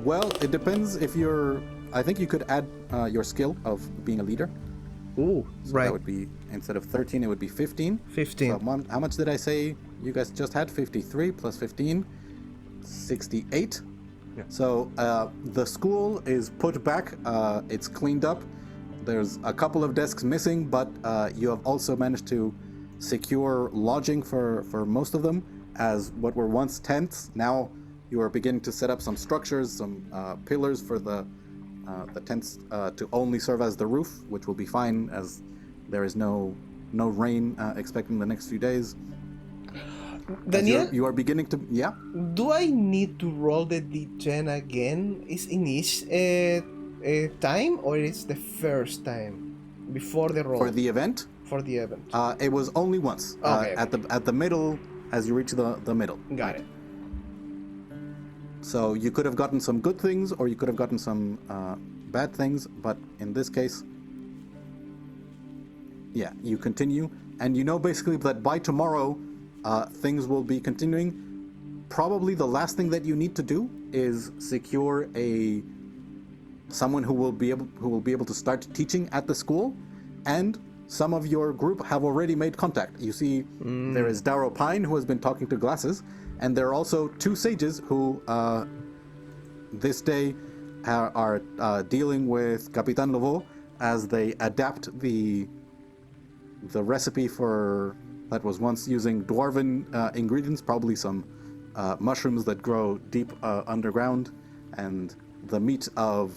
Well, it depends if you're. I think you could add your skill of being a leader. Ooh, So right. that would be, instead of 13, it would be 15. 15. So how much did I say you guys just had? 53 plus 15, 68. Yeah. So the school is put back. It's cleaned up. There's a couple of desks missing, but you have also managed to secure lodging for most of them, as what were once tents. Now you are beginning to set up some structures, some pillars for the tents to only serve as the roof, which will be fine as there is no rain expected in the next few days. As Daniel, you are beginning to, yeah. do I need to roll the D10 again? Is in each time, or is the first time before the roll For the event, for the event? it was only once. Okay. At the middle, as you reach the middle. Got it. So you could have gotten some good things, or you could have gotten some bad things. But in this case, yeah, you continue, and you know basically that by tomorrow, things will be continuing. Probably the last thing that you need to do is secure someone who will be able to start teaching at the school, and some of your group have already made contact. You see, there is Darrow Pine, who has been talking to Glasses, and there are also 2 sages who this day are dealing with Capitan Lovo as they adapt the recipe for that was once using dwarven ingredients, probably some mushrooms that grow deep underground, and the meat of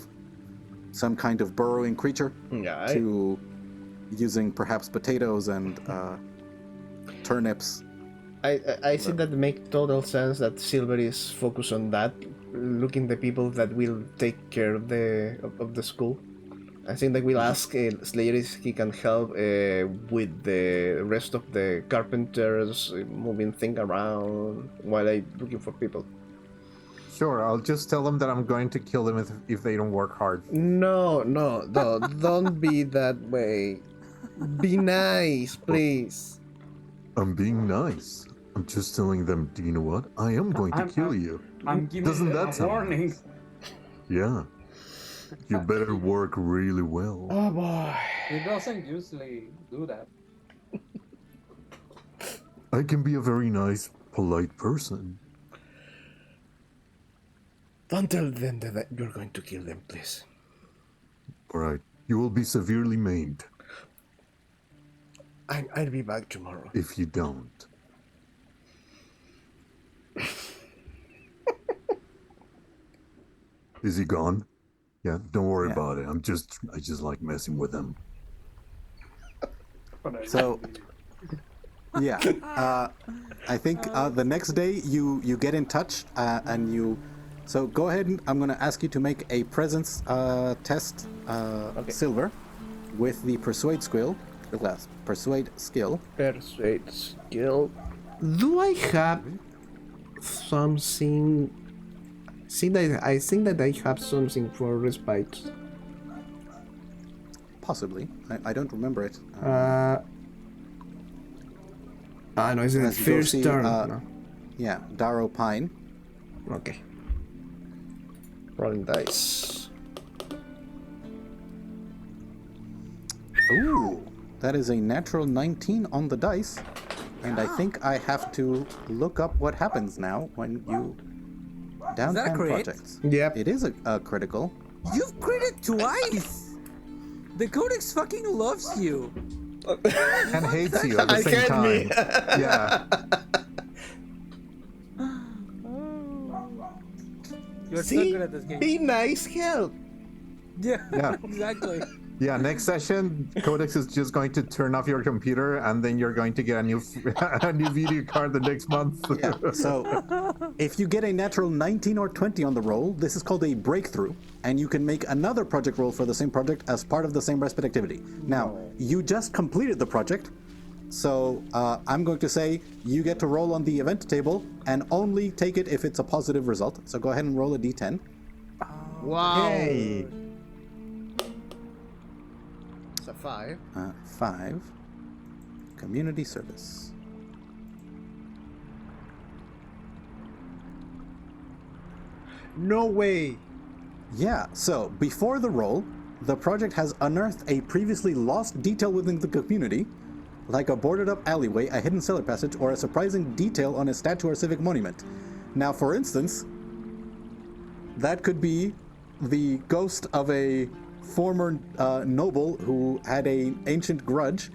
some kind of burrowing creature, Yeah. to using perhaps potatoes and turnips. I see that make total sense that Silver is focused on that, looking the people that will take care of the school. I think that we'll ask Slayer if he can help with the rest of the carpenters moving thing around while I'm looking for people. Sure, I'll just tell them that I'm going to kill them if they don't work hard. No, don't be that way. Be nice, please. I'm being nice. I'm just telling them, do you know what? I am going to kill you. I'm giving Doesn't them that a sound warning. nice? Yeah. You better work really well. Oh boy. He doesn't usually do that. I can be a very nice, polite person. Don't tell them that you're going to kill them, please. Alright, you will be severely maimed I'll be back tomorrow. if you don't. Is he gone? Yeah, don't worry Yeah. about it. I just like messing with him. So, yeah, I think the next day you get in touch and you. So go ahead and I'm going to ask you to make a presence test, Silver, with the persuade skill. Persuade skill. Persuade skill. Do I have something? I think that I have something for Respites. Possibly. I don't remember it. No, it's in the As you go first see, turn. No. Yeah, Darrow Pine. Okay. Rolling dice. Ooh, that is a natural 19 on the dice. And I think I have to look up what happens now when you downtime crit? projects. Yep. It is a critical. You've critted twice! The Codex fucking loves you. And hates you at the same time. Yeah. You're so See? good at this game. Be nice, help. Yeah, Yeah. exactly. Yeah, next session, Codex is just going to turn off your computer, and then you're going to get a new video card the next month. Yeah. So if you get a natural 19 or 20 on the roll, this is called a breakthrough, and you can make another project roll for the same project as part of the same respite activity. Now, you just completed the project, so I'm going to say you get to roll on the event table and only take it if it's a positive result. So go ahead and roll a d10. Wow. Yay. It's a 5. 5. Community service. No way. Yeah, so before the roll, the project has unearthed a previously lost detail within the community, like a boarded up alleyway, a hidden cellar passage, or a surprising detail on a statue or civic monument. Now, for instance, that could be the ghost of a former noble who had an ancient grudge.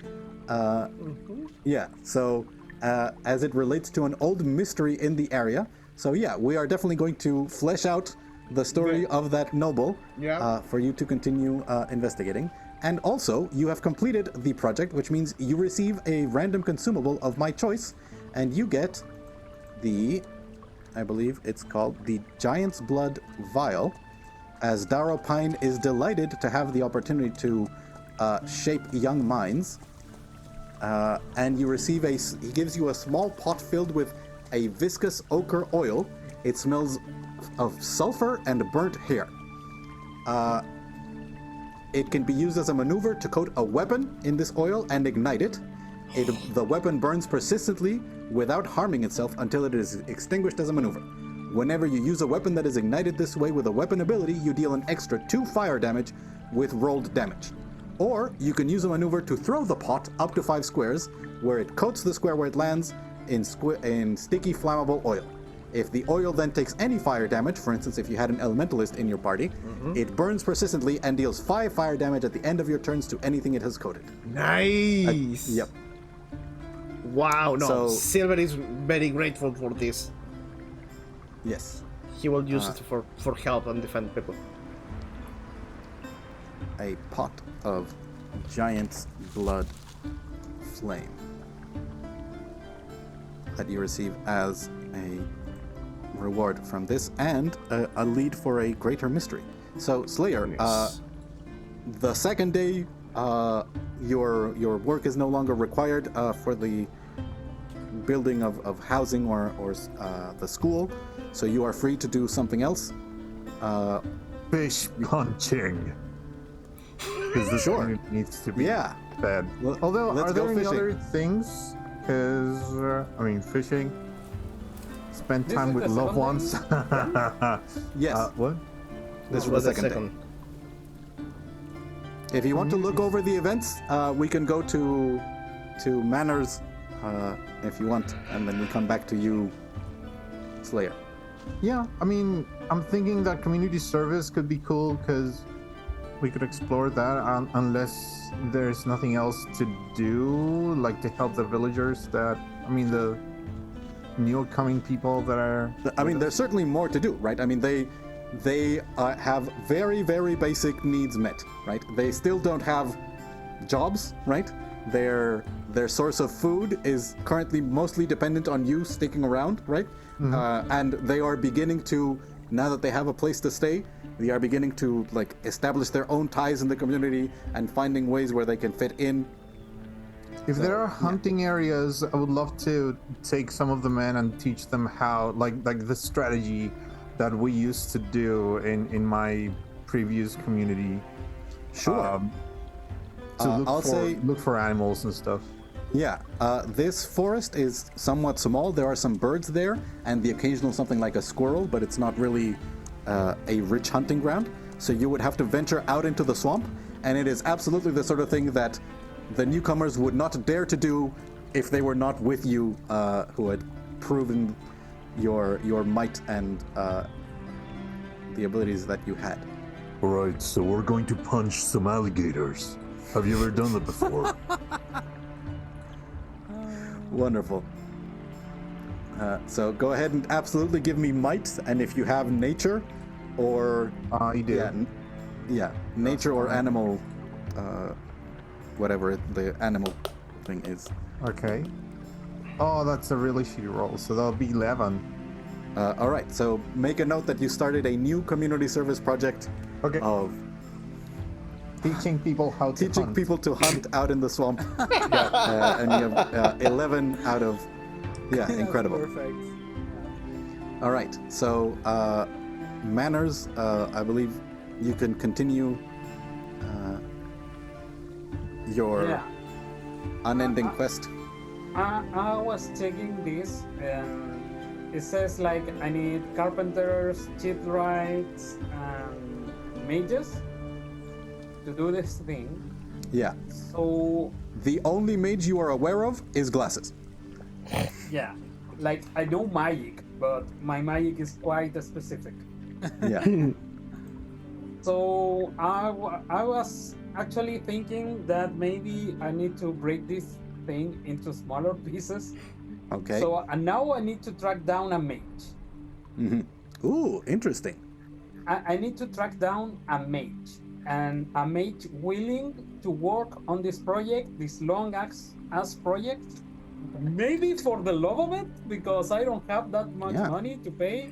Yeah, so as it relates to an old mystery in the area. So yeah, we are definitely going to flesh out the story of that noble for you to continue investigating. And also, you have completed the project, which means you receive a random consumable of my choice, and you get the, I believe it's called the Giant's Blood Vial, as Darrow Pine is delighted to have the opportunity to shape young minds. And you receive he gives you a small pot filled with a viscous ochre oil. It smells of sulfur and burnt hair. It can be used as a maneuver to coat a weapon in this oil and ignite it. The weapon burns persistently without harming itself until it is extinguished as a maneuver. Whenever you use a weapon that is ignited this way with a weapon ability, you deal an extra 2 fire damage with rolled damage. Or you can use a maneuver to throw the pot up to 5 squares, where it coats the square where it lands in sticky flammable oil. If the oil then takes any fire damage, for instance, if you had an Elementalist in your party, it burns persistently and deals 5 fire damage at the end of your turns to anything it has coated. Nice. Yep. Wow, no. So- Silver is very grateful for this. Yes. He will use it for help and defend people. A pot of Giant's Blood Flame that you receive as a reward from this, and a lead for a greater mystery. So, Slayer, Yes. the second day, your work is no longer required for the building of housing or the school, so you are free to do something else. Fish punching. Because this Sure. community needs to be Yeah. fed. Well, Although, let's are go there any fishing. other things? Because, fishing. Spend This time is with the loved second ones. Yes, What? this was the second day. If you want to look over the events, we can go to Manners if you want, and then we come back to you, Slayer. Yeah, I mean, I'm thinking that community service could be cool because we could explore that unless there's nothing else to do, like to help the villagers the new coming people that are. I mean, there's certainly more to do, right? I mean, they have very, very basic needs met, right? They still don't have jobs, right? Their source of food is currently mostly dependent on you sticking around, right? And they are beginning to, now that they have a place to stay, they are beginning to like establish their own ties in the community and finding ways where they can fit in. If there are hunting areas, I would love to take some of the men and teach them how, like the strategy that we used to do in my previous community. Sure. To I'll say- look for animals and stuff. Yeah, this forest is somewhat small. There are some birds there and the occasional something like a squirrel, but it's not really a rich hunting ground. So you would have to venture out into the swamp, and it is absolutely the sort of thing that the newcomers would not dare to do if they were not with you, who had proven your might and the abilities that you had. Alright, so we're going to punch some alligators. Have you ever done that before? Wonderful. So go ahead and absolutely give me might, and if you have nature, or I do. yeah, nature or animal, whatever the animal thing is. Okay. Oh, that's a really shitty roll, so that'll be 11. All right. So make a note that you started a new community service project Okay. of Teaching people how to teaching hunt. people to hunt out in the swamp. And you have 11 out of That's incredible. Perfect. All right, so Manners, I believe you can continue your Yeah. unending quest. I was checking this, and it says like I need carpenters, shipwrights, and mages to do this thing. Yeah, So the only mage you are aware of is Glasses. yeah, like I know magic, but my magic is quite specific. Yeah, So I was actually thinking that maybe I need to break this thing into smaller pieces. okay. So and now I need to track down a mage. Ooh, interesting. I need to track down a mage, and a mage willing to work on this project, this long ass project. Maybe for the love of it, because I don't have that much Yeah. money to pay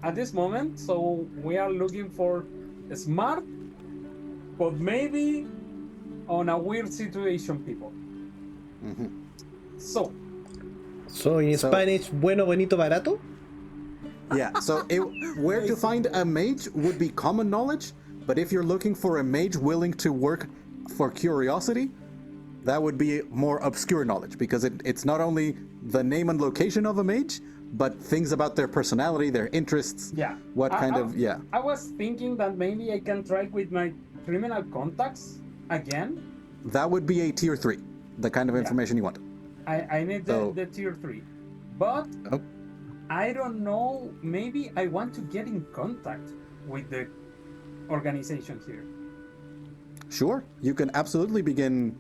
at this moment. So we are looking for smart, but maybe on a weird situation people. So So in So- Spanish, bueno, bonito, barato? Yeah, so where to find a mage would be common knowledge, but if you're looking for a mage willing to work for curiosity, that would be more obscure knowledge, because it's not only the name and location of a mage, but things about their personality, their interests, yeah, what kind of, yeah. I was thinking that maybe I can try with my criminal contacts again. That would be a tier 3, the kind of information you want. I need So- the tier 3, but Oh. I don't know. Maybe I want to get in contact with the organization here. Sure, you can absolutely begin.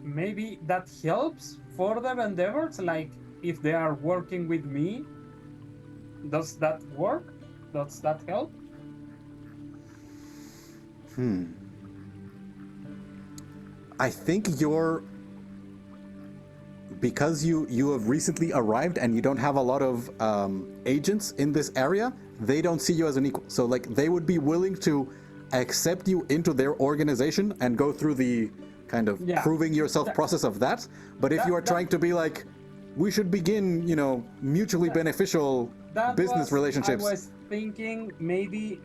Maybe that helps further endeavors. Like if they are working with me, does that work? Does that help? I think you're, because you have recently arrived and you don't have a lot of agents in this area, they don't see you as an equal. So like they would be willing to accept you into their organization and go through the kind of Yeah. proving yourself process of that. But if you are trying to be like, we should begin, mutually beneficial business relationships. I was thinking maybe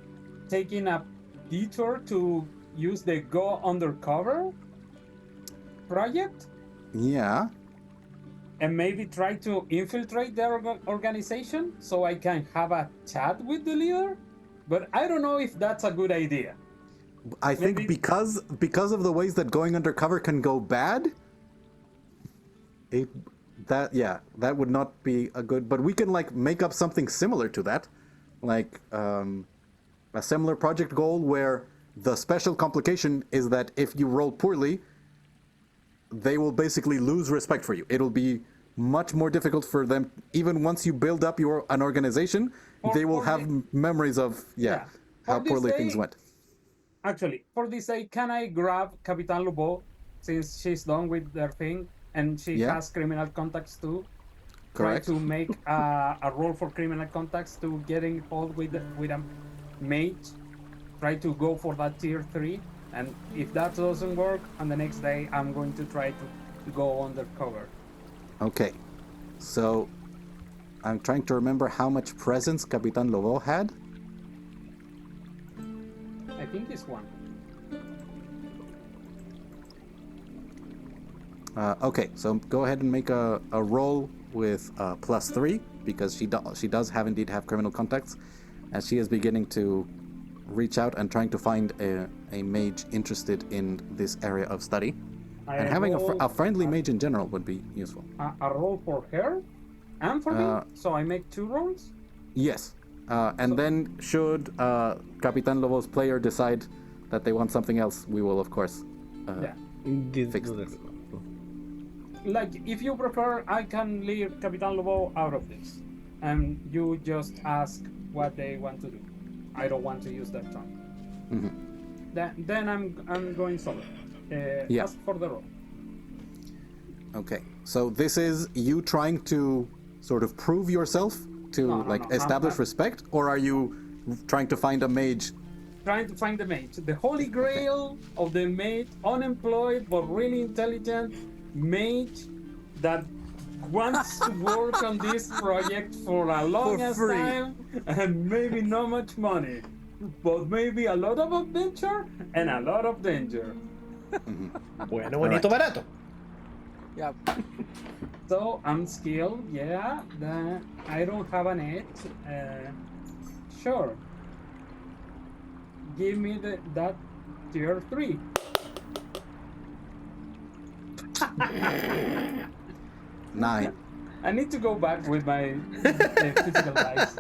taking a detour to use the Go Undercover project Yeah. and maybe try to infiltrate their organization so I can have a chat with the leader. But I don't know if that's a good idea. I think Maybe- because of the ways that going undercover can go bad, that would not be a good. But we can like make up something similar to that, like a similar project goal where the special complication is that if you roll poorly, they will basically lose respect for you. It'll be much more difficult for them, even once you build up an organization. They will have memories of Yeah. how For this poorly things day- went. Actually, for this day, can I grab Capitan Lobo since she's done with their thing and she Yeah. has criminal contacts too? Correct. Try to make a roll for criminal contacts to get involved with a mage. Try to go for that tier 3, and if that doesn't work, on the next day I'm going to try to go undercover. Okay, so I'm trying to remember how much presence Capitan Lobo had. I think it's 1. Okay, so go ahead and make a roll with +3 because she does indeed have criminal contacts, as she is beginning to reach out and trying to find a mage interested in this area of study. And having a friendly mage in general would be useful. A roll for her and for me, so I make 2 rolls. Yes. And then should Capitan Lobo's player decide that they want something else, we will, of course, fix this. Like, if you prefer, I can leave Capitan Lobo out of this, and you just ask what they want to do. I don't want to use that term. Then I'm going solo. Yeah. Ask for the roll. Okay, so this is you trying to sort of prove yourself to No, establish I'm- respect, or are you trying to find a mage? Trying to find the mage, the holy grail of the mage, unemployed but really intelligent mage that wants to work on this project for a long free. time and maybe not much money, but maybe a lot of adventure and a lot of danger. Bueno, bonito, barato. Yeah. So I'm skilled, yeah. I don't have an edge. Sure. Give me that tier 3. 9. I need to go back with my physical dice.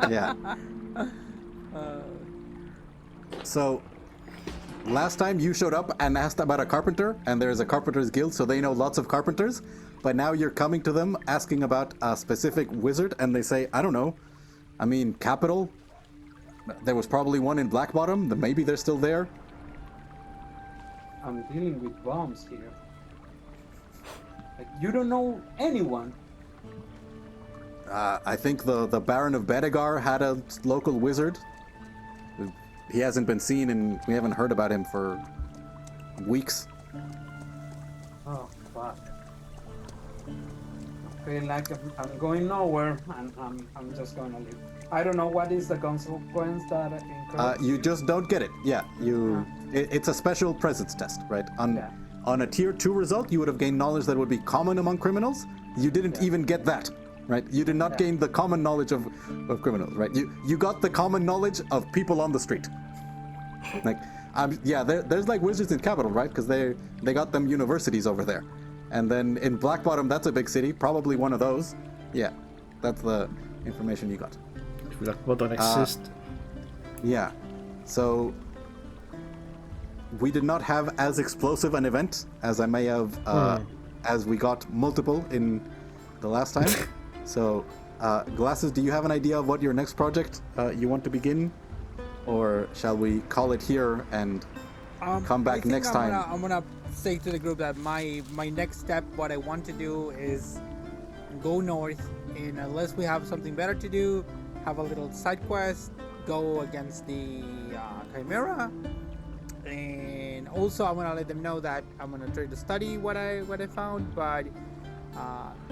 Yeah. So, last time you showed up and asked about a carpenter, and there's a carpenter's guild, so they know lots of carpenters. But now you're coming to them asking about a specific wizard, and they say, I don't know. I mean, Capital. There was probably one in Black Bottom. Maybe they're still there. I'm dealing with bombs here. Like, you don't know anyone. I think the Baron of Bedegar had a local wizard. He hasn't been seen, and we haven't heard about him for weeks. Oh, fuck. I feel like I'm going nowhere, and I'm just going to leave. I don't know what is the consequence that incurs. You just don't get it. Yeah, it's a special presence test, right? On a tier 2 result, you would have gained knowledge that would be common among criminals. You didn't even get that, right? You did not gain the common knowledge of criminals, right? You got the common knowledge of people on the street. Like, there's like wizards in Capital, right? Because they got them universities over there. And then in Black Bottom, that's a big city, probably one of those. Yeah, that's the information you got. Black Bottom exist. Yeah, so we did not have as explosive an event as I may have, as we got multiple in the last time. So, Glasses, do you have an idea of what your next project you want to begin? Or shall we call it here and come back next time? I'm gonna say to the group that my next step, what I want to do is go north, and unless we have something better to do, have a little side quest, go against the chimera, and also I want to let them know that I'm gonna try to study what I found, but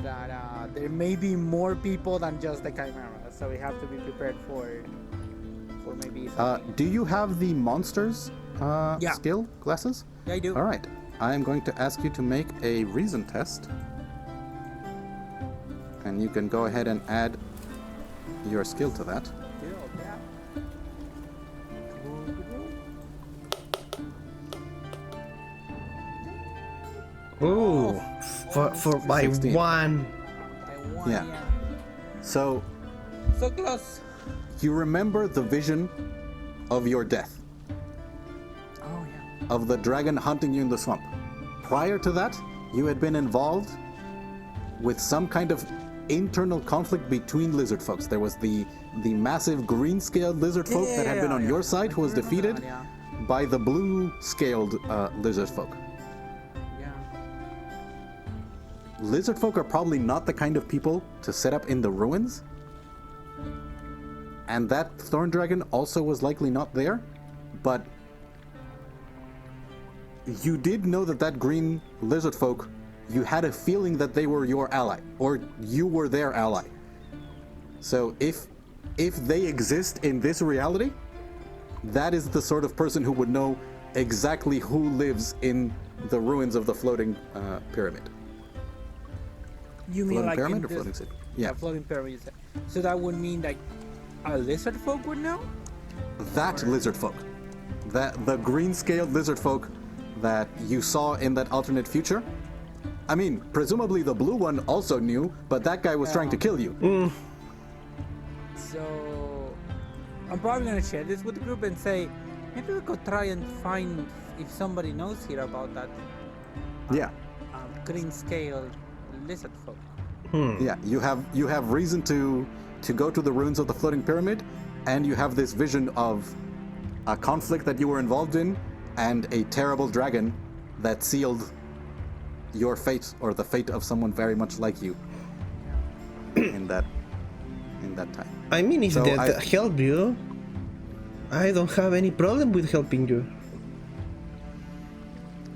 that there may be more people than just the chimera, so we have to be prepared for maybe something. Do you have the monsters skill classes? Yeah, I do. All right. I am going to ask you to make a reason test. And you can go ahead and add your skill to that. Ooh, for by 16. one. Yeah. So So close. you remember the vision of your death, Oh yeah. of the dragon hunting you in the swamp. Prior to that, you had been involved with some kind of internal conflict between lizard folks. There was the massive green-scaled lizard folk that had been on your side, who was defeated by the blue-scaled lizard folk. Yeah. Lizard folk are probably not the kind of people to set up in the ruins. And that thorn dragon also was likely not there, but you did know that green lizard folk, you had a feeling that they were your ally, or you were their ally. So if they exist in this reality, that is the sort of person who would know exactly who lives in the ruins of the floating pyramid. You mean Floating like pyramid in or this- floating city? Yeah, floating pyramid. You said. So that would mean like a lizard folk would know. that lizard folk, the green-scaled lizard folk that you saw in that alternate future. I mean, presumably the blue one also knew, but that guy was trying to kill you. So I'm probably gonna share this with the group and say maybe we could try and find if somebody knows here about that Yeah, green scaled lizard folk. yeah. You have reason to go to the ruins of the floating pyramid, and you have this vision of a conflict that you were involved in, and a terrible dragon that sealed your fate, or the fate of someone very much like you, in that time. I mean, if So that help you, I don't have any problem with helping you.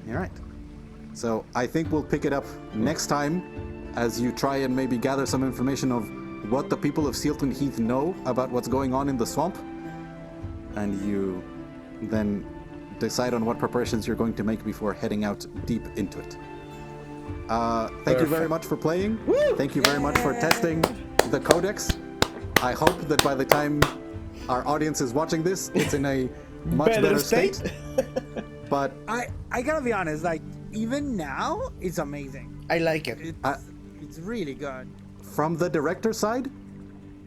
All right. So I think we'll pick it up next time as you try and maybe gather some information of what the people of Sealton Heath know about what's going on in the swamp, and you then decide on what preparations you're going to make before heading out deep into it. Thank you very much for playing. Thank you very much for testing the Codex. I hope that by the time our audience is watching this, it's in a much better state. But I gotta be honest, like even now it's amazing. I like it. It's really good. from the director's side,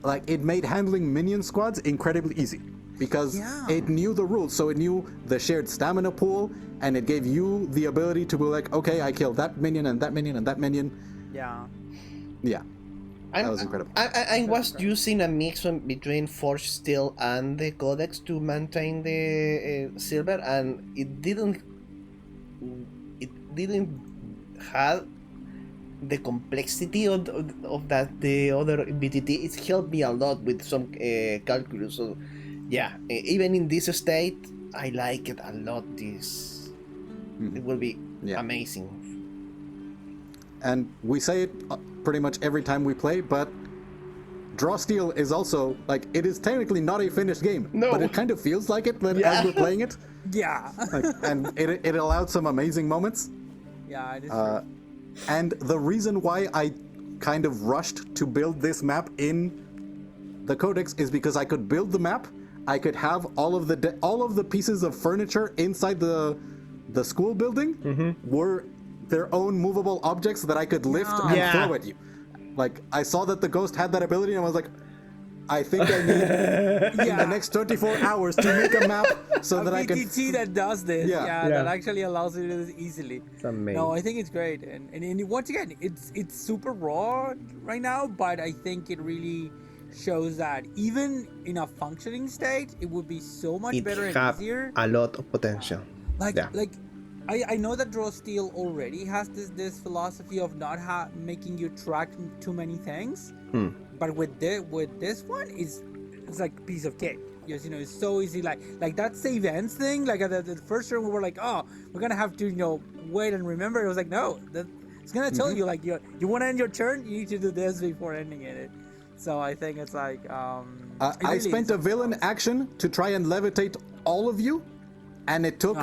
like it made handling minion squads incredibly easy because it knew the rules. So it knew the shared stamina pool, and it gave you the ability to be like, okay, I killed that minion and that minion and that minion. Yeah. Yeah, that was incredible. I was using a mix between Forged Steel and the Codex to maintain the silver, and it didn't have the complexity of that the other VTT. It helped me a lot with some calculus. So yeah, even in this state, I like it a lot. This it will be amazing. And we say it pretty much every time we play, but Draw Steel is also, like, it is technically not a finished game. No. But it kind of feels like it as we're playing it. Yeah. Like, and it allowed some amazing moments. Yeah, it is. And the reason why I kind of rushed to build this map in the Codex is because I could build the map, I could have all of the pieces of furniture inside the school building were their own movable objects that I could lift and throw at you. Like, I saw that the ghost had that ability, and I was like, I think I need in the next 24 hours to make a map so that I can. VTT that does this, Yeah. that actually allows you to do this easily. It's amazing. No, I think it's great, and once again, it's super raw right now, but I think it really shows that even in a functioning state, it would be so much better and easier. A lot of potential. Like I know that Draw Steel already has this philosophy of not making you track too many things, but with this one, it's like a piece of cake. just it's so easy. Like that save ends thing. Like at the first turn, we were like, oh, we're gonna have to wait and remember. It was like, no, it's gonna tell you like you want to end your turn, you need to do this before ending it. So I think it's like I spent a villain action to try and levitate all of you, and it took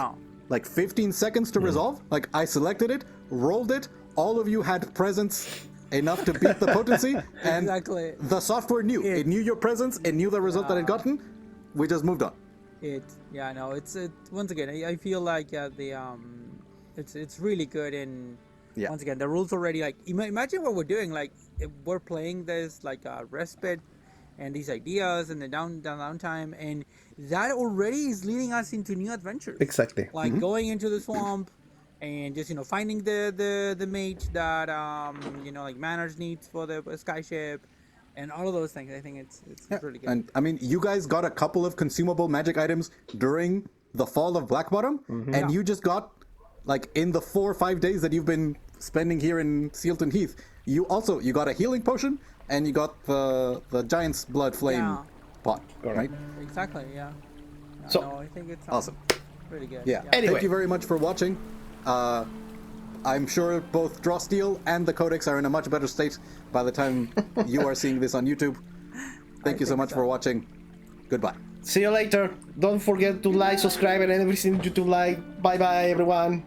like 15 seconds to resolve. Like I selected it, rolled it, all of you had presence enough to beat the potency, and exactly. the software knew. It knew your presence, it knew the result that it gotten. We just moved on. It's once again I feel like it's really good, and once again the rules already like imagine what we're doing, like if we're playing this like respite and these ideas and the downtime, and that already is leading us into new adventures. Exactly. Like going into the swamp and just finding the mate that like Manners needs for the skyship and all of those things. I think it's really good. And I mean, you guys got a couple of consumable magic items during the fall of Black Bottom, and you just got like in the 4 or 5 days that you've been spending here in Sealton Heath, you got a healing potion, and you got the giant's blood flame pot, right? Exactly. Yeah. So I think it's awesome. Pretty good. Yeah. Anyway. Thank you very much for watching. I'm sure both Draw Steel and the Codex are in a much better state by the time you are seeing this on YouTube. Thank you so much for watching. Goodbye. See you later. Don't forget to like, subscribe, and everything YouTube like. Bye bye, everyone.